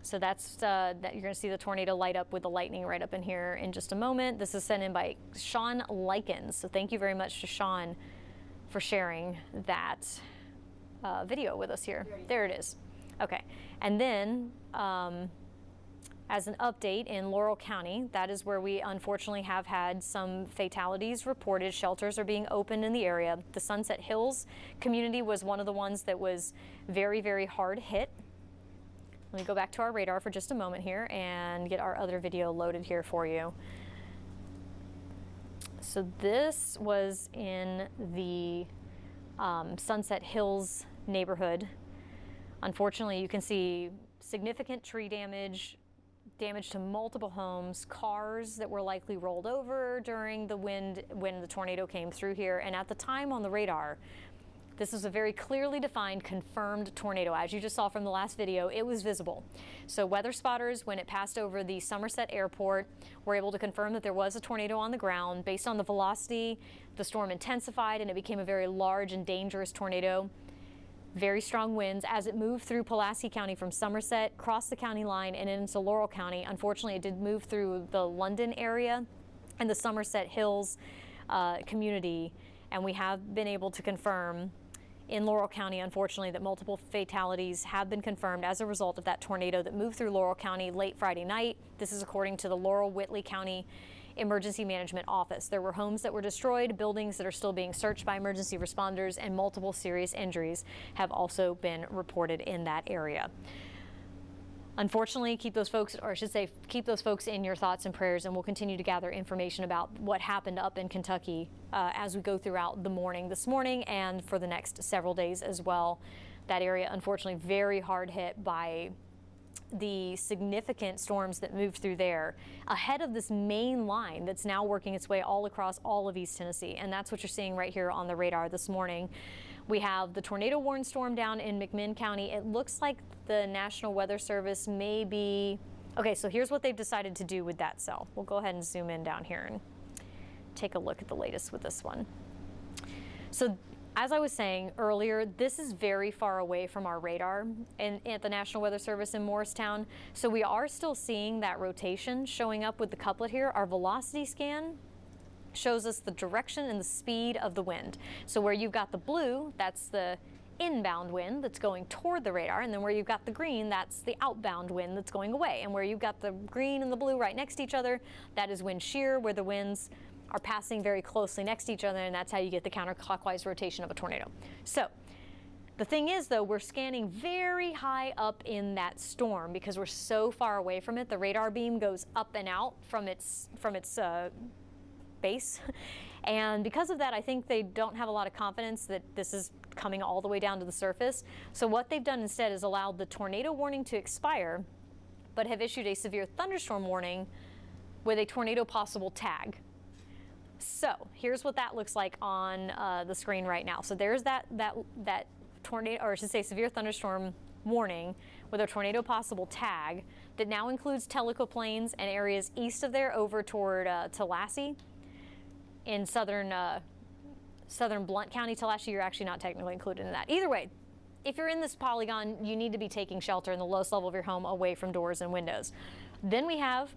So that's that you're going to see the tornado light up with the lightning right up in here in just a moment. This is sent in by Sean Likens. So thank you very much to Sean for sharing that video with us here. There it is. Okay. And then as an update in Laurel County, that is where we unfortunately have had some fatalities reported. Shelters are being opened in the area. The Sunset Hills community was one of the ones that was very, very hard hit. Let me go back to our radar for just a moment here and get our other video loaded here for you. So this was in the Sunset Hills neighborhood. Unfortunately, you can see significant tree damage, damage to multiple homes, cars that were likely rolled over during the wind when the tornado came through here. And at the time on the radar, this was a very clearly defined, confirmed tornado. As you just saw from the last video, it was visible. So weather spotters, when it passed over the Somerset airport, were able to confirm that there was a tornado on the ground. Based on the velocity, the storm intensified and it became a very large and dangerous tornado. Very strong winds as it moved through Pulaski County from Somerset, crossed the county line and into Laurel County. Unfortunately, it did move through the London area and the Somerset Hills community. And we have been able to confirm in Laurel County, unfortunately, that multiple fatalities have been confirmed as a result of that tornado that moved through Laurel County late Friday night. This is according to the Laurel-Whitley County Emergency Management Office. There were homes that were destroyed, buildings that are still being searched by emergency responders, and multiple serious injuries have also been reported in that area. Unfortunately, keep those folks, or I should say, keep those folks in your thoughts and prayers, and we'll continue to gather information about what happened up in Kentucky as we go throughout the morning this morning and for the next several days as well. That area, unfortunately, very hard hit by the significant storms that moved through there ahead of this main line that's now working its way all across all of East Tennessee. And that's what you're seeing right here on the radar this morning. We have the tornado warned storm down in McMinn County. It looks like the National Weather Service may be, okay, so here's what they've decided to do with that cell. We'll go ahead and zoom in down here and take a look at the latest with this one. So as I was saying earlier, this is very far away from our radar at the National Weather Service in Morristown. So we are still seeing that rotation showing up with the couplet here. Our velocity scan shows us the direction and the speed of the wind. So where you've got the blue, that's the inbound wind that's going toward the radar, and then where you've got the green, that's the outbound wind that's going away. And where you've got the green and the blue right next to each other, that is wind shear, where the winds are passing very closely next to each other, and that's how you get the counterclockwise rotation of a tornado. So the thing is, though, we're scanning very high up in that storm because we're so far away from it. The radar beam goes up and out from its base. And because of that, I think they don't have a lot of confidence that this is coming all the way down to the surface. So what they've done instead is allowed the tornado warning to expire, but have issued a severe thunderstorm warning with a tornado possible tag. So here's what that looks like on the screen right now. So there's that tornado, or I should say severe thunderstorm warning with a tornado possible tag that now includes Tellico Plains and areas east of there over toward Tallahassee. In southern Blount County, Tallahassee, you're actually not technically included in that. Either way, if you're in this polygon, you need to be taking shelter in the lowest level of your home away from doors and windows. Then we have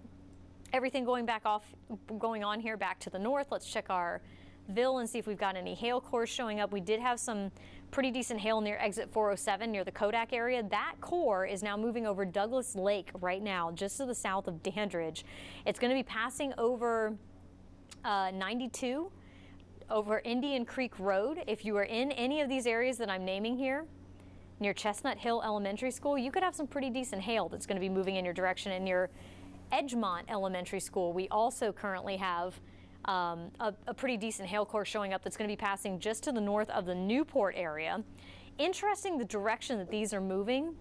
everything going on here back to the north. Let's check our VIL and see if we've got any hail cores showing up. We did have some pretty decent hail near exit 407 near the Kodak area. That core is now moving over Douglas Lake right now, just to the south of Dandridge. It's going to be passing over 92 over Indian Creek Road. If you are in any of these areas that I'm naming here, near Chestnut Hill Elementary School, you could have some pretty decent hail that's going to be moving in your direction. And near Edgemont Elementary School, we also currently have a pretty decent hail core showing up that's going to be passing just to the north of the Newport area. Interesting the direction that these are moving.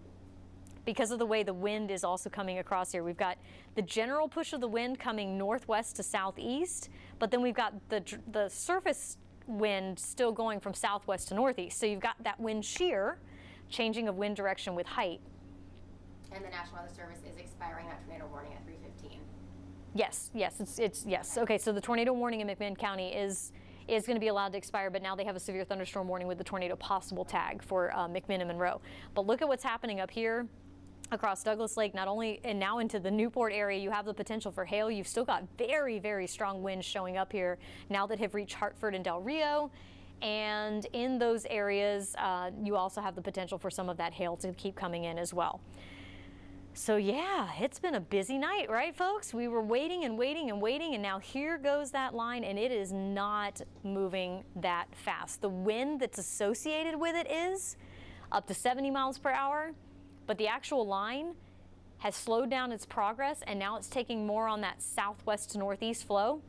because of the way the wind is also coming across here. We've got the general push of the wind coming northwest to southeast, but then we've got the surface wind still going from southwest to northeast. So you've got that wind shear, changing of wind direction with height. And the National Weather Service is expiring that tornado warning at 3:15. Yes, yes. Okay, so the tornado warning in McMinn County is going to be allowed to expire, but now they have a severe thunderstorm warning with the tornado possible tag for McMinn and Monroe. But look at what's happening up here across Douglas Lake, not only, and now into the Newport area. You have the potential for hail. You've still got very, very strong winds showing up here now that have reached Hartford and Del Rio. And in those areas, you also have the potential for some of that hail to keep coming in as well. So yeah, it's been a busy night, right, folks? We were waiting and waiting and waiting, and now here goes that line, and it is not moving that fast. The wind that's associated with it is up to 70 miles per hour, but the actual line has slowed down its progress, and now it's taking more on that southwest to northeast flow.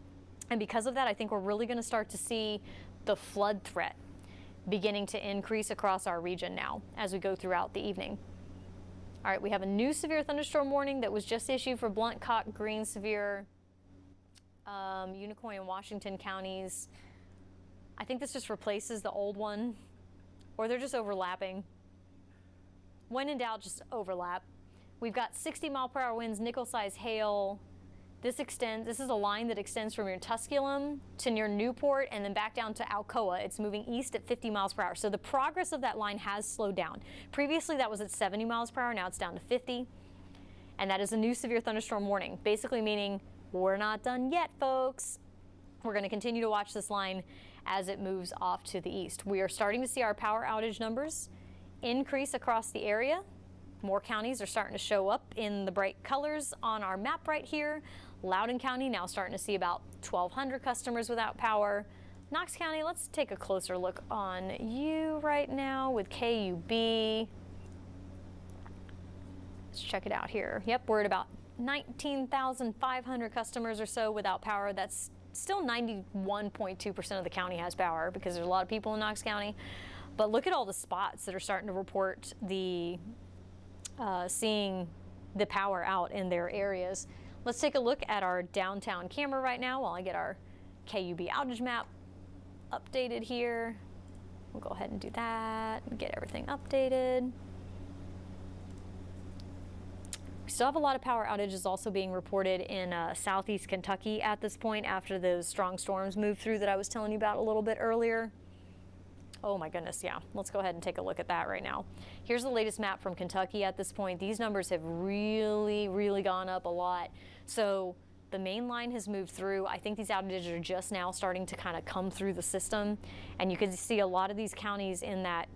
And because of that, I think we're really going to start to see the flood threat beginning to increase across our region now as we go throughout the evening. All right, we have a new severe thunderstorm warning that was just issued for Blunt, Cock, Green, Sevier, Unicoi, and Washington counties. I think this just replaces the old one, or they're just overlapping. When in doubt, just overlap. We've got 60-mile-per-hour winds, nickel-size hail. This is a line that extends from near Tusculum to near Newport and then back down to Alcoa. It's moving east at 50 miles per hour. So the progress of that line has slowed down. Previously that was at 70 miles per hour, now it's down to 50. And that is a new severe thunderstorm warning, basically meaning we're not done yet, folks. We're going to continue to watch this line as it moves off to the east. We are starting to see our power outage numbers increase across the area. More counties are starting to show up in the bright colors on our map right here. Loudoun County now starting to see about 1,200 customers without power. Knox County, let's take a closer look on you right now with KUB. Let's check it out here. Yep, we're at about 19,500 customers or so without power. That's still 91.2% of the county has power because there's a lot of people in Knox County. But look at all the spots that are starting to report the seeing the power out in their areas. Let's take a look at our downtown camera right now while I get our KUB outage map updated here. We'll go ahead and do that and get everything updated. We still have a lot of power outages also being reported in southeast Kentucky at this point after those strong storms moved through that I was telling you about a little bit earlier. Oh my goodness, yeah. Let's go ahead and take a look at that right now. Here's the latest map from Kentucky at this point. These numbers have really gone up a lot. So the main line has moved through. I think these outages are just now starting to kind of come through the system. And you can see a lot of these counties in that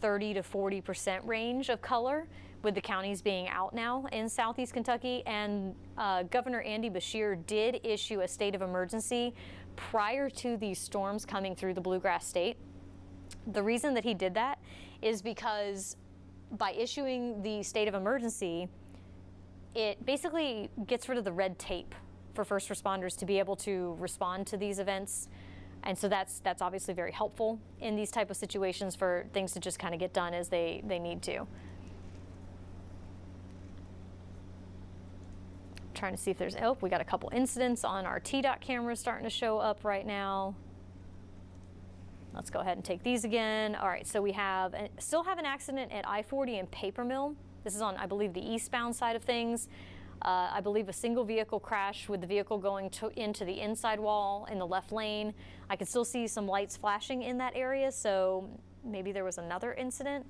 30 to 40% range of color, with the counties being out now in southeast Kentucky. And Governor Andy Beshear did issue a state of emergency prior to these storms coming through the Bluegrass State. The reason that he did that is because by issuing the state of emergency, it basically gets rid of the red tape for first responders to be able to respond to these events. And so that's obviously very helpful in these type of situations for things to just kind of get done as they need to. Trying to see if there's, oh, we got a couple incidents on our TDOT cameras starting to show up right now. Let's go ahead and take these again. All right, so we still have an accident at I-40 in Paper Mill. This is on, I believe, the eastbound side of things. I believe a single vehicle crash with the vehicle going into the inside wall in the left lane. I can still see some lights flashing in that area, so maybe there was another incident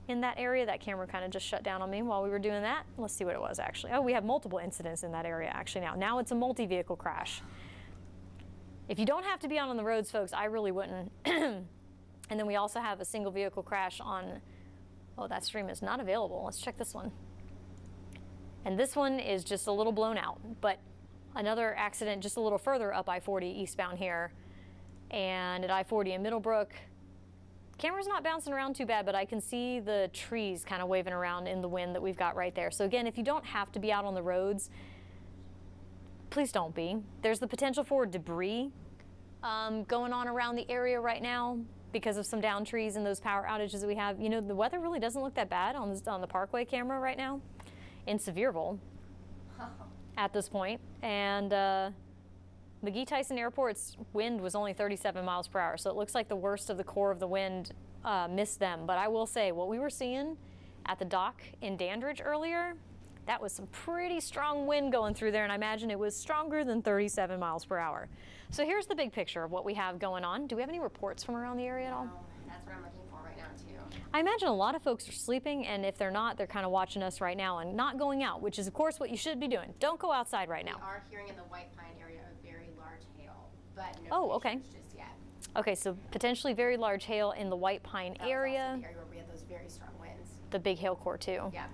in that area. That camera kind of just shut down on me while we were doing that. Let's see what it was actually. Oh, we have multiple incidents in that area actually now. Now it's a multi-vehicle crash. If you don't have to be out on the roads, folks, I really wouldn't. And then we also have a single vehicle crash on, oh, that stream is not available. Let's check this one. And this one is just a little blown out, but another accident just a little further up I-40 eastbound here. And at I-40 in Middlebrook, camera's not bouncing around too bad, but I can see the trees kind of waving around in the wind that we've got right there. So again, if you don't have to be out on the roads, please don't be. There's the potential for debris going on around the area right now. because of some downed trees and those power outages that we have. You know, the weather really doesn't look that bad on the Parkway camera right now in Sevierville at this point. And McGee Tyson Airport's wind was only 37 miles per hour, so it looks like the worst of the core of the wind missed them. But I will say, what we were seeing at the dock in Dandridge earlier, that was some pretty strong wind going through there, and I imagine it was stronger than 37 miles per hour. So here's the big picture of what we have going on. Do we have any reports from around the area at all? No, that's what I'm looking for right now too. I imagine a lot of folks are sleeping, and if they're not, they're kind of watching us right now and not going out, which is of course what you should be doing. Don't go outside right now. We are hearing in the White Pine area a very large hail, but no Oh, okay. issues just yet. Okay, so potentially very large hail in the White Pine That was area. also the area where we had those very strong winds. The big hail core too. Yeah.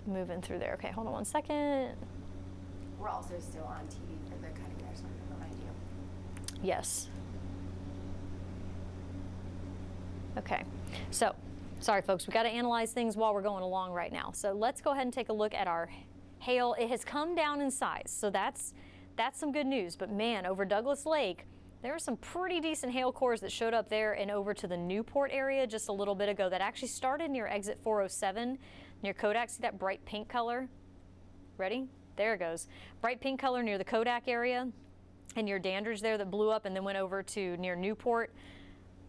Moving through there. Okay, hold on one second. We're also still on TV for the cutting there, so I'm going to remind you. Yes. Okay, so sorry folks, we got to analyze things while we're going along right now. So let's go ahead and take a look at our hail. It has come down in size, so that's some good news. But man, over Douglas Lake, there were some pretty decent hail cores that showed up there and over to the Newport area just a little bit ago that actually started near exit 407 near Kodak. See that bright pink color? Ready? There it goes. Bright pink color near the Kodak area and near Dandridge there that blew up and then went over to near Newport.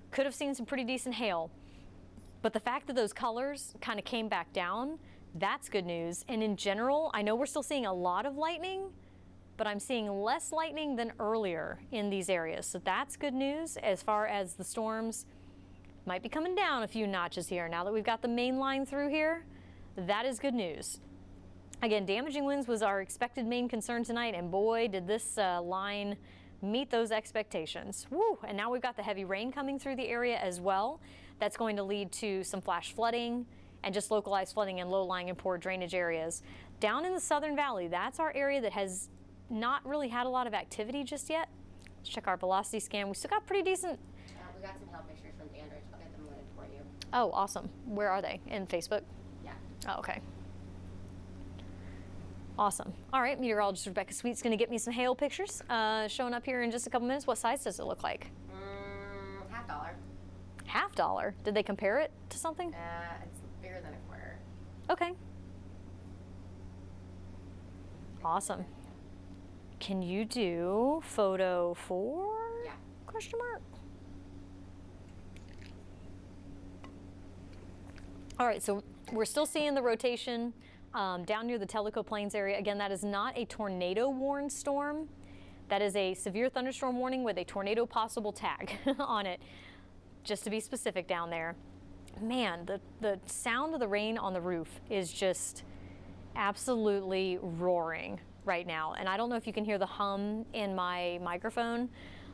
Could have seen some pretty decent hail. But the fact that those colors kind of came back down, that's good news. And in general, I know we're still seeing a lot of lightning, but I'm seeing less lightning than earlier in these areas. So that's good news as far as the storms might be coming down a few notches here. Now that we've got the main line through here, that is good news. Again, damaging winds was our expected main concern tonight, and boy, did this line meet those expectations. Woo! And now we've got the heavy rain coming through the area as well. That's going to lead to some flash flooding and just localized flooding in low-lying and poor drainage areas. Down in the Southern Valley, that's our area that has not really had a lot of activity just yet. Let's check our velocity scan. We still got pretty decent. We got some hail pictures from Dandridge. I'll get them loaded for you. Oh, awesome. Where are they? In Facebook? Yeah. Oh, okay. Awesome. All right, meteorologist Rebecca Sweet's going to get me some hail pictures showing up here in just a couple minutes. What size does it look like? $50. $50? Did they compare it to something? It's bigger than a quarter. Okay. Awesome. Can you do photo 4? Yeah. Question mark. All right, so we're still seeing the rotation down near the Tellico Plains area. Again, that is not a tornado warned storm. That is a severe thunderstorm warning with a tornado possible tag on it, just to be specific down there. Man, the sound of the rain on the roof is just absolutely roaring right now. And I don't know if you can hear the hum in my microphone,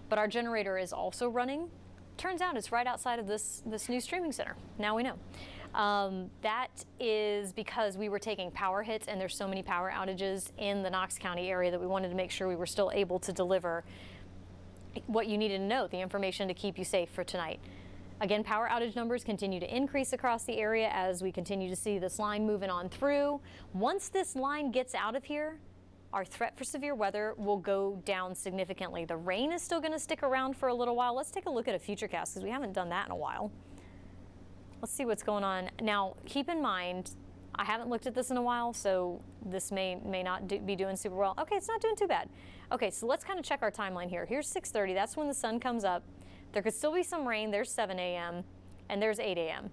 but our generator is also running. Turns out it's right outside of this new streaming center. Now we know. That is because we were taking power hits, and there's so many power outages in the Knox County area that we wanted to make sure we were still able to deliver what you needed to know, the information to keep you safe for tonight. Again, power outage numbers continue to increase across the area as we continue to see this line moving on through. Once this line gets out of here, our threat for severe weather will go down significantly. The rain is still going to stick around for a little while. Let's take a look at a futurecast because we haven't done that in a while. Let's see what's going on. Now, keep in mind, I haven't looked at this in a while, so this may not be doing super well. Okay, it's not doing too bad. Okay, so let's kind of check our timeline here. Here's 6:30. That's when the sun comes up. There could still be some rain. There's 7 a.m. and there's 8 a.m.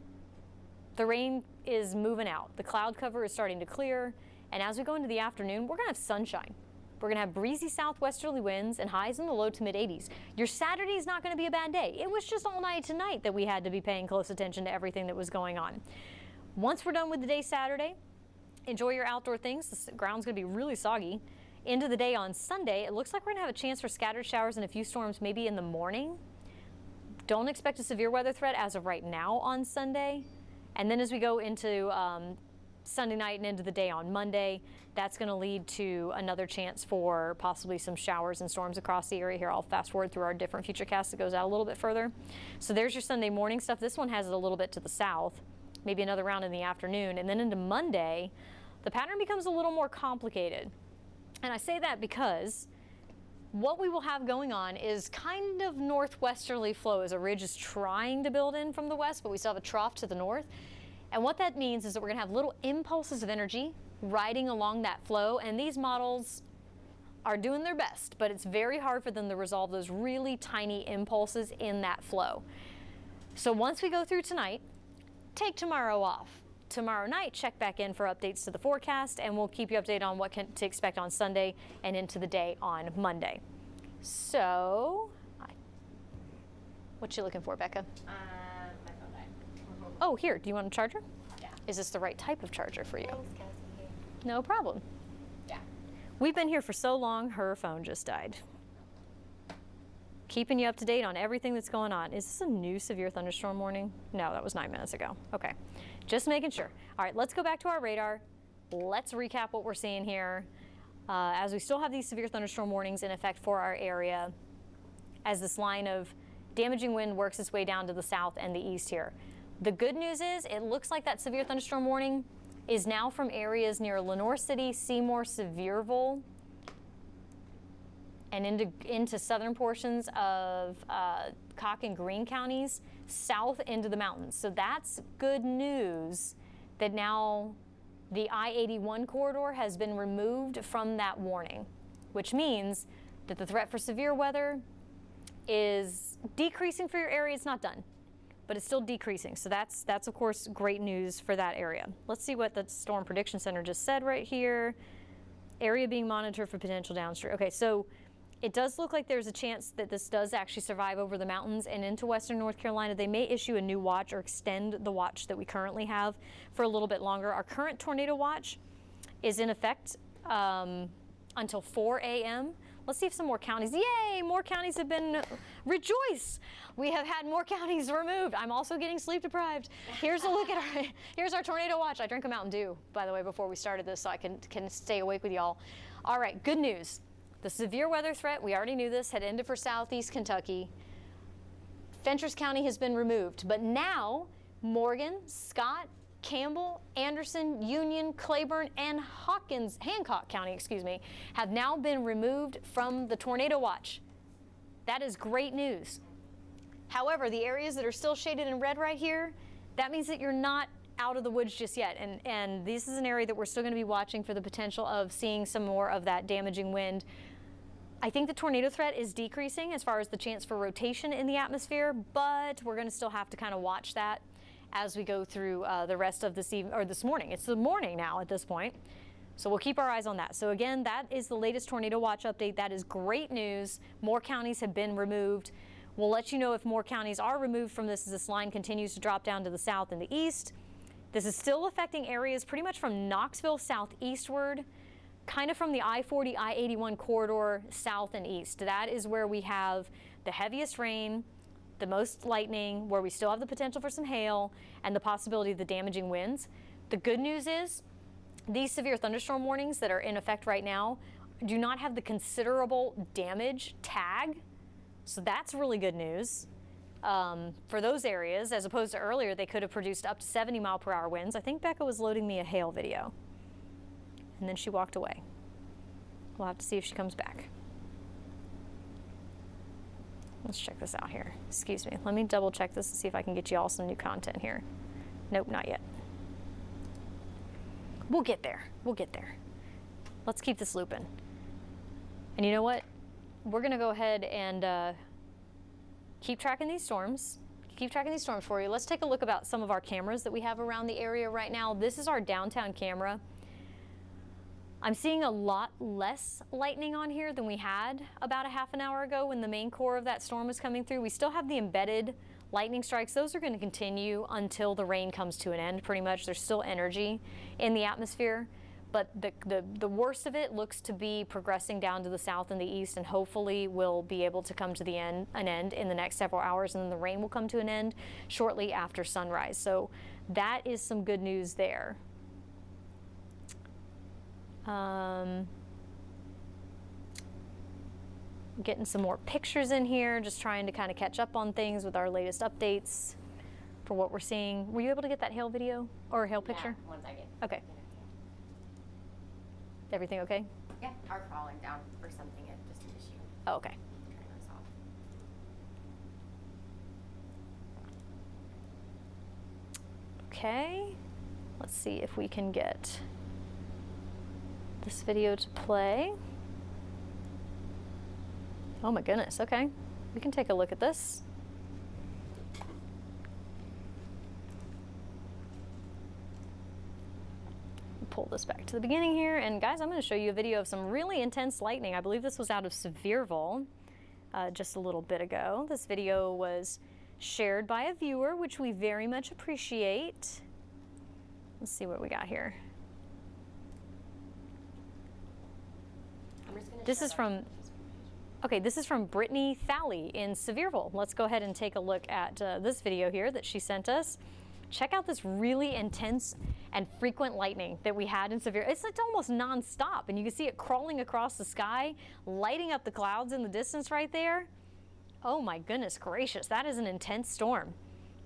The rain is moving out. The cloud cover is starting to clear. And as we go into the afternoon, we're going to have sunshine. We're going to have breezy southwesterly winds and highs in the low to mid 80s. Your Saturday is not going to be a bad day. It was just all night tonight that we had to be paying close attention to everything that was going on. Once we're done with the day Saturday, enjoy your outdoor things. The ground's going to be really soggy. Into the day on Sunday, it looks like we're going to have a chance for scattered showers and a few storms maybe in the morning. Don't expect a severe weather threat as of right now on Sunday. And then as we go into Sunday night and into the day on Monday, that's going to lead to another chance for possibly some showers and storms across the area here. I'll fast forward through our different futurecasts that goes out a little bit further. So there's your Sunday morning stuff. This one has it a little bit to the south, maybe another round in the afternoon. And then into Monday, the pattern becomes a little more complicated. And I say that because what we will have going on is kind of northwesterly flow as a ridge is trying to build in from the west, but we still have a trough to the north. And what that means is that we're going to have little impulses of energy riding along that flow, and these models are doing their best, but it's very hard for them to resolve those really tiny impulses in that flow. So once we go through tonight, take tomorrow off. Tomorrow night, check back in for updates to the forecast, and we'll keep you updated on what to expect on Sunday and into the day on Monday. So, what you looking for, Becca? My phone died. Oh, here, do you want a charger? Yeah. Is this the right type of charger for you? Thanks, Cassie. No problem. Yeah. We've been here for so long, her phone just died. Keeping you up to date on everything that's going on. Is this a new severe thunderstorm warning? No, that was 9 minutes ago. Okay, just making sure. All right, let's go back to our radar. Let's recap what we're seeing here. As we still have these severe thunderstorm warnings in effect for our area, as this line of damaging wind works its way down to the south and the east here. The good news is it looks like that severe thunderstorm warning is now from areas near Lenore City, Seymour, Sevierville, and into southern portions of Cock and Greene counties, south into the mountains. So that's good news that now the I-81 corridor has been removed from that warning, which means that the threat for severe weather is decreasing for your area. It's not done, but it's still decreasing. So that's of course great news for that area. Let's see what the Storm Prediction Center just said right here. Area being monitored for potential downstream. Okay, so it does look like there's a chance that this does actually survive over the mountains and into western North Carolina. They may issue a new watch or extend the watch that we currently have for a little bit longer. Our current tornado watch is in effect until 4 a.m. Let's see if some more counties, yay, more counties have been, rejoice! We have had more counties removed. I'm also getting sleep deprived. Here's a look at here's our tornado watch. I drank a Mountain Dew, by the way, before we started this so I can stay awake with y'all. All right, good news. The severe weather threat, we already knew this, had ended for southeast Kentucky. Fentress County has been removed, but now Morgan, Scott, Campbell, Anderson, Union, Claiborne, and Hancock County, have now been removed from the tornado watch. That is great news. However, the areas that are still shaded in red right here, that means that you're not out of the woods just yet. And this is an area that we're still going to be watching for the potential of seeing some more of that damaging wind. I think the tornado threat is decreasing as far as the chance for rotation in the atmosphere, but we're going to still have to kind of watch that as we go through the rest of this evening, or this morning. It's the morning now at this point. So we'll keep our eyes on that. So again, that is the latest tornado watch update. That is great news. More counties have been removed. We'll let you know if more counties are removed from this as this line continues to drop down to the south and the east. This is still affecting areas pretty much from Knoxville southeastward, kind of from the I-40, I-81 corridor south and east. That is where we have the heaviest rain, the most lightning, where we still have the potential for some hail and the possibility of the damaging winds. The good news is these severe thunderstorm warnings that are in effect right now do not have the considerable damage tag. So that's really good news for those areas, as opposed to earlier they could have produced up to 70-mile-per-hour winds. I think Becca was loading me a hail video, and then she walked away. We'll have to see if she comes back. Let's check this out here. Excuse me. Let me double check this and see if I can get you all some new content here. Nope, not yet. We'll get there. We'll get there. Let's keep this looping. And you know what? We're going to go ahead and keep tracking these storms. Keep tracking these storms for you. Let's take a look about some of our cameras that we have around the area right now. This is our downtown camera. I'm seeing a lot less lightning on here than we had about a half an hour ago when the main core of that storm was coming through. We still have the embedded lightning strikes. Those are going to continue until the rain comes to an end, pretty much. There's still energy in the atmosphere, but the worst of it looks to be progressing down to the south and the east, and hopefully will be able to come to an end in the next several hours, and then the rain will come to an end shortly after sunrise. So that is some good news there. Getting some more pictures in here, just trying to kind of catch up on things with our latest updates for what we're seeing. Were you able to get that hail video or hail picture? Yeah, 1 second. Okay. Everything okay? Yeah, our falling down or something, it's just an issue. Oh, okay. Turn those off. Okay, let's see if we can get this video to play. Oh my goodness, okay. We can take a look at this. Pull this back to the beginning here, and guys, I'm going to show you a video of some really intense lightning. I believe this was out of Sevierville just a little bit ago. This video was shared by a viewer, which we very much appreciate. Let's see what we got here. This is from, okay, this is from Brittany Thalley in Sevierville. Let's go ahead and take a look at this video here that she sent us. Check out this really intense and frequent lightning that we had in Severe. It's almost non-stop, and you can see it crawling across the sky, lighting up the clouds in the distance right there. Oh my goodness gracious, that is an intense storm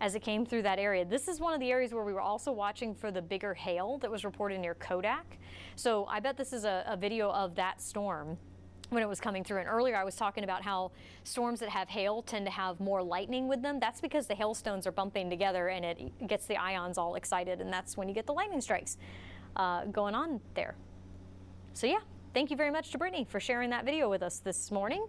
as it came through that area. This is one of the areas where we were also watching for the bigger hail that was reported near Kodak. So I bet this is a video of that storm when it was coming through. And earlier I was talking about how storms that have hail tend to have more lightning with them. That's because the hailstones are bumping together and it gets the ions all excited, and that's when you get the lightning strikes going on there. So yeah, thank you very much to Brittany for sharing that video with us this morning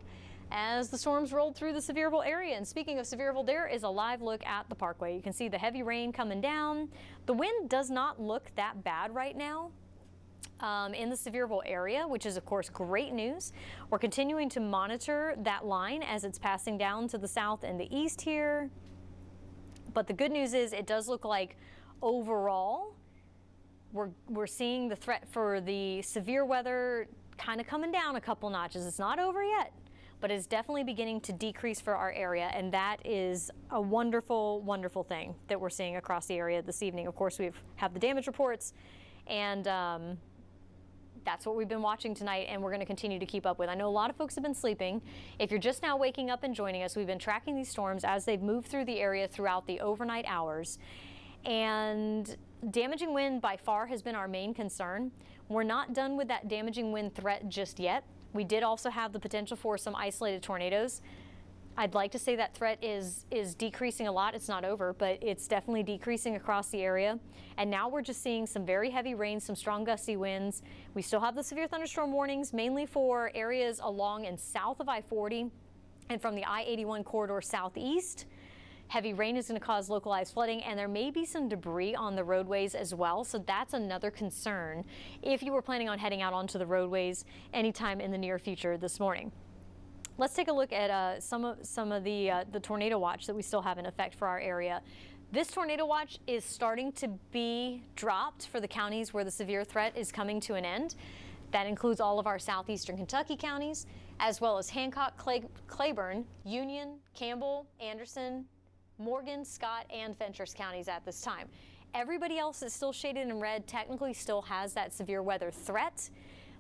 as the storms rolled through the Sevierville area. And speaking of Sevierville, there is a live look at the parkway. You can see the heavy rain coming down. The wind does not look that bad right now in the Sevierville area, which is of course great news. We're continuing to monitor that line as it's passing down to the south and the east here. But the good news is it does look like overall we're seeing the threat for the severe weather kind of coming down a couple notches. It's not over yet, but it's definitely beginning to decrease for our area, and that is a wonderful, wonderful thing that we're seeing across the area this evening. Of course, we have the damage reports, and that's what we've been watching tonight, and we're going to continue to keep up with. I know a lot of folks have been sleeping. If you're just now waking up and joining us, we've been tracking these storms as they've moved through the area throughout the overnight hours. And damaging wind by far has been our main concern. We're not done with that damaging wind threat just yet. We did also have the potential for some isolated tornadoes. I'd like to say that threat is decreasing a lot. It's not over, but it's definitely decreasing across the area. And now we're just seeing some very heavy rains, some strong gusty winds. We still have the severe thunderstorm warnings, mainly for areas along and south of I-40 and from the I-81 corridor southeast. Heavy rain is going to cause localized flooding, and there may be some debris on the roadways as well. So that's another concern if you were planning on heading out onto the roadways anytime in the near future this morning. Let's take a look at some of the tornado watch that we still have in effect for our area. This tornado watch is starting to be dropped for the counties where the severe threat is coming to an end. That includes all of our southeastern Kentucky counties, as well as Hancock, Claiborne, Union, Campbell, Anderson, Morgan, Scott, and Fentress counties at this time. Everybody else that's still shaded in red technically still has that severe weather threat.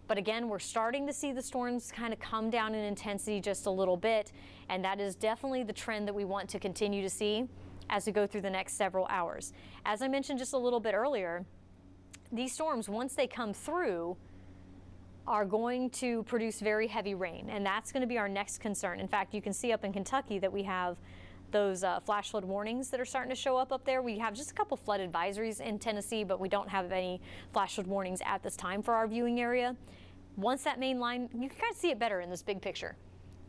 But again, we're starting to see the storms kind of come down in intensity just a little bit, and that is definitely the trend that we want to continue to see as we go through the next several hours. As I mentioned just a little bit earlier, these storms, once they come through, are going to produce very heavy rain, and that's going to be our next concern. In fact, you can see up in Kentucky that we have those flash flood warnings that are starting to show up there. We have just a couple flood advisories in Tennessee, but we don't have any flash flood warnings at this time for our viewing area. Once that main line, you can kind of see it better in this big picture.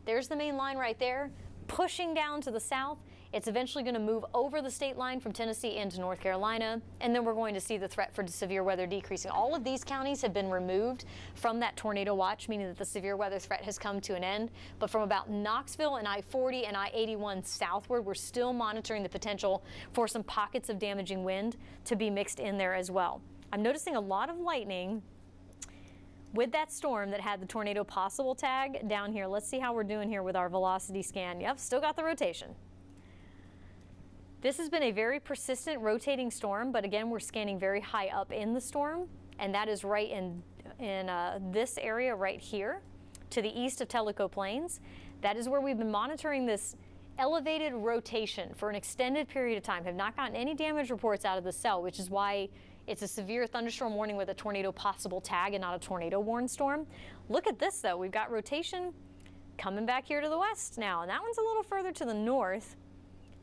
There's the main line right there, pushing down to the south. It's eventually going to move over the state line from Tennessee into North Carolina, and then we're going to see the threat for severe weather decreasing. All of these counties have been removed from that tornado watch, meaning that the severe weather threat has come to an end. But from about Knoxville and I-40 and I-81 southward, we're still monitoring the potential for some pockets of damaging wind to be mixed in there as well. I'm noticing a lot of lightning with that storm that had the tornado possible tag down here. Let's see how we're doing here with our velocity scan. Yep, still got the rotation. This has been a very persistent rotating storm, but again, we're scanning very high up in the storm, and that is right in this area right here to the east of Tellico Plains. That is where we've been monitoring this elevated rotation for an extended period of time. Have not gotten any damage reports out of the cell, which is why it's a severe thunderstorm warning with a tornado possible tag and not a tornado warned storm. Look at this though, we've got rotation coming back here to the west now, and that one's a little further to the north,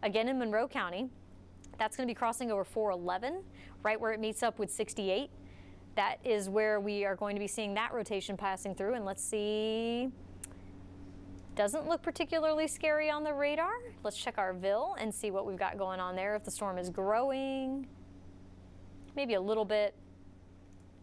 again in Monroe County. That's going to be crossing over 411, right where it meets up with 68. That is where we are going to be seeing that rotation passing through, and let's see. Doesn't look particularly scary on the radar. Let's check our VIL and see what we've got going on there, if the storm is growing. Maybe a little bit.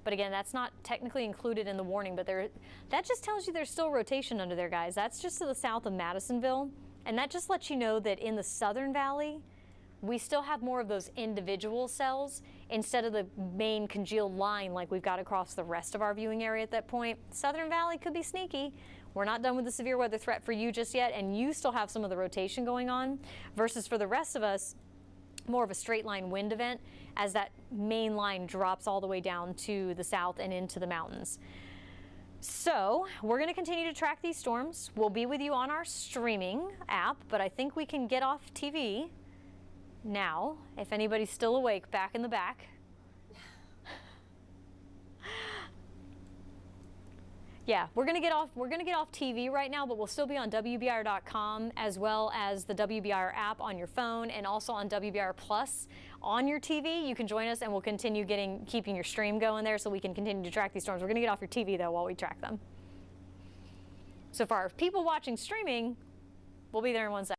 But again, that's not technically included in the warning, but that just tells you there's still rotation under there, guys. That's just to the south of Madisonville. And that just lets you know that in the Southern Valley, we still have more of those individual cells instead of the main congealed line like we've got across the rest of our viewing area at that point. Southern Valley could be sneaky. We're not done with the severe weather threat for you just yet, and you still have some of the rotation going on, versus for the rest of us, more of a straight line wind event as that main line drops all the way down to the south and into the mountains. So we're going to continue to track these storms. We'll be with you on our streaming app, but I think we can get off TV now, if anybody's still awake back in the back. Yeah, we're gonna get off TV right now, but we'll still be on WBIR.com as well as the WBIR app on your phone, and also on WBIR Plus on your TV. You can join us, and we'll continue keeping your stream going there, so we can continue to track these storms. We're gonna get off your TV though while we track them. So for our people watching streaming, we'll be there in 1 second.